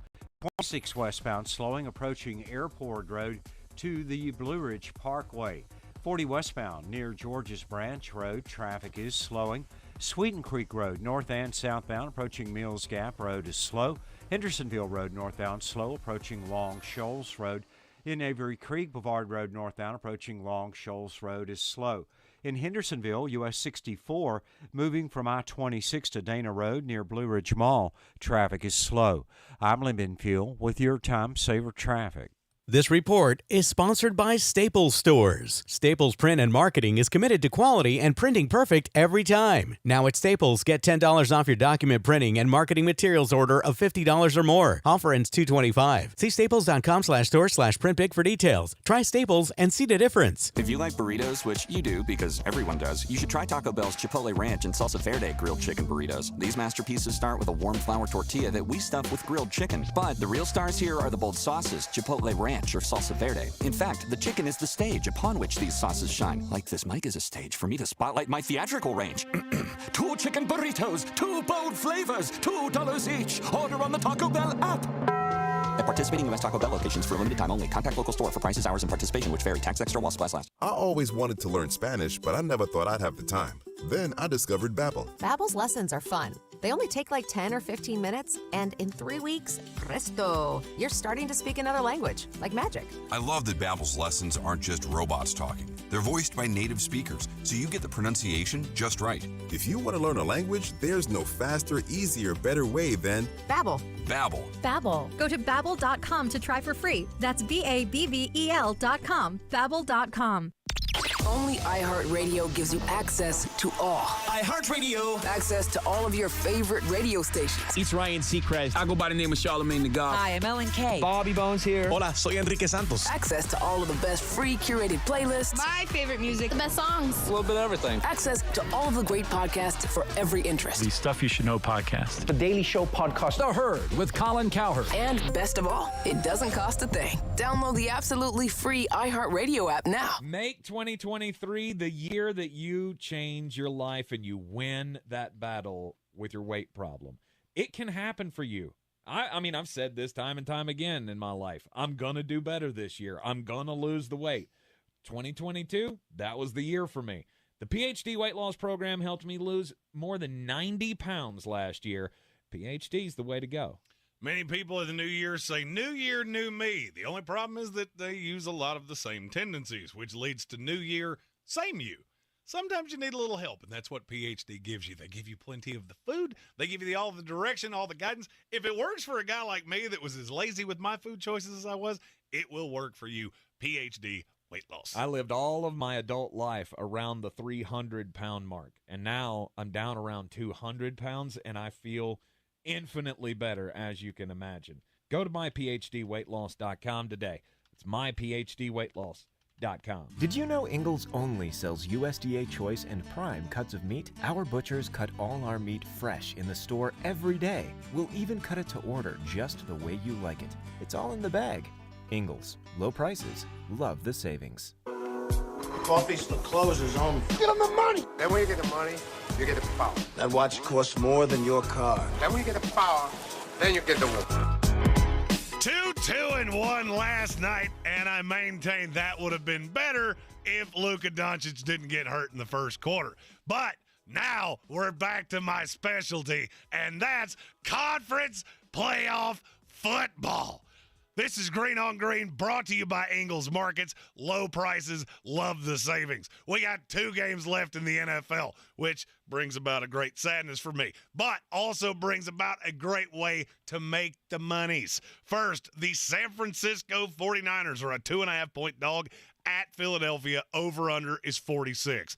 26 westbound slowing approaching Airport Road to the Blue Ridge Parkway. 40 westbound near George's Branch Road. Traffic is slowing. Sweeten Creek Road, north and southbound, approaching Mills Gap Road is slow. Hendersonville Road, northbound, slow, approaching Long Shoals Road. In Avery Creek, Boulevard Road, northbound, approaching Long Shoals Road is slow. In Hendersonville, US 64, moving from I-26 to Dana Road near Blue Ridge Mall, traffic is slow. I'm Lyndon Fuel with your Time Saver Traffic. This report is sponsored by Staples Stores. Staples Print and Marketing is committed to quality and printing perfect every time. Now at Staples, get $10 off your document printing and marketing materials order of $50 or more. Offer ends 2/25. See staples.com/store/printbig for details. Try Staples and see the difference. If you like burritos, which you do because everyone does, you should try Taco Bell's Chipotle Ranch and Salsa Verde grilled chicken burritos. These masterpieces start with a warm flour tortilla that we stuff with grilled chicken. But the real stars here are the bold sauces, Chipotle Ranch or Salsa Verde. In fact, the chicken is the stage upon which these sauces shine. Like this mic is a stage for me to spotlight my theatrical range. 2 chicken burritos, 2 bold flavors, $2 each. Order on the Taco Bell app. At participating U.S. Taco Bell locations for a limited time only. Contact local store for prices, hours, and participation which vary. Tax extra while supplies last. I always wanted to learn Spanish, but I never thought I'd have the time. Then I discovered Babbel. Babbel's lessons are fun. They only take like 10 or 15 minutes, and in 3 weeks, presto, you're starting to speak another language, like magic. I love that Babbel's lessons aren't just robots talking. They're voiced by native speakers, so you get the pronunciation just right. If you want to learn a language, there's no faster, easier, better way than Babbel. Babbel. Babbel. Go to Babbel.com to try for free. That's BABBEL.com. Babbel.com. Only iHeartRadio gives you access to all. iHeartRadio. Access to all of your favorite radio stations. It's Ryan Seacrest. I go by the name of Charlamagne the God. Hi, I'm Ellen K. Bobby Bones here. Hola, soy Enrique Santos. Access to all of the best free curated playlists. My favorite music. The best songs. A little bit of everything. Access to all of the great podcasts for every interest. The Stuff You Should Know podcast. The Daily Show podcast. The Herd with Colin Cowherd. And best of all, it doesn't cost a thing. Download the absolutely free iHeartRadio app now. Make 2023 the year that you change your life and you win that battle with your weight problem. It can happen for you. I mean, I've said this time and time again in my life. I'm going to do better this year. I'm going to lose the weight. 2022, that was the year for me. The PhD weight loss program helped me lose more than 90 pounds last year. PhD's the way to go. Many people in the new year say, new year, new me. The only problem is that they use a lot of the same tendencies, which leads to new year, same you. Sometimes you need a little help, and that's what PhD gives you. They give you plenty of the food. They give you all the direction, all the guidance. If it works for a guy like me that was as lazy with my food choices as I was, it will work for you. PhD weight loss. I lived all of my adult life around the 300-pound mark, and now I'm down around 200 pounds, and I feel infinitely better, as you can imagine. Go to myphdweightloss.com today. It's myphdweightloss.com. Did you know Ingles only sells USDA Choice and Prime cuts of meat? Our butchers cut all our meat fresh in the store every day. We'll even cut it to order just the way you like it. It's all in the bag. Ingles. Low prices. Love the savings. Coffee still closes on. Get them the money. Then when you get the money, you get the power. That watch costs more than your car. Then when you get the power, then you get the woman. 2-2-1 last night, and I maintain that would have been better if Luka Doncic didn't get hurt in the first quarter. But now we're back to my specialty, and that's conference playoff football. This is Green on Green, brought to you by Ingles Markets. Low prices, love the savings. We got 2 games left in the NFL, which brings about a great sadness for me, but also brings about a great way to make the monies. First, the San Francisco 49ers are a 2.5-point dog at Philadelphia. Over-under is 46.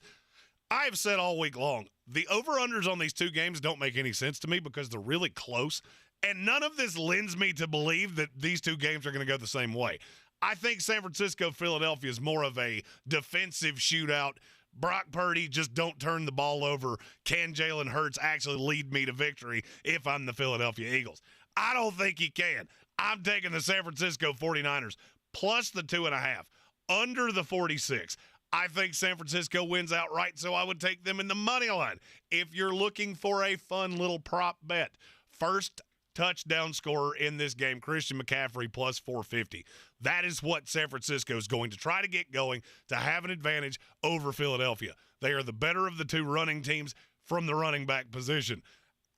I have said all week long, the over-unders on these 2 games don't make any sense to me because they're really close. And none of this lends me to believe that these 2 games are going to go the same way. I think San Francisco-Philadelphia is more of a defensive shootout. Brock Purdy, just don't turn the ball over. Can Jalen Hurts actually lead me to victory if I'm the Philadelphia Eagles? I don't think he can. I'm taking the San Francisco 49ers plus the 2.5, under the 46. I think San Francisco wins outright, so I would take them in the money line. If you're looking for a fun little prop bet, first touchdown scorer in this game, Christian McCaffrey plus 450. That is what San Francisco is going to try to get going to have an advantage over Philadelphia. They are the better of the 2 running teams from the running back position.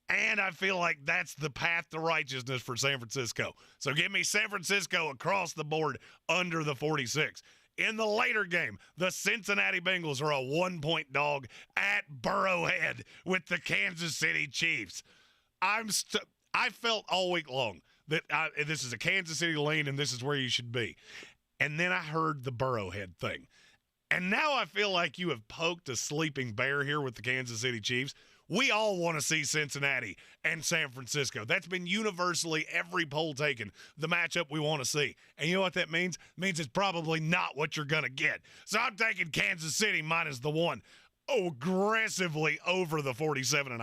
And I feel like that's the path to righteousness for San Francisco. So give me San Francisco across the board under the 46. In the later game, the Cincinnati Bengals are a 1-point dog at Burrowhead with the Kansas City Chiefs. I felt all week long that this is a Kansas City lean and this is where you should be. And then I heard the Burrowhead thing. And now I feel like you have poked a sleeping bear here with the Kansas City Chiefs. We all want to see Cincinnati and San Francisco. That's been universally every poll taken, the matchup we want to see. And you know what that means? It means it's probably not what you're going to get. So I'm taking Kansas City minus the 1, aggressively over the 47.5.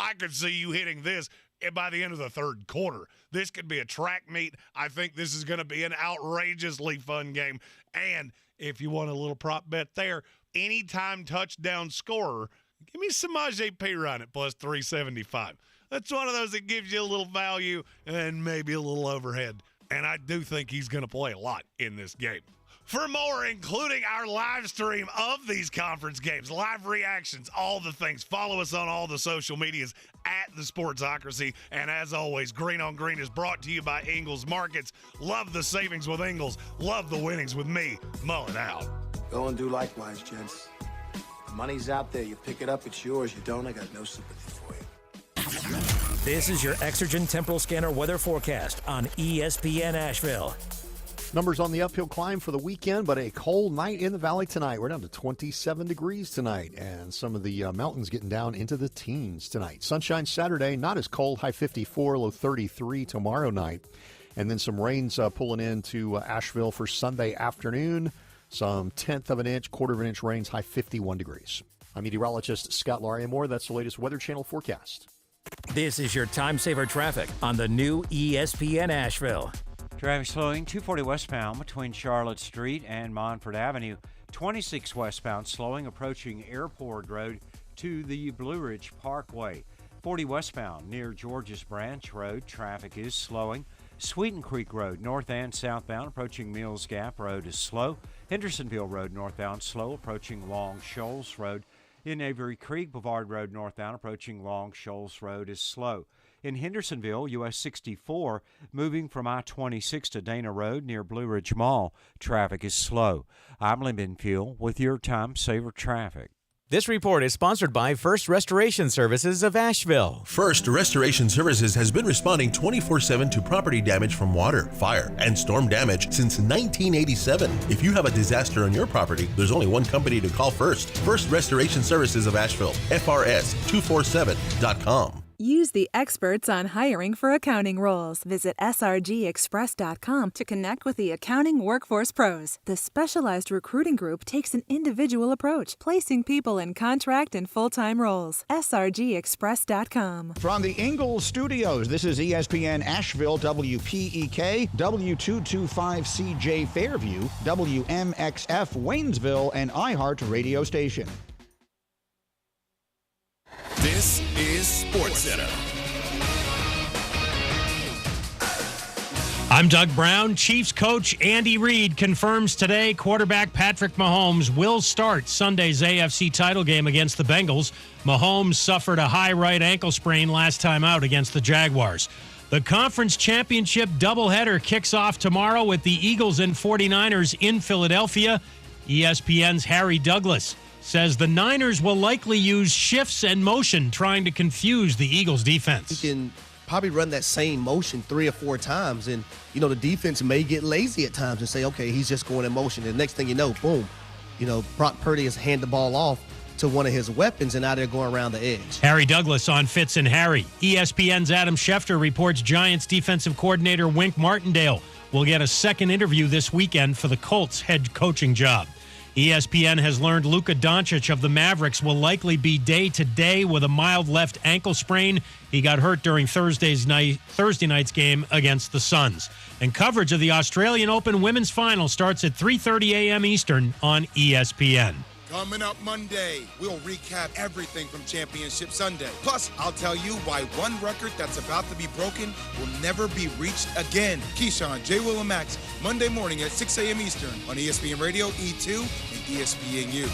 I could see you hitting this by the end of the third quarter. This could be a track meet. I think this is going to be an outrageously fun game. And if you want a little prop bet there, anytime touchdown scorer, give me Samaje Perine at plus 375. That's one of those that gives you a little value and maybe a little overhead. And I do think he's going to play a lot in this game. For more, including our live stream of these conference games, live reactions, all the things, follow us on all the social medias at The Sportsocracy. And as always, Green on Green is brought to you by Ingles Markets. Love the savings with Ingles. Love the winnings with me. Mull it out. Go and do likewise, gents. The money's out there. You pick it up, it's yours. You don't, I got no sympathy for you. This is your Exergen Temporal Scanner weather forecast on ESPN Asheville. Numbers on the uphill climb for the weekend, but a cold night in the valley tonight. We're down to 27 degrees tonight, and some of the mountains getting down into the teens tonight. Sunshine Saturday, not as cold, high 54, low 33 tomorrow night. And then some rains pulling into Asheville for Sunday afternoon. Some 1/10 of an inch, 1/4 of an inch rains, high 51 degrees. I'm meteorologist Scott Lauriamore. That's the latest Weather Channel forecast. This is your time saver traffic on the new ESPN Asheville. Traffic slowing 240 westbound between Charlotte Street and Montford Avenue. 26 westbound slowing approaching Airport Road to the Blue Ridge Parkway. 40 westbound near Georges Branch Road. Traffic is slowing. Sweeten Creek Road north and southbound approaching Mills Gap Road is slow. Hendersonville Road northbound slow approaching Long Shoals Road. In Avery Creek, Boulevard Road northbound approaching Long Shoals Road is slow. In Hendersonville, US 64, moving from I-26 to Dana Road near Blue Ridge Mall, traffic is slow. I'm Lyndon Fuel with your Time Saver Traffic. This report is sponsored by First Restoration Services of Asheville. First Restoration Services has been responding 24/7 to property damage from water, fire, and storm damage since 1987. If you have a disaster on your property, there's only one company to call first. First Restoration Services of Asheville, FRS247.com. Use the experts on hiring for accounting roles. Visit srgexpress.com to connect with the accounting workforce pros. The specialized recruiting group takes an individual approach, placing people in contract and full-time roles. srgexpress.com. From the Ingles Studios, this is ESPN Asheville, WPEK, W225CJ Fairview, WMXF Waynesville, and iHeart radio station. This is SportsCenter. I'm Doug Brown. Chiefs coach Andy Reid confirms today quarterback Patrick Mahomes will start Sunday's AFC title game against the Bengals. Mahomes suffered a high right ankle sprain last time out against the Jaguars. The conference championship doubleheader kicks off tomorrow with the Eagles and 49ers in Philadelphia. ESPN's Harry Douglas says the Niners will likely use shifts and motion trying to confuse the Eagles' defense. He can probably run that same motion 3 or 4 times, and, the defense may get lazy at times and say, okay, he's just going in motion. And the next thing you know, boom, Brock Purdy has handed the ball off to one of his weapons, and now they're going around the edge. Harry Douglas on Fitz and Harry. ESPN's Adam Schefter reports Giants defensive coordinator Wink Martindale will get a second interview this weekend for the Colts head coaching job. ESPN has learned Luka Doncic of the Mavericks will likely be day-to-day with a mild left ankle sprain. He got hurt during Thursday night's game against the Suns. And coverage of the Australian Open Women's Final starts at 3:30 a.m. Eastern on ESPN. Coming up Monday, we'll recap everything from Championship Sunday. Plus, I'll tell you why one record that's about to be broken will never be reached again. Keyshawn, J. Will, and Max, Monday morning at 6 a.m. Eastern on ESPN Radio, E2, and ESPNU.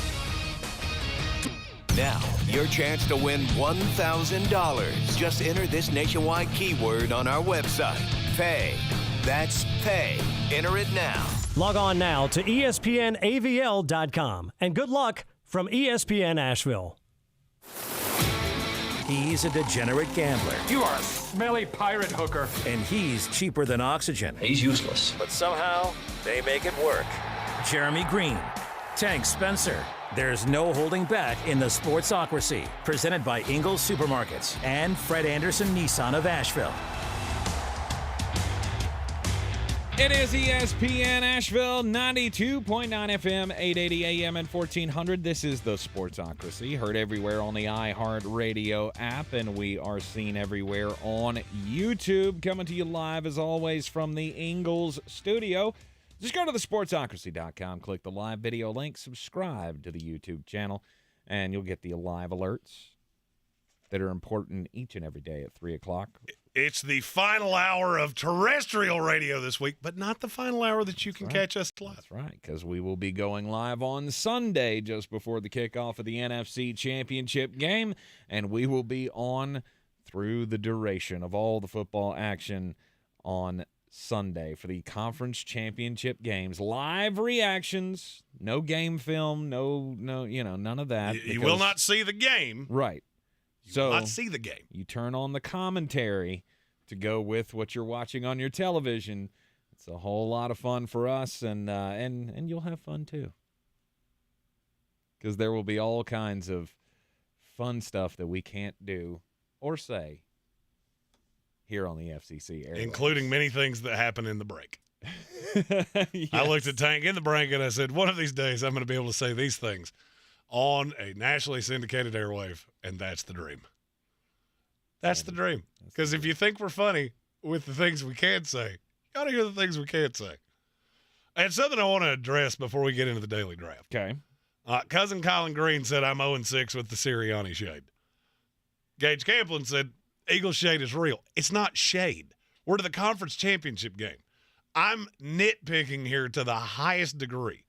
Now, your chance to win $1,000. Just enter this nationwide keyword on our website, PAY. That's PAY. Enter it now. Log on now to ESPNAVL.com. And good luck from ESPN Asheville. He's a degenerate gambler. You are a smelly pirate hooker. And he's cheaper than oxygen. He's useless. But somehow, they make it work. Jeremy Greene, Tank Spencer. There's no holding back in the sportsocracy. Presented by Ingles Supermarkets and Fred Anderson Nissan of Asheville. It is ESPN Asheville, 92.9 FM, 880 AM, and 1400. This is the Sportsocracy, heard everywhere on the iHeart Radio app, and we are seen everywhere on YouTube. Coming to you live, as always, from the Ingles Studio. Just go to thesportsocracy.com, click the live video link, subscribe to the YouTube channel, and you'll get the live alerts that are important each and every day at 3 o'clock. It's the final hour of terrestrial radio this week, but not the final hour that you can catch us live. That's right, because we will be going live on Sunday just before the kickoff of the NFC Championship game, and we will be on through the duration of all the football action on Sunday for the conference championship games. Live reactions, no game film, no, none of that. You will not see the game. Right. So not see the game. You turn on the commentary to go with what you're watching on your television. It's a whole lot of fun for us, and you'll have fun too. Because there will be all kinds of fun stuff that we can't do or say here on the FCC airwaves. Including many things that happen in the break. Yes. I looked at Tank in the break and I said, one of these days I'm going to be able to say these things on a nationally syndicated airwave, and that's the dream. That's the dream. Because if you think we're funny with the things we can't say, you got to hear the things we can't say. And something I want to address before we get into the daily draft. Okay. Cousin Colin Greene said I'm 0-6 with the Sirianni shade. Gage Camplin said Eagles shade is real. It's not shade. We're to the conference championship game. I'm nitpicking here to the highest degree.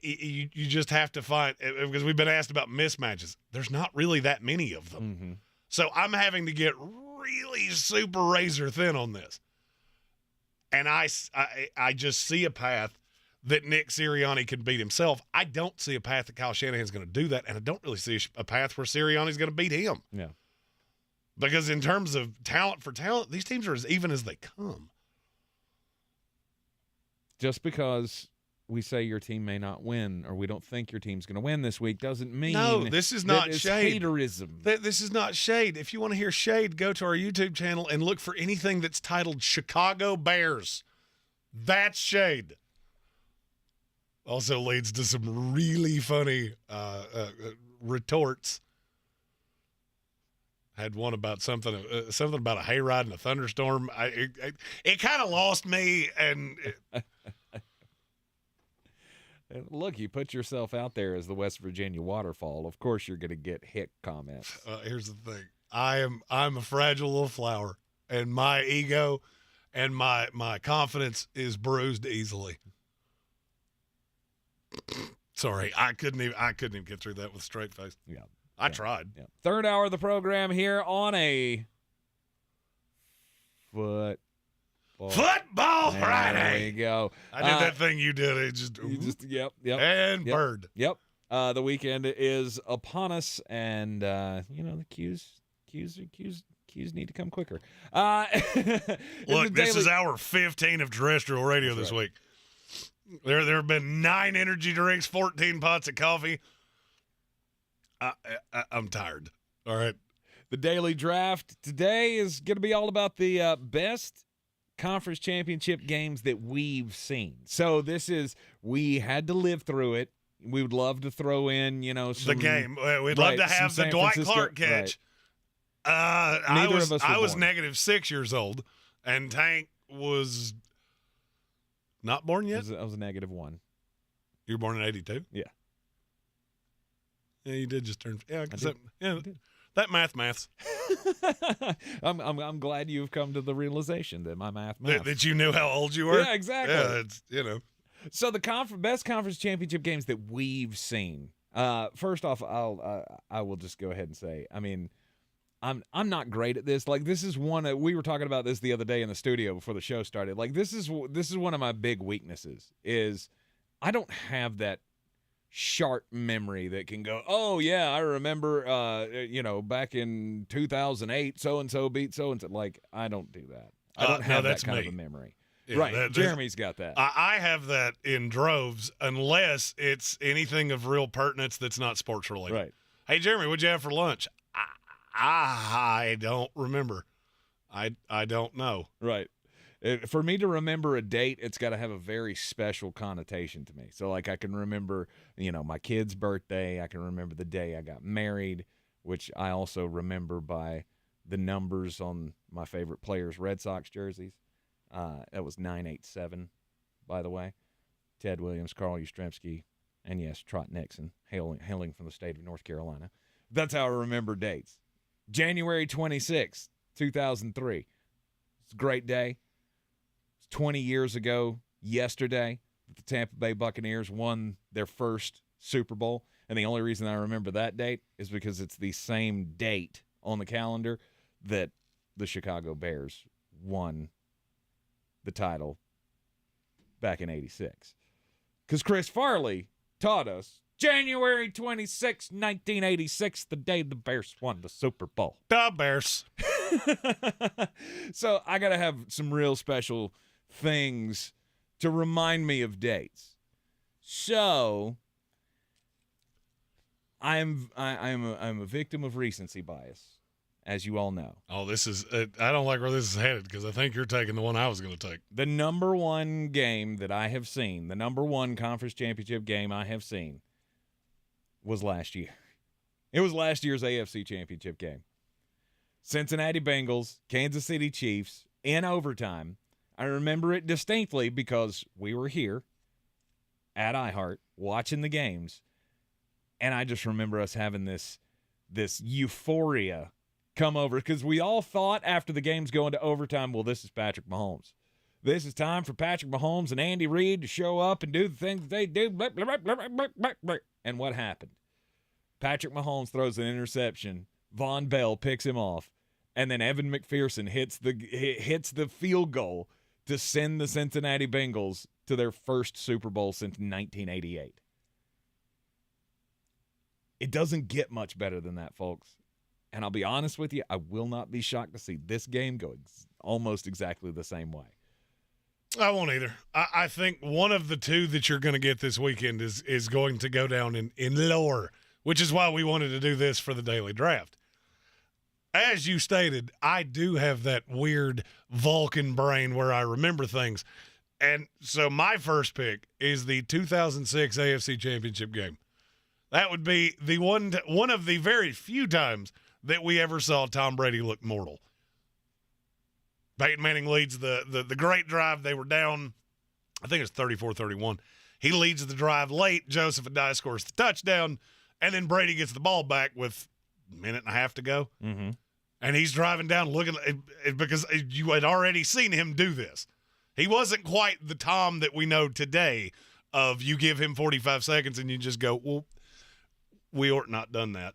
You just have to find, because we've been asked about mismatches. There's not really that many of them. Mm-hmm. So I'm having to get really super razor thin on this. And I just see a path that Nick Sirianni can beat himself. I don't see a path that Kyle Shanahan's going to do that, and I don't really see a path where Sirianni's going to beat him. Yeah. Because in terms of talent for talent, these teams are as even as they come. Just because we say your team may not win or we don't think your team's going to win this week doesn't mean this is not shade. Haterism. This is not shade. If you want to hear shade, go to our YouTube channel and look for anything that's titled Chicago Bears. That's shade. Also leads to some really funny retorts. Had one about something about a hayride and a thunderstorm. It kind of lost me, and look, you put yourself out there as the West Virginia waterfall. Of course, you're going to get hick comments. Here's the thing: I'm a fragile little flower, and my ego and my confidence is bruised easily. Sorry, I couldn't even get through that with a straight face. Yeah. I tried. Yeah. Third hour of the program here on a Football Friday. There you go. I did that thing you did. It just yep. And bird. Yep. The weekend is upon us, and the cues need to come quicker. Look, this is hour 15 of terrestrial radio this week. There have been 9 energy drinks, 14 pots of coffee. I'm tired. All right. The daily draft today is going to be all about the best conference championship games that we've seen. So we had to live through it. We would love to throw in, some, the game. We'd love to have the Dwight Clark catch. Right. I was -6 years old, and Tank was not born yet. I was a -1. You were born in 82? Yeah. Yeah, you did just turn. Yeah, that maths. I'm glad you've come to the realization that my math. That you knew how old you were. Yeah, exactly. Yeah, it's So the best conference championship games that we've seen. First off, I will just go ahead and say, I mean, I'm not great at this. Like, this is one we were talking about this the other day in the studio before the show started. Like, this is one of my big weaknesses is I don't have that sharp memory that can go, oh yeah, I remember back in 2008 so and so beat so and so. Like, I don't do that. I don't have that kind of a memory. Yeah, right. Jeremy's got that. I have that in droves unless it's anything of real pertinence that's not sports related. Right. Hey Jeremy, what'd you have for lunch? I don't remember. I don't know. Right. For me to remember a date, it's got to have a very special connotation to me. So, like, I can remember, my kid's birthday. I can remember the day I got married, which I also remember by the numbers on my favorite players' Red Sox jerseys. That was 987, by the way. Ted Williams, Carl Yastrzemski, and, yes, Trot Nixon, hailing from the state of North Carolina. That's how I remember dates. January 26th, 2003. It's a great day. 20 years ago yesterday, the Tampa Bay Buccaneers won their first Super Bowl. And the only reason I remember that date is because it's the same date on the calendar that the Chicago Bears won the title back in 86. Because Chris Farley taught us January 26, 1986, the day the Bears won the Super Bowl. The Bears. So I got to have some real special things to remind me of dates. So I'm a victim of recency bias, as you all know. Oh, this is I don't like where this is headed because I think you're taking the one I was going to take. The number one game that I have seen, the number one conference championship game I have seen, was last year. It was last year's AFC championship game. Cincinnati Bengals, Kansas City Chiefs, in overtime. I remember it distinctly because we were here at iHeart watching the games, and I just remember us having this euphoria come over because we all thought after the game's going to overtime, well, this is Patrick Mahomes. This is time for Patrick Mahomes and Andy Reid to show up and do the things they do. Blah, blah, blah, blah, blah, blah, blah. And what happened? Patrick Mahomes throws an interception. Von Bell picks him off. And then Evan McPherson hits the field goal to send the Cincinnati Bengals to their first Super Bowl since 1988. It doesn't get much better than that, folks. And I'll be honest with you, I will not be shocked to see this game go almost exactly the same way. I won't either. I think one of the two that you're going to get this weekend is going to go down in lore, which is why we wanted to do this for the daily draft. As you stated, I do have that weird Vulcan brain where I remember things. And so my first pick is the 2006 AFC Championship game. That would be the one of the very few times that we ever saw Tom Brady look mortal. Peyton Manning leads the great drive. They were down, I think it's 34-31. He leads the drive late. Joseph Addai scores the touchdown, and then Brady gets the ball back with a minute and a half to go. Mm-hmm. And he's driving down looking because you had already seen him do this. He wasn't quite the Tom that we know today of you give him 45 seconds and you just go, well, we ought not done that.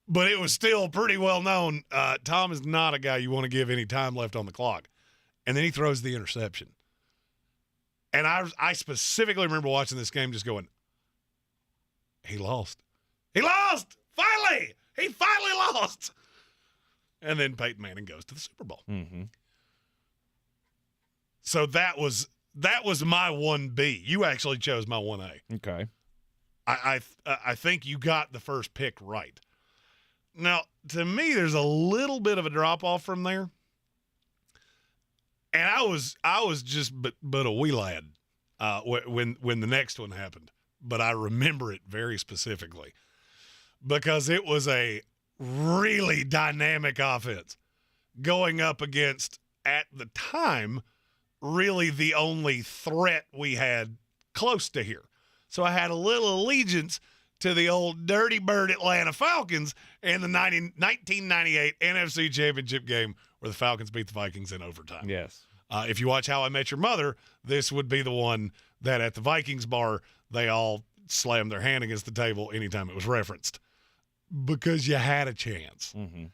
But it was still pretty well known. Tom is not a guy you want to give any time left on the clock. And then he throws the interception. And I specifically remember watching this game just going, he lost. He lost! Finally! He finally lost! And then Peyton Manning goes to the Super Bowl. Mm-hmm. So that was my 1B. You actually chose my 1A. Okay. I think you got the first pick right. Now, to me, there's a little bit of a drop-off from there. And I was just but a wee lad when the next one happened. But I remember it very specifically because it was a really dynamic offense going up against, at the time, really the only threat we had close to here. So I had a little allegiance to the old Dirty Bird Atlanta Falcons in the 1998 NFC Championship game where the Falcons beat the Vikings in overtime. Yes. If you watch How I Met Your Mother, this would be the one that at the Vikings bar, they all slammed their hand against the table anytime it was referenced because you had a chance. Mm-hmm.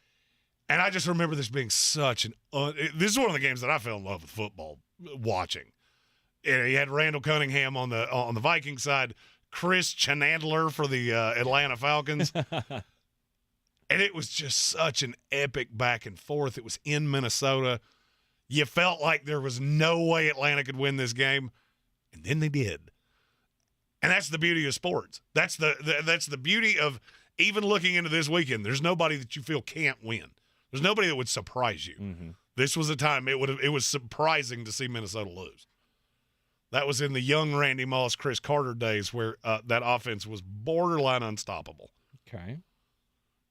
And I just remember this being such this is one of the games that I fell in love with football watching. And you had Randall Cunningham on the Viking side, Chris Chenandler for the Atlanta Falcons. And it was just such an epic back and forth. It was in Minnesota. You felt like there was no way Atlanta could win this game, and then they did. And that's the beauty of sports. That's the beauty of even looking into this weekend. There's nobody that you feel can't win. There's nobody that would surprise you. Mm-hmm. This was a time it was surprising to see Minnesota lose. That was in the young Randy Moss, Chris Carter days where that offense was borderline unstoppable. Okay.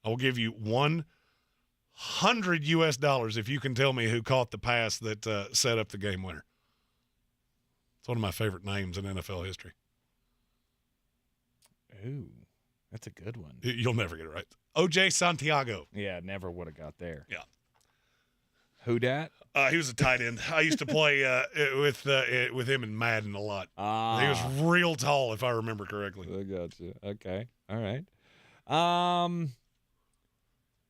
I will give you $100 if you can tell me who caught the pass that set up the game winner. It's one of my favorite names in NFL history. Ooh, that's a good one. You'll never get it right. O.J. Santiago. Yeah, never would have got there. Yeah. Who dat? He was a tight end. I used to play with him in Madden a lot. He was real tall, if I remember correctly. I got you. Okay. All right.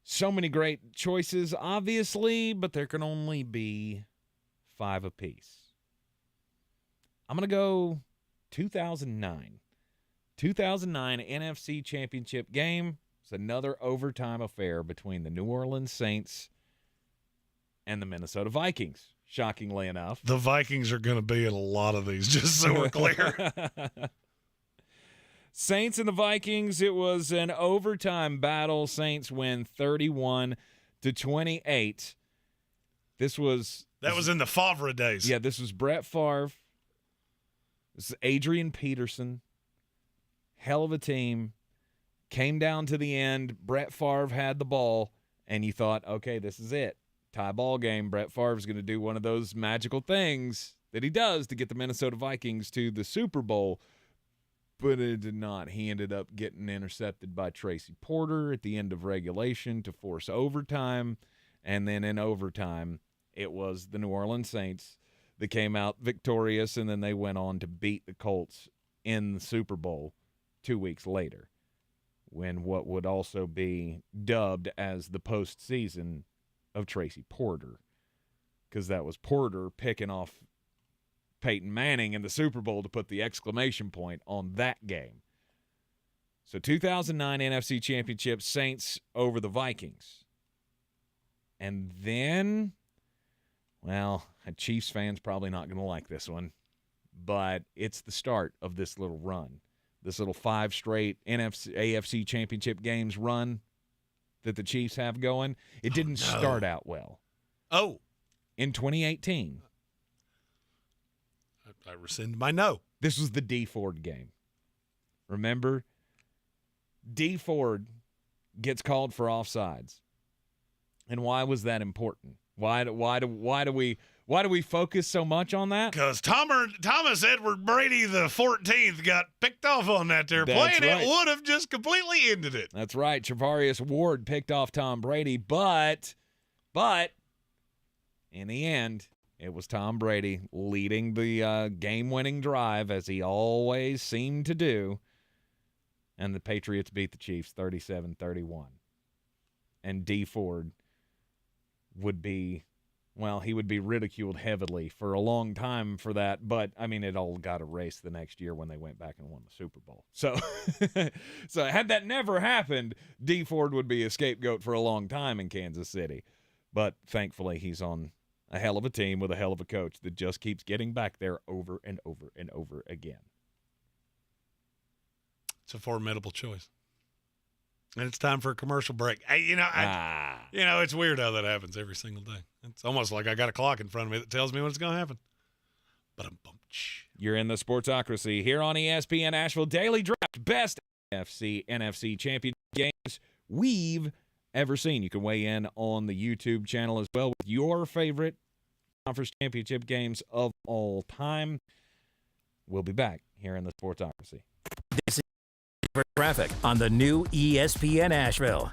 So many great choices, obviously, but there can only be 5 apiece. I'm going to go 2009. 2009 NFC Championship game. It's another overtime affair between the New Orleans Saints and the Minnesota Vikings. shockingly enough. The Vikings are going to be in a lot of these, just so we're clear. Saints and the Vikings, it was an overtime battle. Saints win 31-28. That was in the Favre days. Yeah, this was Brett Favre. This is Adrian Peterson. Hell of a team. Came down to the end. Brett Favre had the ball, and you thought, okay, this is it. Tie ball game. Brett Favre's going to do one of those magical things that he does to get the Minnesota Vikings to the Super Bowl. But it did not. He ended up getting intercepted by Tracy Porter at the end of regulation to force overtime. And then in overtime, it was the New Orleans Saints that came out victorious, and then they went on to beat the Colts in the Super Bowl 2 weeks later, when what would also be dubbed as the postseason of Tracy Porter, because that was Porter picking off Peyton Manning in the Super Bowl to put the exclamation point on that game. So 2009 NFC Championship, Saints over the Vikings. And then, well, Chiefs fans probably not going to like this one, but it's the start of this little run, this little 5 straight AFC Championship games run that the Chiefs have going. It didn't start out well. Oh. In 2018. I rescind my no. This was the D Ford game. Remember? D Ford gets called for offsides. And why was that important? Why do we focus so much on that? Because Thomas Edward Brady the 14th got picked off on that there play, and right. It would have just completely ended it. That's right. Travarius Ward picked off Tom Brady, but in the end, it was Tom Brady leading the game-winning drive, as he always seemed to do, and the Patriots beat the Chiefs 37-31. And D Ford would be, well, he would be ridiculed heavily for a long time for that, but, I mean, it all got erased the next year when they went back and won the Super Bowl. So, so had that never happened, D Ford would be a scapegoat for a long time in Kansas City. But thankfully, he's on a hell of a team with a hell of a coach that just keeps getting back there over and over and over again. It's a formidable choice. And it's time for a commercial break. Hey, it's weird how that happens every single day. It's almost like I got a clock in front of me that tells me when it's going to happen. You're in the Sportsocracy here on ESPN Asheville Daily Draft. Best NFC Championship games we've ever seen. You can weigh in on the YouTube channel as well with your favorite conference championship games of all time. We'll be back here in the Sportsocracy. This is for traffic on the new ESPN Asheville.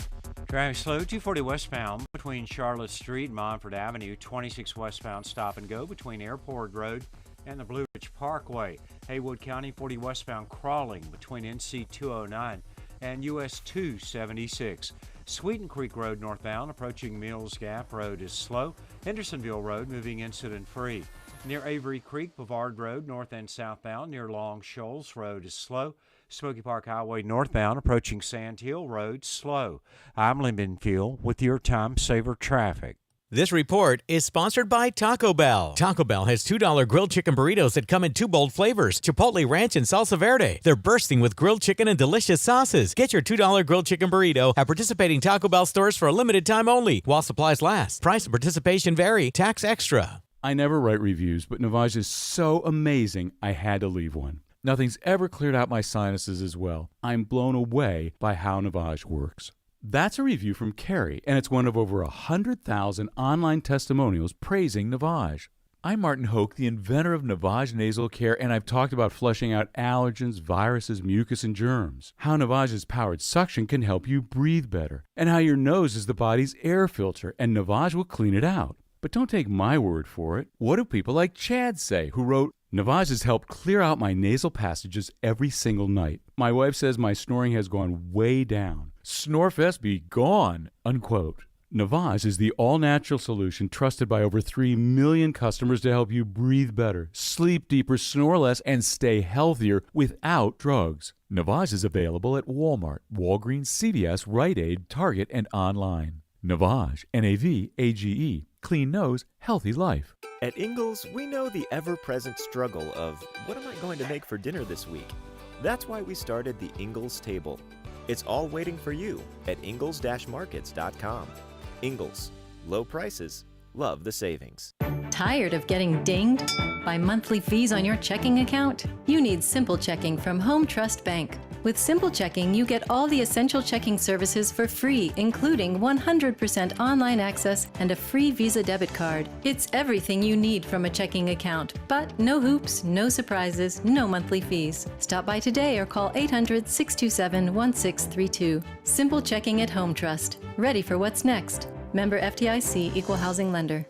Driving slow, 240 westbound between Charlotte Street and Montford Avenue, 26 westbound stop and go between Airport Road and the Blue Ridge Parkway. Haywood County, 40 westbound crawling between NC 209 and US 276. Sweeten Creek Road northbound approaching Mills Gap Road is slow. Hendersonville Road moving incident-free. Near Avery Creek, Bavard Road north and southbound near Long Shoals Road is slow. Smoky Park Highway northbound approaching Sand Hill Road slow. I'm Lyndon Field with your Time Saver traffic. This report is sponsored by Taco Bell. Taco Bell has $2 grilled chicken burritos that come in 2 bold flavors, Chipotle Ranch and Salsa Verde. They're bursting with grilled chicken and delicious sauces. Get your $2 grilled chicken burrito at participating Taco Bell stores for a limited time only, while supplies last. Price and participation vary. Tax extra. I never write reviews, but Navage is so amazing, I had to leave one. Nothing's ever cleared out my sinuses as well. I'm blown away by how Navage works. That's a review from Carrie, and it's one of over 100,000 online testimonials praising Navage. I'm Martin Hoke, the inventor of Navage Nasal Care, and I've talked about flushing out allergens, viruses, mucus, and germs. How Navage's powered suction can help you breathe better, and how your nose is the body's air filter, and Navage will clean it out. But don't take my word for it. What do people like Chad say, who wrote, Navage has helped clear out my nasal passages every single night. My wife says my snoring has gone way down. Snorefest be gone, unquote. Navage is the all-natural solution trusted by over 3 million customers to help you breathe better, sleep deeper, snore less, and stay healthier without drugs. Navage is available at Walmart, Walgreens, CVS, Rite Aid, Target, and online. Navage, Navage, Clean nose, healthy life. At Ingles, we know the ever-present struggle of what am I going to make for dinner this week? That's why we started the Ingles table. It's all waiting for you at ingles-markets.com. Ingles, low prices, love the savings. Tired of getting dinged by monthly fees on your checking account? You need Simple Checking from Home Trust Bank. With Simple Checking, you get all the essential checking services for free, including 100% online access and a free Visa debit card. It's everything you need from a checking account, but no hoops, no surprises, no monthly fees. Stop by today or call 800-627-1632. Simple Checking at Home Trust. Ready for what's next. Member FDIC, Equal Housing Lender.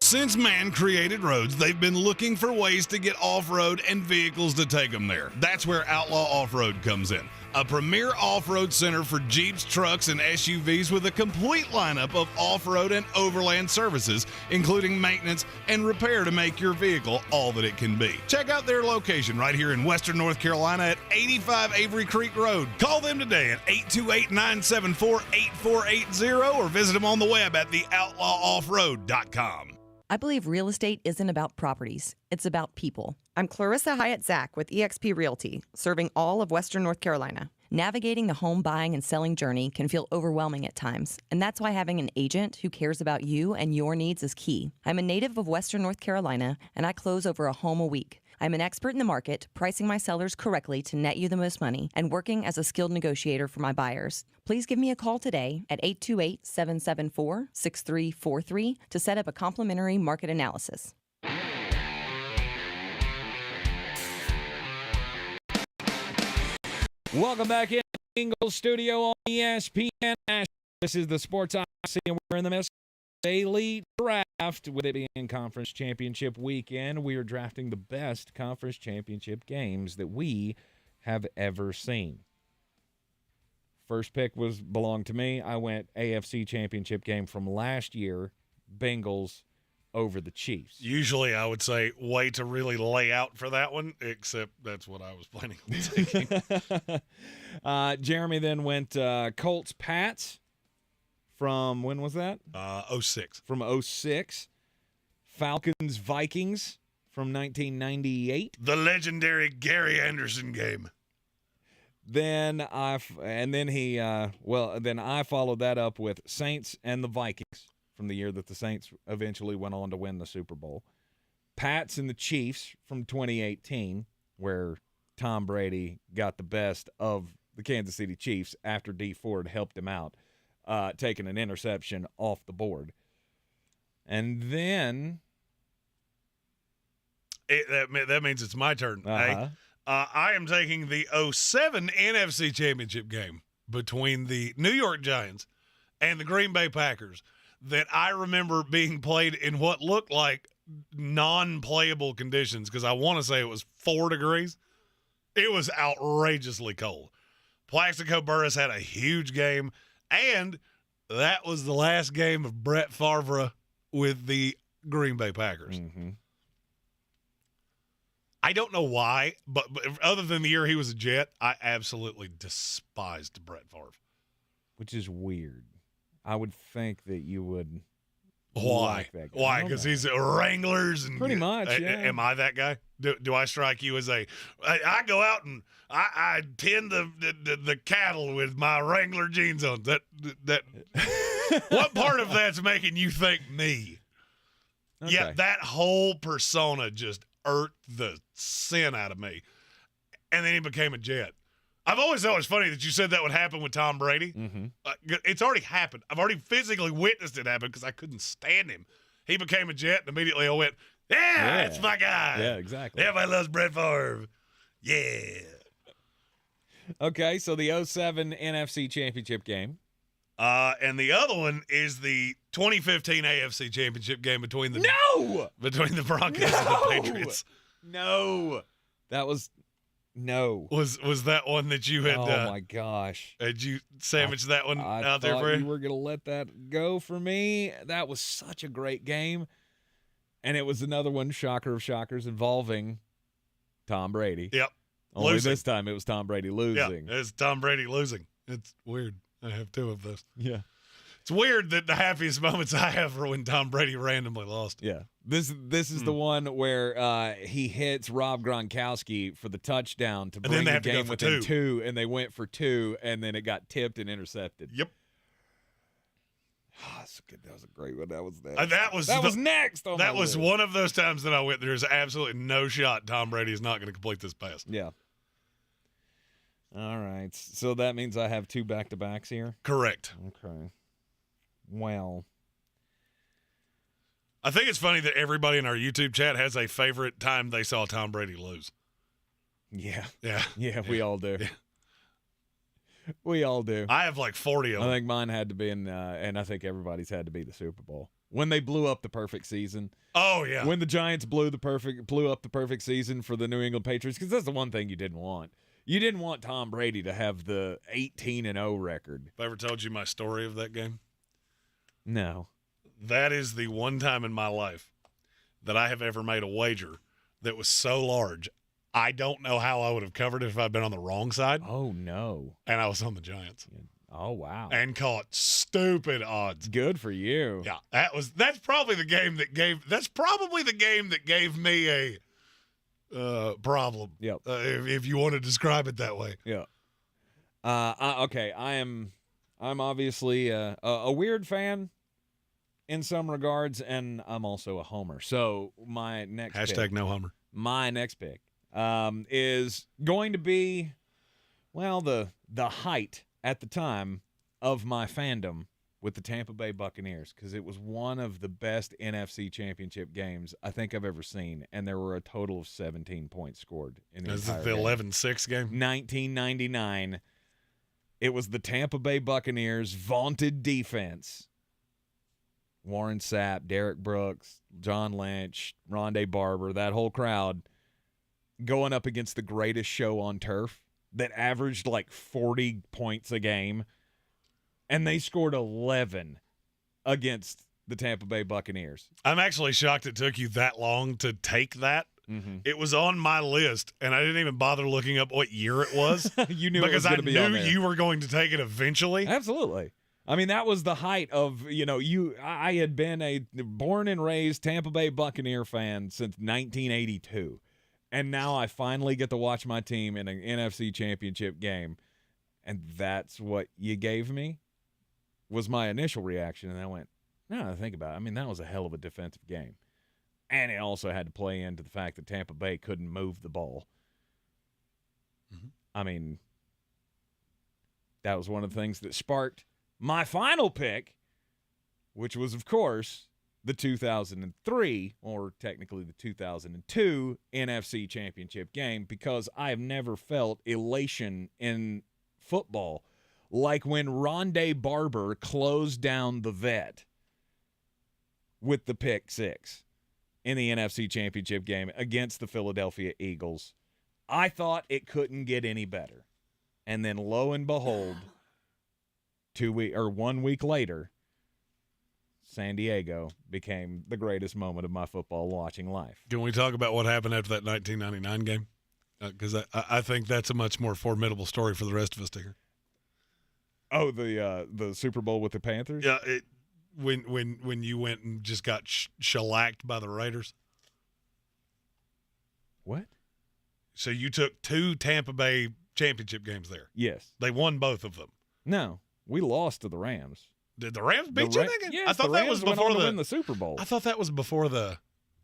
Since man created roads, they've been looking for ways to get off-road and vehicles to take them there. That's where Outlaw Off-Road comes in. A premier off-road center for Jeeps, trucks, and SUVs with a complete lineup of off-road and overland services, including maintenance and repair to make your vehicle all that it can be. Check out their location right here in Western North Carolina at 85 Avery Creek Road. Call them today at 828-974-8480 or visit them on the web at theoutlawoffroad.com. I believe real estate isn't about properties. It's about people. I'm Clarissa Hyatt Zack with eXp Realty, serving all of Western North Carolina. Navigating the home buying and selling journey can feel overwhelming at times, and that's why having an agent who cares about you and your needs is key. I'm a native of Western North Carolina, and I close over a home a week. I'm an expert in the market, pricing my sellers correctly to net you the most money, and working as a skilled negotiator for my buyers. Please give me a call today at 828-774-6343 to set up a complimentary market analysis. Welcome back in Ingles Studio on ESPN Asheville. This is the Sports Odyssey, and we're in the midst of daily draft. With it being Conference Championship weekend, we are drafting the best Conference Championship games that we have ever seen. First pick belonged to me. I went AFC Championship game from last year, Bengals over the Chiefs. Usually I would say way to really lay out for that one, except that's what I was planning on taking. Jeremy then went Colts-Pats from, when was that? 06. From 06. Falcons-Vikings from 1998. The legendary Gary Anderson game. Then I followed that up with Saints and the Vikings from the year that the Saints eventually went on to win the Super Bowl. Pats and the Chiefs from 2018, where Tom Brady got the best of the Kansas City Chiefs after Dee Ford helped him out, taking an interception off the board. And then that means it's my turn. Uh-huh. I am taking the 07 NFC Championship game between the New York Giants and the Green Bay Packers that I remember being played in what looked like non-playable conditions, because I want to say it was 4 degrees. It was outrageously cold. Plaxico Burress had a huge game, and that was the last game of Brett Favre with the Green Bay Packers. Mm-hmm. I don't know why, but other than the year he was a Jet, I absolutely despised Brett Favre. Which is weird. I would think that you would. Why? Like that guy. Why? Because he's Wranglers and pretty much. Yeah. Am I that guy? Do I strike you as I go out and I tend the cattle with my Wrangler jeans on? That what part of that's making you think me? Okay. Yeah, that whole persona just irked the sin out of me, and then he became a Jet. I've always thought it was funny that you said that would happen with Tom Brady. Mm-hmm. It's already happened. I've already physically witnessed it happen because I couldn't stand him. He became a Jet, and immediately I went, yeah, that's my guy. Yeah, exactly. Everybody loves Brett Favre. Yeah. Okay, so the 07 NFC Championship game. And the other one is the 2015 AFC Championship game between the Broncos and the Patriots. No. That was Was that one that you had? Oh my gosh! Had you sandwiched that one I out there for you were gonna let that go for me. That was such a great game, and it was another one, shocker of shockers, involving Tom Brady. Yep. Only Losing. this time it was Tom Brady losing. Yeah, it's Tom Brady losing. It's weird. I have 2 of those. Yeah. It's weird that the happiest moments I have are when Tom Brady randomly lost. Yeah. This is the one where he hits Rob Gronkowski for the touchdown to bring the game within two, and they went for two, and then it got tipped and intercepted. Yep. That was a great one. That was next. That was next. That was one of those times that I went, there's absolutely no shot Tom Brady is not going to complete this pass. Yeah. All right. So that means I have 2 back-to-backs here? Correct. Okay. Well, I think it's funny that everybody in our YouTube chat has a favorite time they saw Tom Brady lose. Yeah. Yeah. Yeah, we all do. Yeah. We all do. I have like 40 of them. I think mine had to be and I think everybody's had to be the Super Bowl. When they blew up the perfect season. Oh, yeah. When the Giants blew up the perfect season for the New England Patriots, because that's the one thing you didn't want. You didn't want Tom Brady to have the 18-0 record. Have I ever told you my story of that game? No. That is the one time in my life that I have ever made a wager that was so large, I don't know how I would have covered it if I'd been on the wrong side. Oh, no. And I was on the Giants. Oh, wow. And caught stupid odds. Good for you. Yeah. That's probably the game that gave me a problem. Yep. If you want to describe it that way. Yeah. Okay. I'm obviously a weird fan in some regards, and I'm also a homer. So my next # no homer. My next pick is going to be, well, the height at the time of my fandom with the Tampa Bay Buccaneers, because it was one of the best NFC championship games I think I've ever seen, and there were a total of 17 points scored in the entire game. Is it the 11-6 game? 1999. It was the Tampa Bay Buccaneers' vaunted defense. Warren Sapp, Derek Brooks, John Lynch, Rondé Barber, that whole crowd going up against the greatest show on turf that averaged like 40 points a game. And they scored 11 against the Tampa Bay Buccaneers. I'm actually shocked it took you that long to take that. Mm-hmm. It was on my list, and I didn't even bother looking up what year it was. You knew because it was going to be on there. I knew you were going to take it eventually. Absolutely. I mean, that was the height of, I had been a born and raised Tampa Bay Buccaneer fan since 1982. And now I finally get to watch my team in an NFC championship game. And that's what you gave me, was my initial reaction. And I went, no, think about it. I mean, that was a hell of a defensive game. And it also had to play into the fact that Tampa Bay couldn't move the ball. Mm-hmm. I mean, that was one of the things that sparked my final pick, which was, of course, the 2003, or technically the 2002 NFC Championship game, because I have never felt elation in football like when Rondé Barber closed down the Vet with the pick 6 in the NFC Championship game against the Philadelphia Eagles. I thought it couldn't get any better. And then lo and behold, 1 week later, San Diego became the greatest moment of my football watching life. Can we talk about what happened after that 1999 game? Because I think that's a much more formidable story for the rest of us to hear. Oh, the Super Bowl with the Panthers? Yeah, when you went and just got shellacked by the Raiders. What? So you took 2 Tampa Bay championship games there. Yes. They won both of them. No, we lost to the Rams. Did the Rams beat you in that game? Yes, I thought that was before win the Super Bowl. I thought that was before the.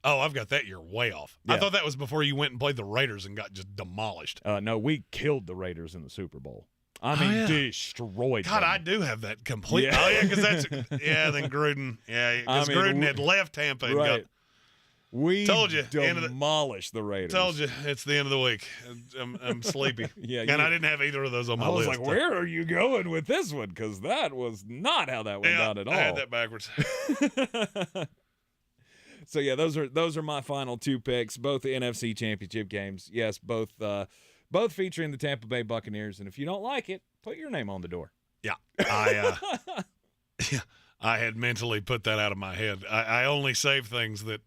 Oh, I've got that year way off. Yeah. I thought that was before you went and played the Raiders and got just demolished. No, we killed the Raiders in the Super Bowl. I mean, destroyed God, them. I do have that complete. Yeah. Oh, yeah, because that's. Yeah, then Gruden. Yeah, because Gruden had left Tampa and got. We told you, demolished the Raiders. Told you, it's the end of the week. I'm sleepy. Yeah, and I didn't have either of those on my list. I was like, where are you going with this one? Because that was not how that went down at all. I had that backwards. So yeah, those are my final 2 picks, both the NFC Championship games. Yes, both featuring the Tampa Bay Buccaneers. And if you don't like it, put your name on the door. Yeah, I had mentally put that out of my head. I only save things that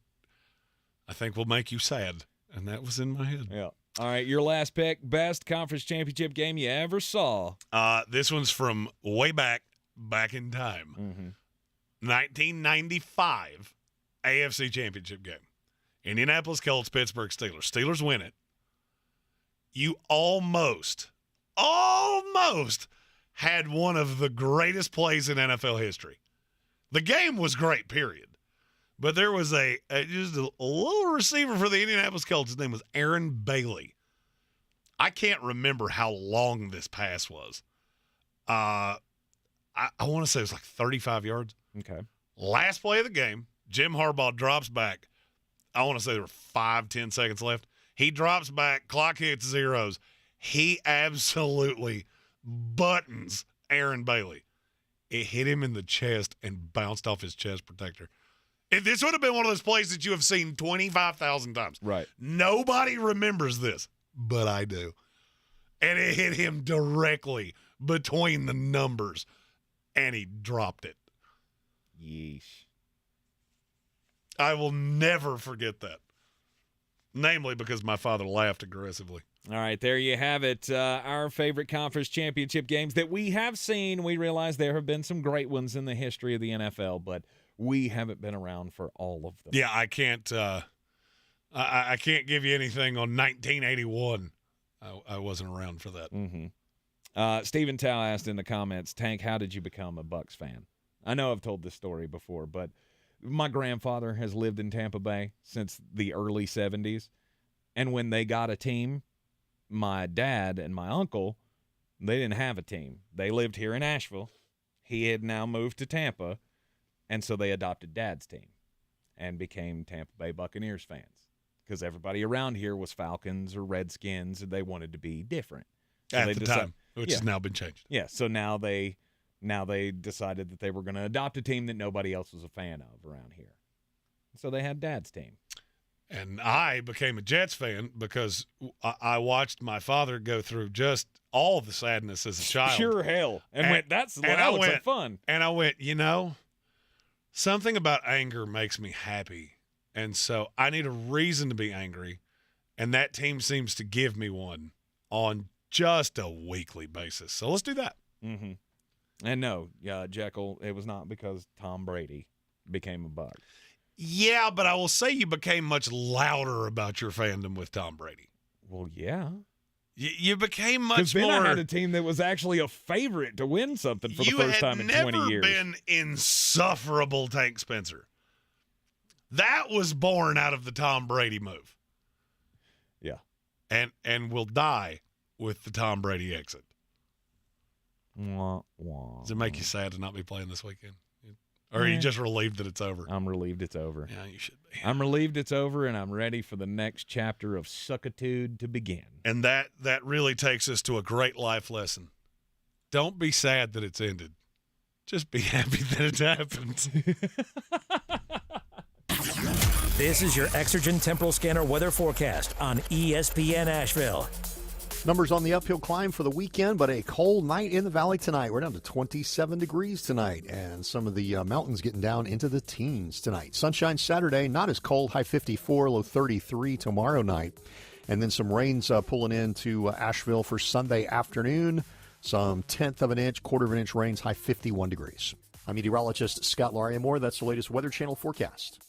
I think will make you sad, and that was in my head. Yeah. All right, your last pick, best conference championship game you ever saw. This one's from way back back in time. Mm-hmm. 1995 AFC Championship game. Indianapolis Colts, Pittsburgh Steelers. Steelers win it. You almost had one of the greatest plays in NFL history. The game was great, period. But there was just a little receiver for the Indianapolis Colts. His name was Aaron Bailey. I can't remember how long this pass was. I want to say it was like 35 yards. Okay. Last play of the game, Jim Harbaugh drops back. I want to say there were 5-10 seconds left. He drops back, clock hits zeros. He absolutely buttons Aaron Bailey. It hit him in the chest and bounced off his chest protector. This would have been one of those plays that you have seen 25,000 times. Right. Nobody remembers this, but I do. And it hit him directly between the numbers, and he dropped it. Yeesh. I will never forget that. Namely because my father laughed aggressively. All right, there you have it. Our favorite conference championship games that we have seen. We realize there have been some great ones in the history of the NFL, but we haven't been around for all of them. Yeah, I can't. I can't give you anything on 1981. I wasn't around for that. Mm-hmm. Stephen Tao asked in the comments, Tank, how did you become a Bucs fan? I know I've told this story before, but my grandfather has lived in Tampa Bay since the early 70s, and when they got a team, my dad and my uncle, they didn't have a team. They lived here in Asheville. He had now moved to Tampa, and so they adopted Dad's team and became Tampa Bay Buccaneers fans because everybody around here was Falcons or Redskins, and they wanted to be different. So At the time, which has now been changed. Yeah, so now they decided that they were going to adopt a team that nobody else was a fan of around here. So they had Dad's team. And I became a Jets fan because I watched my father go through just all the sadness as a child. Pure hell. And went, that looks like fun. And I went, something about anger makes me happy. And so I need a reason to be angry. And that team seems to give me one on just a weekly basis. So let's do that. Mm-hmm. And no, Jekyll, it was not because Tom Brady became a Buck. Yeah, but I will say you became much louder about your fandom with Tom Brady. Well, yeah. You became much then more. I had a team that was actually a favorite to win something for the first time in 20 years. You had never been insufferable, Tank Spencer. That was born out of the Tom Brady move. Yeah. And will die with the Tom Brady exit. Wah, wah. Does it make you sad to not be playing this weekend? Or are you just relieved that it's over? I'm relieved it's over. Yeah, you should be. I'm relieved it's over, and I'm ready for the next chapter of suckitude to begin. And that really takes us to a great life lesson. Don't be sad that it's ended. Just be happy that it happened. This is your Exergen Temporal Scanner weather forecast on ESPN Asheville. Numbers on the uphill climb for the weekend, but a cold night in the valley tonight. We're down to 27 degrees tonight, and some of the mountains getting down into the teens tonight. Sunshine Saturday, not as cold, high 54, low 33 tomorrow night. And then some rains pulling into Asheville for Sunday afternoon. Some 1/10 of an inch, 1/4 of an inch rains, high 51 degrees. I'm meteorologist Scott Lauriamore. That's the latest Weather Channel forecast.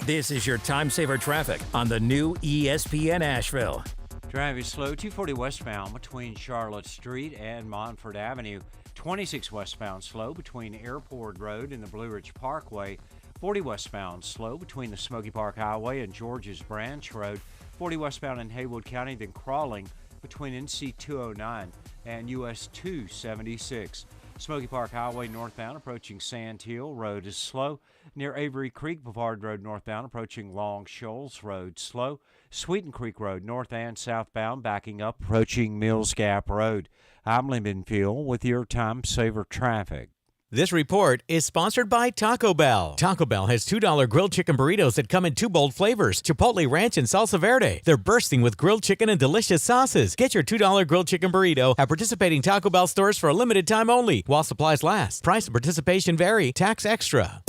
This is your time saver traffic on the new ESPN Asheville. Driving slow, 240 westbound between Charlotte Street and Montford Avenue. 26 westbound slow between Airport Road and the Blue Ridge Parkway. 40 westbound slow between the Smoky Park Highway and George's Branch Road. 40 westbound in Haywood County, then crawling between NC 209 and US 276. Smoky Park Highway northbound approaching Sand Hill Road is slow. Near Avery Creek Boulevard Road northbound approaching Long Shoals Road slow. Sweeten Creek Road north and southbound backing up approaching Mills Gap Road. I'm Lyndon Field with your time saver traffic. This report is sponsored by Taco Bell. Taco Bell has $2 grilled chicken burritos that come in 2 bold flavors, Chipotle Ranch and Salsa Verde. They're bursting with grilled chicken and delicious sauces. Get your $2 grilled chicken burrito at participating Taco Bell stores for a limited time only while supplies last. Price and participation vary. Tax extra.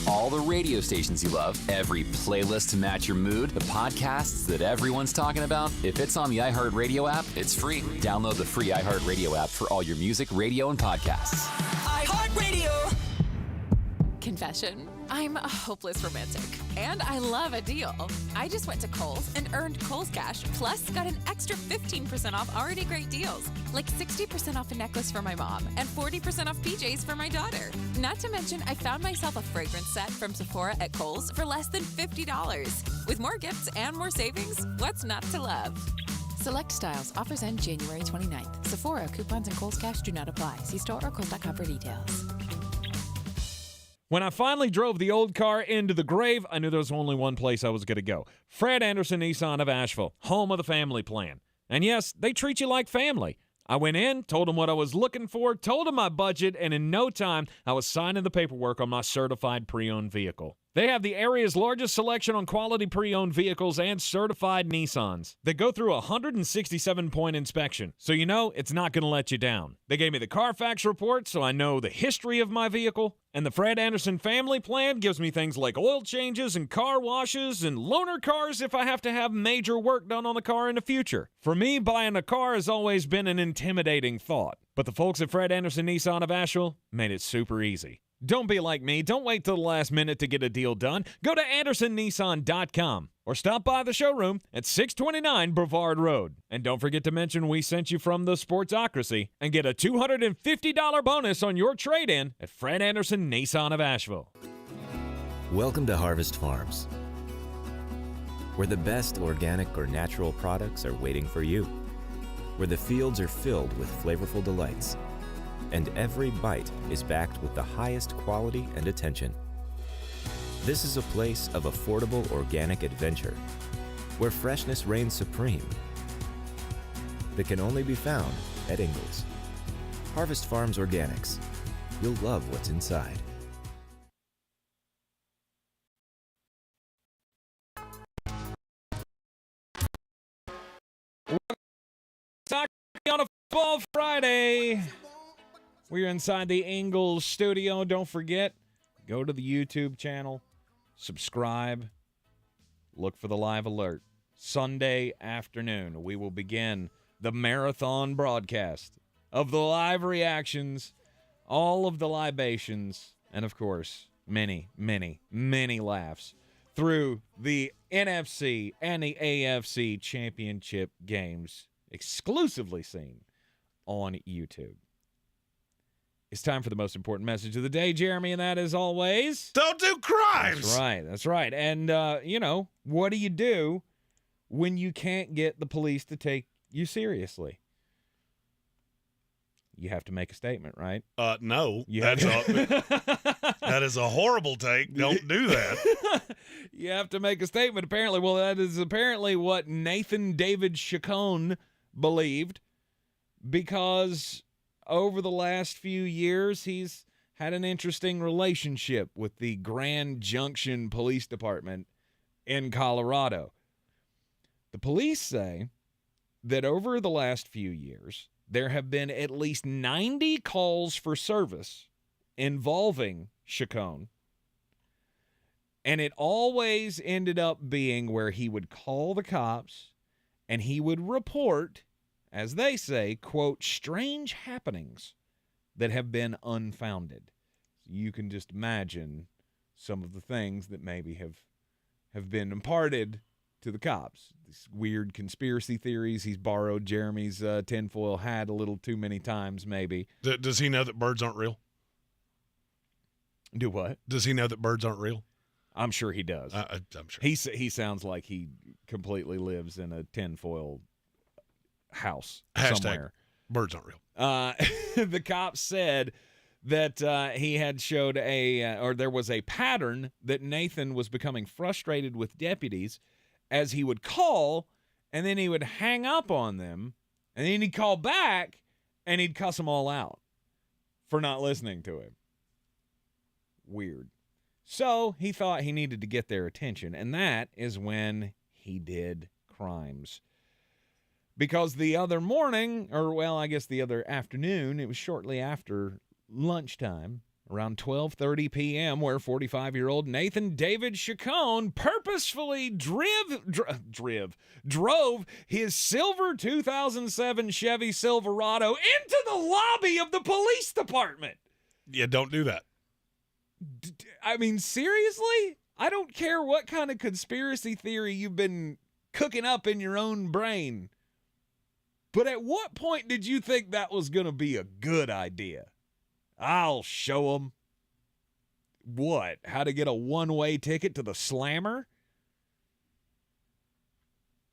All the radio stations you love, every playlist to match your mood, the podcasts that everyone's talking about. If it's on the iHeartRadio app, it's free. Download the free iHeartRadio app for all your music, radio, and podcasts. iHeartRadio. Confession. I'm a hopeless romantic, and I love a deal. I just went to Kohl's and earned Kohl's Cash, plus got an extra 15% off already great deals, like 60% off a necklace for my mom and 40% off PJs for my daughter. Not to mention, I found myself a fragrance set from Sephora at Kohl's for less than $50. With more gifts and more savings, what's not to love? Select styles. Offers end January 29th. Sephora coupons and Kohl's Cash do not apply. See store or Kohl's.com for details. When I finally drove the old car into the grave, I knew there was only one place I was going to go. Fred Anderson Nissan of Asheville, home of the family plan. And yes, they treat you like family. I went in, told them what I was looking for, told them my budget, and in no time, I was signing the paperwork on my certified pre-owned vehicle. They have the area's largest selection on quality pre-owned vehicles and certified Nissans. They go through a 167-point inspection, so you know it's not going to let you down. They gave me the Carfax report, so I know the history of my vehicle. And the Fred Anderson family plan gives me things like oil changes and car washes and loaner cars if I have to have major work done on the car in the future. For me, buying a car has always been an intimidating thought. But the folks at Fred Anderson Nissan of Asheville made it super easy. Don't be like me. Don't wait till the last minute to get a deal done. Go to AndersonNissan.com or stop by the showroom at 629 Brevard Road. And don't forget to mention we sent you from the Sportsocracy and get a $250 bonus on your trade-in at Fred Anderson Nissan of Asheville. Welcome to Harvest Farms, where the best organic or natural products are waiting for you, where the fields are filled with flavorful delights, and every bite is backed with the highest quality and attention. This is a place of affordable organic adventure, where freshness reigns supreme, that can only be found at Ingles. Harvest Farms Organics. You'll love what's inside. On a Football Friday. We're inside the Ingles Studio. Don't forget, go to the YouTube channel, subscribe, look for the live alert. Sunday afternoon, we will begin the marathon broadcast of the live reactions, all of the libations, and of course, many, many, many laughs through the NFC and the AFC championship games, exclusively seen on YouTube. It's time for the most important message of the day, Jeremy, and that is always... Don't do crimes! That's right. And, what do you do when you can't get the police to take you seriously? You have to make a statement, right? No. That is a horrible take. Don't do that. You have to make a statement, apparently. Well, that is apparently what Nathan David Chacon believed, because over the last few years, he's had an interesting relationship with the Grand Junction Police Department in Colorado. The police say that over the last few years, there have been at least 90 calls for service involving Chacon, and it always ended up being where he would call the cops and he would report, as they say, quote, strange happenings that have been unfounded. You can just imagine some of the things that maybe have been imparted to the cops. These weird conspiracy theories. He's borrowed Jeremy's tinfoil hat a little too many times, maybe. Does he know that birds aren't real? Do what? Does he know that birds aren't real? I'm sure he does. I'm sure. He sounds like he completely lives in a tinfoil house somewhere. Birds aren't real. The cops said that he had showed there was a pattern that Nathan was becoming frustrated with deputies as he would call, and then he would hang up on them, and then he'd call back, and he'd cuss them all out for not listening to him. Weird. So he thought he needed to get their attention, and that is when he did crimes. Because the other morning, or well, I guess the other afternoon, it was shortly after lunchtime, around 12:30 p.m., where 45-year-old Nathan David Chacon purposefully drove his silver 2007 Chevy Silverado into the lobby of the police department. Yeah, don't do that. I mean, seriously? I don't care what kind of conspiracy theory you've been cooking up in your own brain, but at what point did you think that was going to be a good idea? I'll show them. What? How to get a one-way ticket to the Slammer?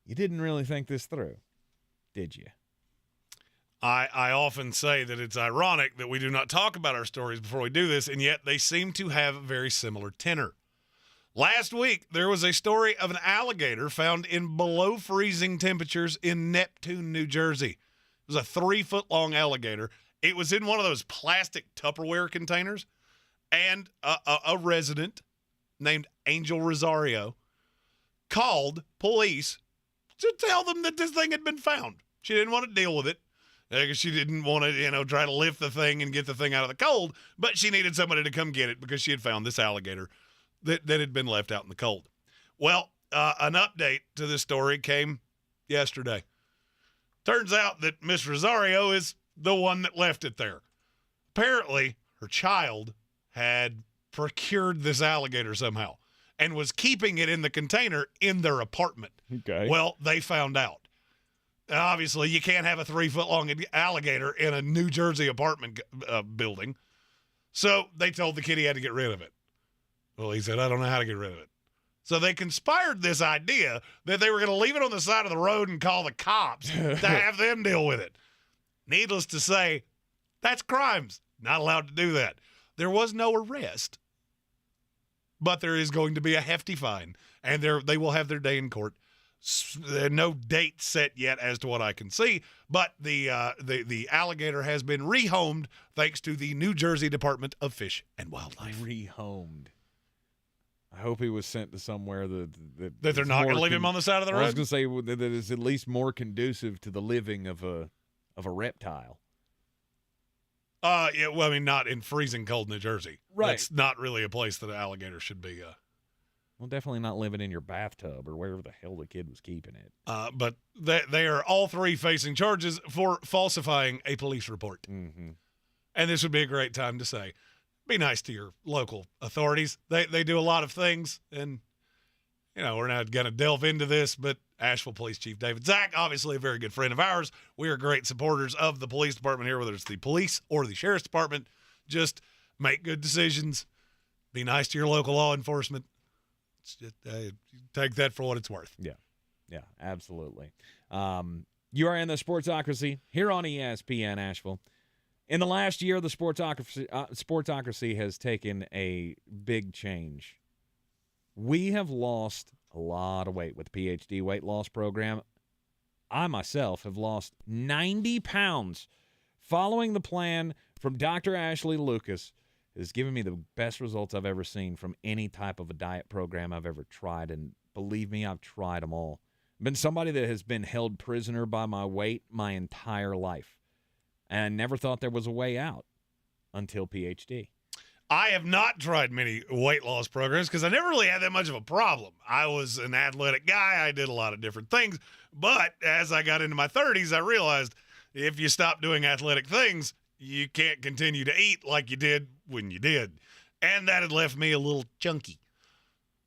You didn't really think this through, did you? I often say that it's ironic that we do not talk about our stories before we do this, and yet they seem to have a very similar tenor. Last week, there was a story of an alligator found in below freezing temperatures in Neptune, New Jersey. It was a 3-foot-long alligator. It was in one of those plastic Tupperware containers, and a resident named Angel Rosario called police to tell them that this thing had been found. She didn't want to deal with it because she didn't want to, try to lift the thing and get the thing out of the cold, but she needed somebody to come get it because she had found this alligator that had been left out in the cold. Well, an update to this story came yesterday. Turns out that Miss Rosario is the one that left it there. Apparently, her child had procured this alligator somehow and was keeping it in the container in their apartment. Okay. Well, they found out. Obviously, you can't have a 3-foot-long alligator in a New Jersey apartment building. So they told the kid he had to get rid of it. Well, he said, I don't know how to get rid of it. So they conspired this idea that they were going to leave it on the side of the road and call the cops to have them deal with it. Needless to say, that's crimes. Not allowed to do that. There was no arrest, but there is going to be a hefty fine, and they will have their day in court. No date set yet as to what I can see, but the alligator has been rehomed thanks to the New Jersey Department of Fish and Wildlife. Rehomed. I hope he was sent to somewhere that they're not going to leave him on the side of the road. I was going to say that is at least more conducive to the living of a reptile. Yeah, well, I mean, not in freezing cold New Jersey. Right. That's not really a place that an alligator should be. Well, definitely not living in your bathtub or wherever the hell the kid was keeping it. But they are all three facing charges for falsifying a police report. Mm-hmm. And this would be a great time to say, be nice to your local authorities. They do a lot of things, and, we're not going to delve into this, but Asheville Police Chief Zack, obviously a very good friend of ours. We are great supporters of the police department here, whether it's the police or the sheriff's department. Just make good decisions. Be nice to your local law enforcement. Just, take that for what it's worth. Yeah, absolutely. You are in the Sportsocracy here on ESPN Asheville. In the last year, the Sportsocracy has taken a big change. We have lost a lot of weight with the PhD weight loss program. I myself have lost 90 pounds following the plan from Dr. Ashley Lucas. It has given me the best results I've ever seen from any type of a diet program I've ever tried. And believe me, I've tried them all. I've been somebody that has been held prisoner by my weight my entire life. And I never thought there was a way out until PhD. I have not tried many weight loss programs because I never really had that much of a problem. I was an athletic guy. I did a lot of different things. But as I got into my 30s, I realized if you stop doing athletic things, you can't continue to eat like you did when you did. And that had left me a little chunky.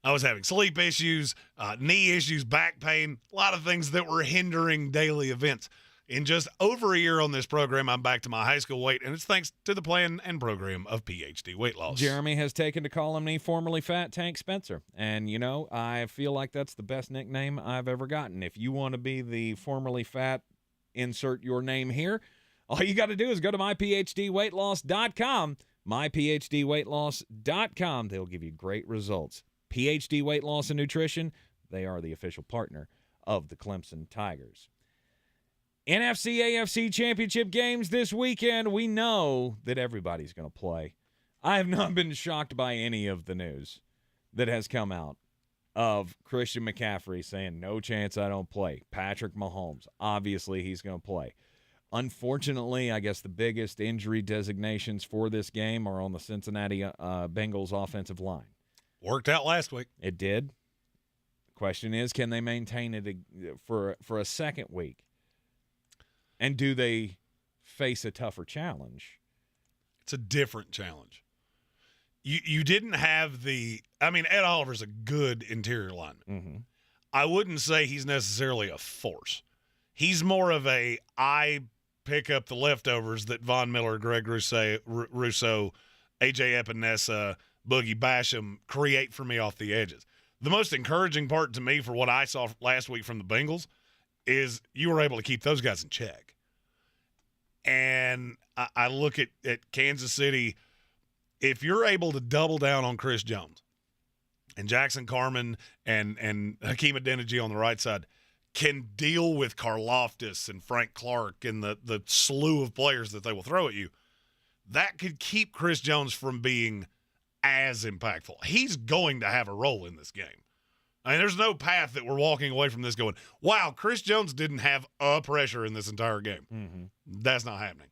I was having sleep issues, knee issues, back pain, a lot of things that were hindering daily events. In just over a year on this program, I'm back to my high school weight, and it's thanks to the plan and program of PhD Weight Loss. Jeremy has taken to calling me formerly Fat Tank Spencer, and, I feel like that's the best nickname I've ever gotten. If you want to be the formerly fat, insert your name here, all you got to do is go to myphdweightloss.com, myphdweightloss.com. They'll give you great results. PhD Weight Loss and Nutrition, they are the official partner of the Clemson Tigers. NFC, AFC championship games this weekend. We know that everybody's going to play. I have not been shocked by any of the news that has come out of Christian McCaffrey saying, no chance I don't play. Patrick Mahomes, obviously he's going to play. Unfortunately, I guess the biggest injury designations for this game are on the Cincinnati Bengals offensive line. Worked out last week. It did. The question is, can they maintain it for a second week? And do they face a tougher challenge? It's a different challenge. You didn't have Ed Oliver's a good interior lineman. Mm-hmm. I wouldn't say he's necessarily a force. He's more of I pick up the leftovers that Von Miller, Greg Rousseau, AJ Epinesa, Boogie Basham create for me off the edges. The most encouraging part to me for what I saw last week from the Bengals is you were able to keep those guys in check. And I look at Kansas City, if you're able to double down on Chris Jones and Jackson Carman and Hakeem Adeniji on the right side can deal with Karlaftis and Frank Clark and the slew of players that they will throw at you, that could keep Chris Jones from being as impactful. He's going to have a role in this game. I mean, there's no path that we're walking away from this going, wow, Chris Jones didn't have a pressure in this entire game. Mm-hmm. That's not happening.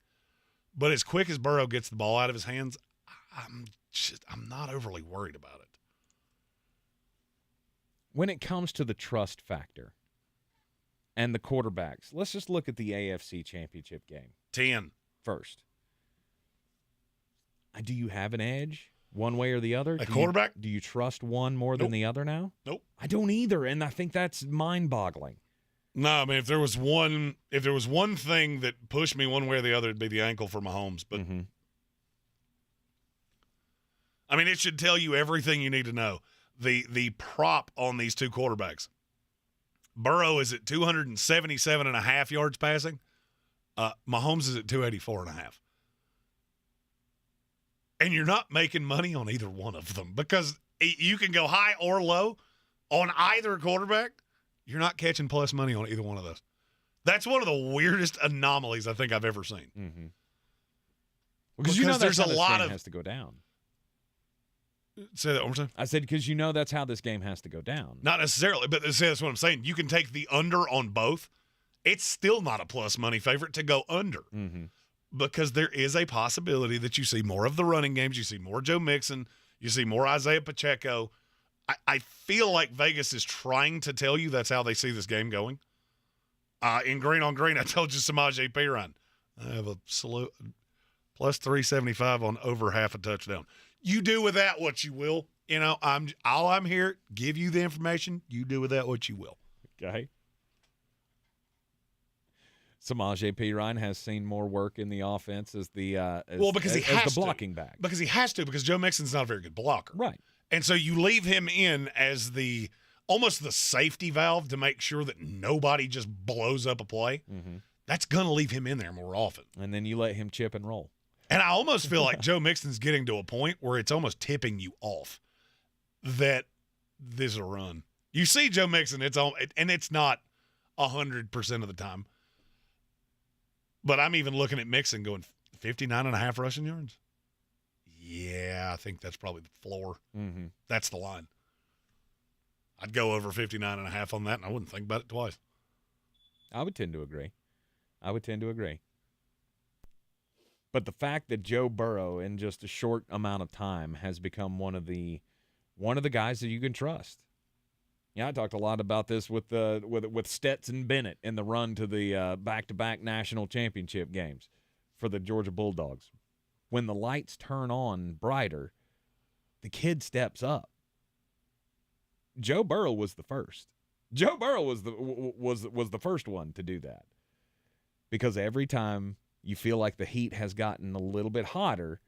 But as quick as Burrow gets the ball out of his hands, I'm not overly worried about it. When it comes to the trust factor and the quarterbacks, let's just look at the AFC Championship game. 10. First. Do you have an edge one way or the other? Quarterback? Do you trust one more than the other now? Nope. I don't either, and I think that's mind-boggling. No, I mean, if there was one thing that pushed me one way or the other, it'd be the ankle for Mahomes. But I mean, it should tell you everything you need to know. The prop on these two quarterbacks. Burrow is at 277.5 yards passing. Mahomes is at 284.5. And you're not making money on either one of them because you can go high or low on either quarterback. You're not catching plus money on either one of those. That's one of the weirdest anomalies I think I've ever seen. Mm-hmm. Because you know there's a lot of has to go down. Say that one more time. I said because you know that's how this game has to go down. Not necessarily, but that's what I'm saying. You can take the under on both. It's still not a plus money favorite to go under. Mm-hmm. Because there is a possibility that you see more of the running games. You see more Joe Mixon. You see more Isaiah Pacheco. I feel like Vegas is trying to tell you that's how they see this game going. In Green on Green, I told you Samaje Perine. I have a plus 375 on over half a touchdown. You do with that what you will. You know, I'm here, give you the information. You do with that what you will. Okay. Samaje Perine has seen more work in the offense as the blocking back. Because he has to, because Joe Mixon's not a very good blocker. Right. And so you leave him in as almost the safety valve to make sure that nobody just blows up a play. Mm-hmm. That's going to leave him in there more often. And then you let him chip and roll. And I almost feel like Joe Mixon's getting to a point where it's almost tipping you off that this is a run. You see Joe Mixon, and it's not 100% of the time. But I'm even looking at Mixon going 59.5 rushing yards. Yeah, I think that's probably the floor. Mm-hmm. That's the line. I'd go over 59.5 on that, and I wouldn't think about it twice. I would tend to agree. But the fact that Joe Burrow, in just a short amount of time, has become one of the guys that you can trust. Yeah, I talked a lot about this with Stetson Bennett in the run to the back-to-back national championship games for the Georgia Bulldogs. When the lights turn on brighter, the kid steps up. Joe Burrow was the first. Joe Burrow was the first one to do that. Because every time you feel like the heat has gotten a little bit hotter,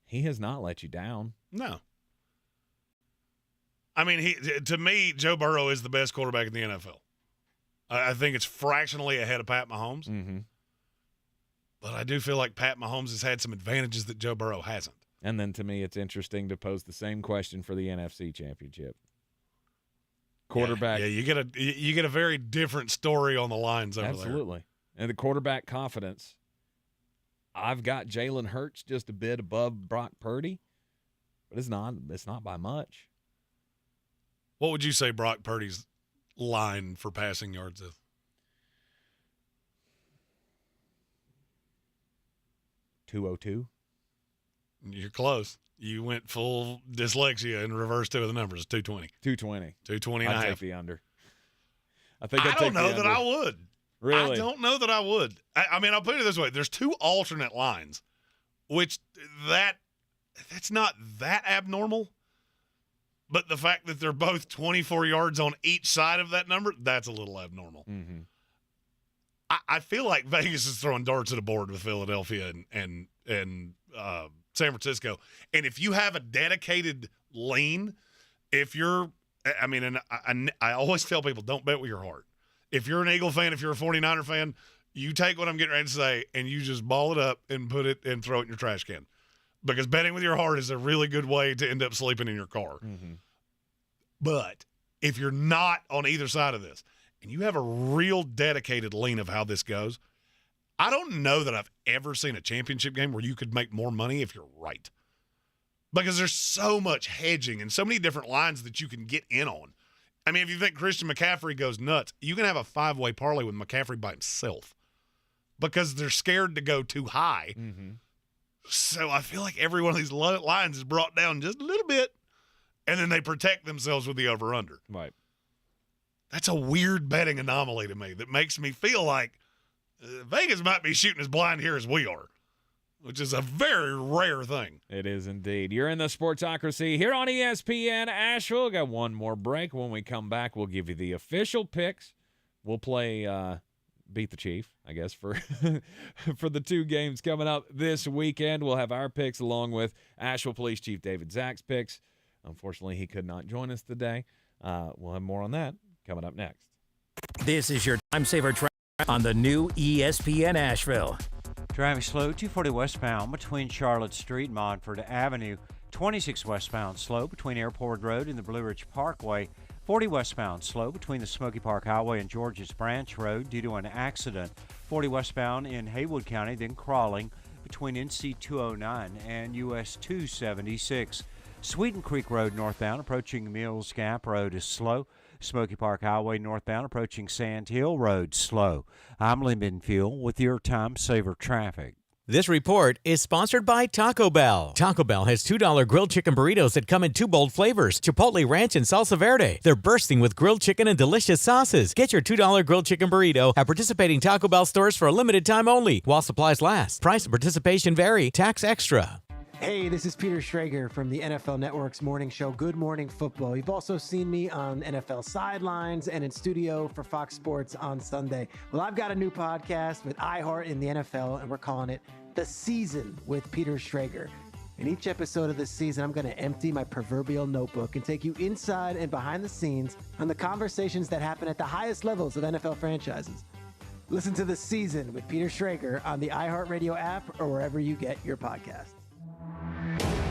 he has not let you down. No. I mean, to me, Joe Burrow is the best quarterback in the NFL. I think it's fractionally ahead of Pat Mahomes. Mm-hmm. But I do feel like Pat Mahomes has had some advantages that Joe Burrow hasn't. And then to me, it's interesting to pose the same question for the NFC Championship. Quarterback. Yeah, you get a very different story on the lines over there. Absolutely. And the quarterback confidence. I've got Jalen Hurts just a bit above Brock Purdy, but it's not by much. What would you say Brock Purdy's line for passing yards is? 202. You're close. You went full dyslexia and reversed two of the numbers. It's 220. 220. 220 and a I'd half. take the under. I don't know that I would. Really? I don't know that I would. I mean, I'll put it this way. There's two alternate lines, which that's not that abnormal. But the fact that they're both 24 yards on each side of that number, that's a little abnormal. Mm-hmm. I feel like Vegas is throwing darts at a board with Philadelphia and San Francisco. And if you have a dedicated lean, I always tell people, don't bet with your heart. If you're an Eagle fan, if you're a 49er fan, you take what I'm getting ready to say and you just ball it up and put it and throw it in your trash can. Because betting with your heart is a really good way to end up sleeping in your car. Mm-hmm. But if you're not on either side of this and you have a real dedicated lean of how this goes, I don't know that I've ever seen a championship game where you could make more money if you're right. Because there's so much hedging and so many different lines that you can get in on. I mean, if you think Christian McCaffrey goes nuts, you can have a 5-way parlay with McCaffrey by himself because they're scared to go too high. Mm-hmm. So I feel like every one of these lines is brought down just a little bit, and then they protect themselves with the over-under. Right. That's a weird betting anomaly to me that makes me feel like Vegas might be shooting as blind here as we are, which is a very rare thing. It is indeed. You're in the Sportsocracy here on ESPN Asheville. Got one more break. When we come back, we'll give you the official picks. We'll play Beat the Chief, I guess, for for the two games coming up this weekend. We'll have our picks along with Asheville Police Chief Zack's picks. Unfortunately, he could not join us today. We'll have more on that coming up next. This is your time saver on the new ESPN Asheville. Driving slow, 240 westbound between Charlotte Street and Montford Avenue. 26 westbound slow between Airport Road and the Blue Ridge Parkway. 40 westbound slow between the Smoky Park Highway and Georges Branch Road due to an accident. 40 westbound in Haywood County, then crawling between NC 209 and US 276. Sweeten Creek Road northbound approaching Mills Gap Road is slow. Smoky Park Highway northbound approaching Sand Hill Road slow. I'm Lyndon Fuel with your time saver traffic. This report is sponsored by Taco Bell. Taco Bell has $2 grilled chicken burritos that come in two bold flavors, Chipotle Ranch and Salsa Verde. They're bursting with grilled chicken and delicious sauces. Get your $2 grilled chicken burrito at participating Taco Bell stores for a limited time only, while supplies last. Price and participation vary. Tax extra. Hey, this is Peter Schrager from the NFL Network's morning show, Good Morning Football. You've also seen me on NFL Sidelines and in studio for Fox Sports on Sunday. Well, I've got a new podcast with iHeart in the NFL, and we're calling it The Season with Peter Schrager. In each episode of this season, I'm going to empty my proverbial notebook and take you inside and behind the scenes on the conversations that happen at the highest levels of NFL franchises. Listen to The Season with Peter Schrager on the iHeartRadio app or wherever you get your podcasts.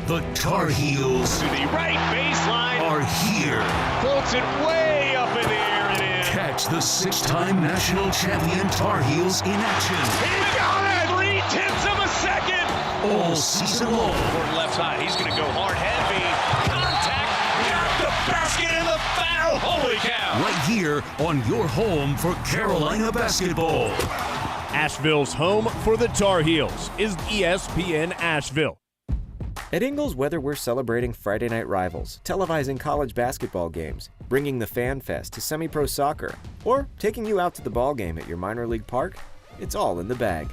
The Tar Heels to the right baseline are here. Floats it way up in the air and in. Catch the 6-time national champion Tar Heels in action. He got it! 0.3 of a second. All season long. Toward left side, he's going to go hard, heavy. Contact, got the basket and the foul. Holy cow! Right here on your home for Carolina basketball. Asheville's home for the Tar Heels is ESPN Asheville. At Ingles, whether we're celebrating Friday night rivals, televising college basketball games, bringing the Fan Fest to semi-pro soccer, or taking you out to the ball game at your minor league park, it's all in the bag.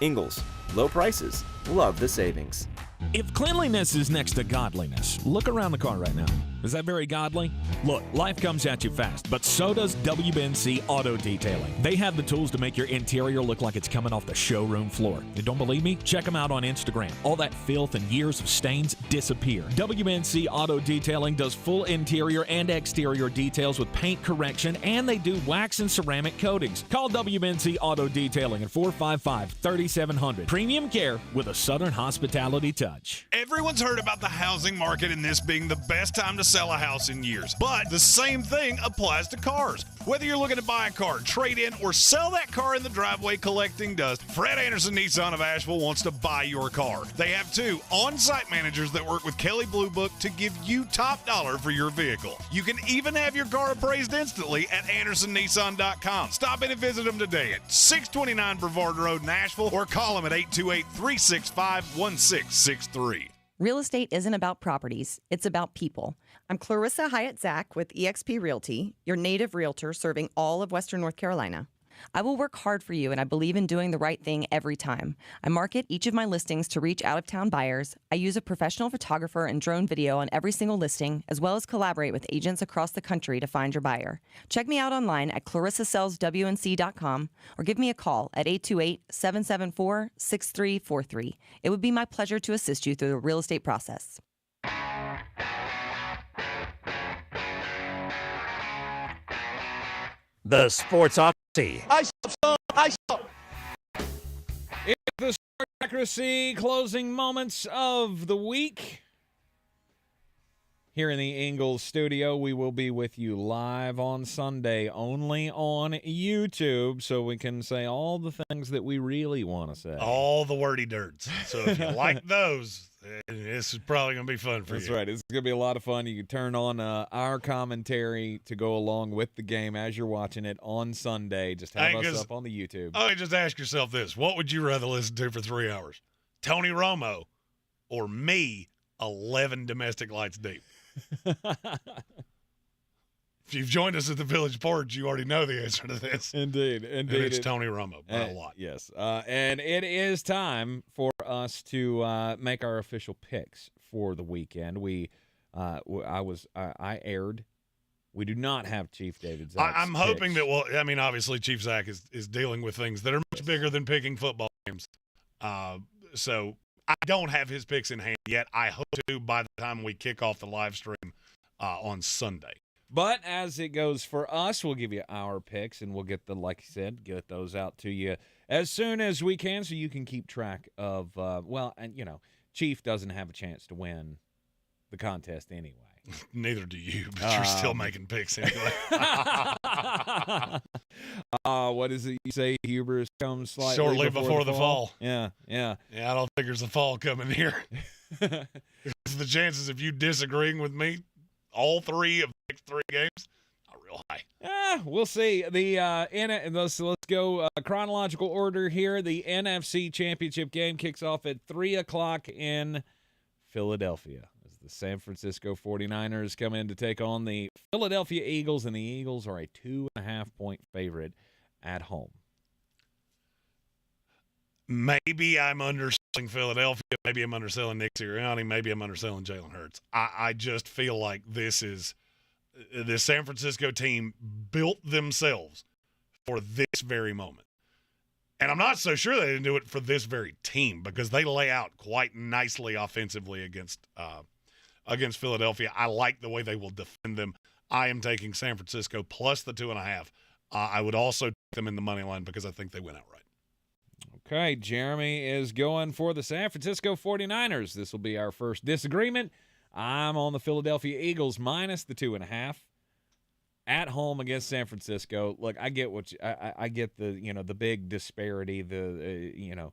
Ingles, low prices, love the savings. If cleanliness is next to godliness, look around the car right now. Is that very godly? Look, life comes at you fast, but so does WNC Auto Detailing. They have the tools to make your interior look like it's coming off the showroom floor. You don't believe me? Check them out on Instagram. All that filth and years of stains disappear. WNC Auto Detailing does full interior and exterior details with paint correction, and they do wax and ceramic coatings. Call WNC Auto Detailing at 455-3700. Premium care with a Southern hospitality touch. Everyone's heard about the housing market and this being the best time to sell a house in years. But the same thing applies to cars. Whether you're looking to buy a car, trade in, or sell that car in the driveway collecting dust, Fred Anderson Nissan of Asheville wants to buy your car. They have 2 on-site managers that work with Kelley Blue Book to give you top dollar for your vehicle. You can even have your car appraised instantly at AndersonNissan.com. Stop in and visit them today at 629 Brevard Road in Asheville or call them at 828-365-1663. Real estate isn't about properties, it's about people. I'm Clarissa Hyatt Zack with eXp Realty, your native realtor serving all of Western North Carolina. I will work hard for you, and I believe in doing the right thing every time. I market each of my listings to reach out-of-town buyers. I use a professional photographer and drone video on every single listing, as well as collaborate with agents across the country to find your buyer. Check me out online at clarissasellswnc.com or give me a call at 828-774-6343. It would be my pleasure to assist you through the real estate process. The Sportsocracy. It's the Sportsocracy closing moments of the week. Here in the Ingles Studio, we will be with you live on Sunday, only on YouTube, so we can say all the things that we really want to say. All the wordy dirts. So if you like those, this is probably going to be fun for you. That's right. It's going to be a lot of fun. You can turn on our commentary to go along with the game as you're watching it on Sunday. Just have us up on the YouTube. Oh, just ask yourself this. What would you rather listen to for 3 hours? Tony Romo or me 11 domestic lights deep? If you've joined us at the Village Porch, you already know the answer to this. Indeed. And it's Tony Romo by a lot. Yes. And it is time for us to make our official picks for the weekend. I aired. We do not have Chief David Zack's I'm hoping picks. that, obviously Chief Zack is dealing with things that are much bigger than picking football games. So I don't have his picks in hand yet. I hope to by the time we kick off the live stream on Sunday. But as it goes for us, we'll give you our picks, and we'll get like you said, get those out to you as soon as we can so you can keep track of, Chief doesn't have a chance to win the contest anyway. Neither do you, but you're still making picks anyway. What is it you say? Hubris comes slightly shortly before the fall. Yeah. Yeah, I don't think there's a fall coming here. The chances of you disagreeing with me all 3 of the next 3 games are real high. We'll see. Let's go chronological order here. The NFC Championship game kicks off at 3 o'clock in Philadelphia. The San Francisco 49ers come in to take on the Philadelphia Eagles, and the Eagles are a 2.5-point favorite at home. Maybe I'm underselling Philadelphia. Maybe I'm underselling Nick Sirianni. Maybe I'm underselling Jalen Hurts. I just feel like the San Francisco team built themselves for this very moment. And I'm not so sure they didn't do it for this very team because they lay out quite nicely offensively against Philadelphia. I like the way they will defend them. I am taking San Francisco plus the 2.5. I would also take them in the money line because I think they win outright. Okay, Jeremy is going for the San Francisco 49ers. This will be our first disagreement. I'm on the Philadelphia Eagles minus the 2.5 at home against San Francisco. Look, I get I get the big disparity, the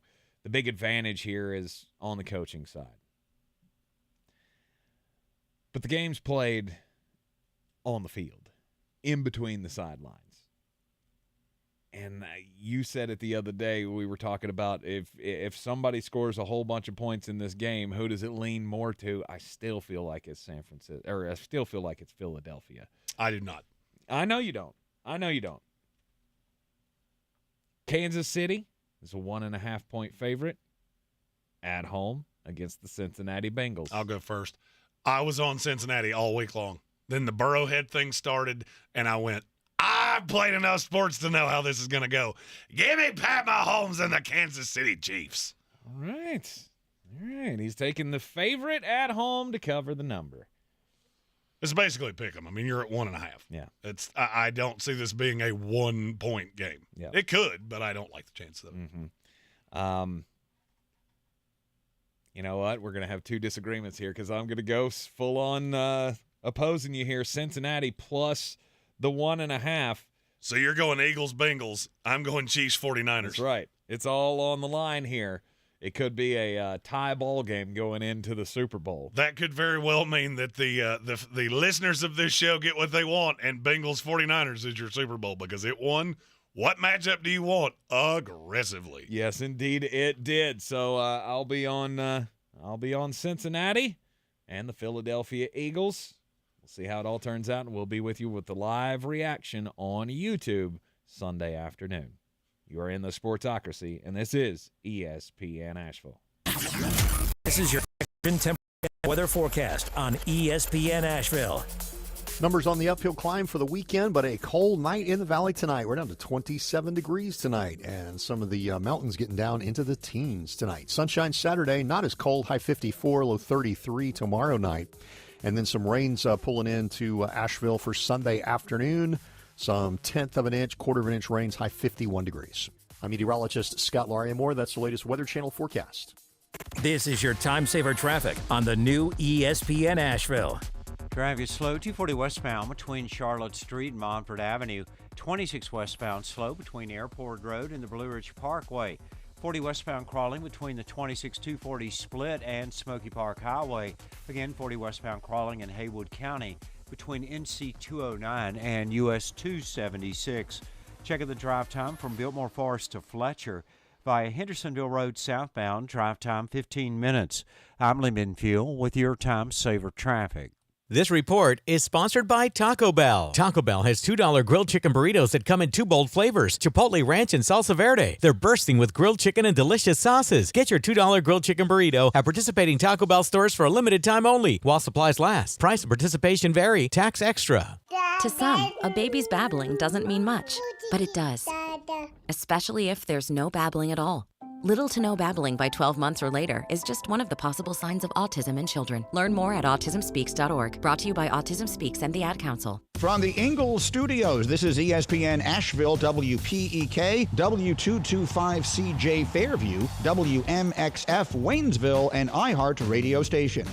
big advantage here is on the coaching side. But the game's played on the field, in between the sidelines. And you said it the other day, we were talking about if somebody scores a whole bunch of points in this game, who does it lean more to? I still feel like it's San Francisco, or I still feel like it's Philadelphia. I do not. I know you don't. Kansas City is a 1.5-point favorite at home against the Cincinnati Bengals. I'll go first. I was on Cincinnati all week long. Then the Burrowhead thing started, and I went, I've played enough sports to know how this is going to go. Give me Pat Mahomes and the Kansas City Chiefs. All right. He's taking the favorite at home to cover the number. It's basically pick 'em. You're at 1.5. Yeah. I don't see this being a 1-point game. Yeah. It could, but I don't like the chance of it. Mm-hmm. You know what? We're going to have 2 disagreements here because I'm going to go full on opposing you here. Cincinnati plus the 1.5. So you're going Eagles, Bengals. I'm going Chiefs, 49ers. That's right. It's all on the line here. It could be a tie ball game going into the Super Bowl. That could very well mean that the listeners of this show get what they want, and Bengals 49ers is your Super Bowl because it won. What matchup do you want? Aggressively. Yes, indeed, it did. So I'll be on Cincinnati and the Philadelphia Eagles. We'll see how it all turns out, and we'll be with you with the live reaction on YouTube Sunday afternoon. You are in the Sportsocracy, and this is ESPN Asheville. This is your temperature weather forecast on ESPN Asheville. Numbers on the uphill climb for the weekend, but a cold night in the valley tonight. We're down to 27 degrees tonight, and some of the mountains getting down into the teens tonight. Sunshine Saturday, not as cold, high 54, low 33 tomorrow night. And then some rains pulling into Asheville for Sunday afternoon. Some 1/10 of an inch, 1/4 of an inch rains, high 51 degrees. I'm meteorologist Scott Lauriamore. That's the latest Weather Channel forecast. This is your time saver traffic on the new ESPN Asheville. Traffic is slow, 240 westbound between Charlotte Street and Montford Avenue. 26 westbound slow between Airport Road and the Blue Ridge Parkway. 40 westbound crawling between the 26-240 split and Smoky Park Highway. Again, 40 westbound crawling in Haywood County between NC 209 and US 276. Check out the drive time from Biltmore Forest to Fletcher via Hendersonville Road southbound. Drive time 15 minutes. I'm Lyndon Fuel with your time saver traffic. This report is sponsored by Taco Bell. Taco Bell has $2 grilled chicken burritos that come in 2 bold flavors, Chipotle Ranch and Salsa Verde. They're bursting with grilled chicken and delicious sauces. Get your $2 grilled chicken burrito at participating Taco Bell stores for a limited time only, while supplies last. Price and participation vary. Tax extra. To some, a baby's babbling doesn't mean much, but it does. Especially if there's no babbling at all. Little to no babbling by 12 months or later is just one of the possible signs of autism in children. Learn more at autismspeaks.org. Brought to you by Autism Speaks and the Ad Council. From the Ingles Studios, this is ESPN Asheville, WPEK, W225CJ Fairview, WMXF Waynesville, and iHeart radio station.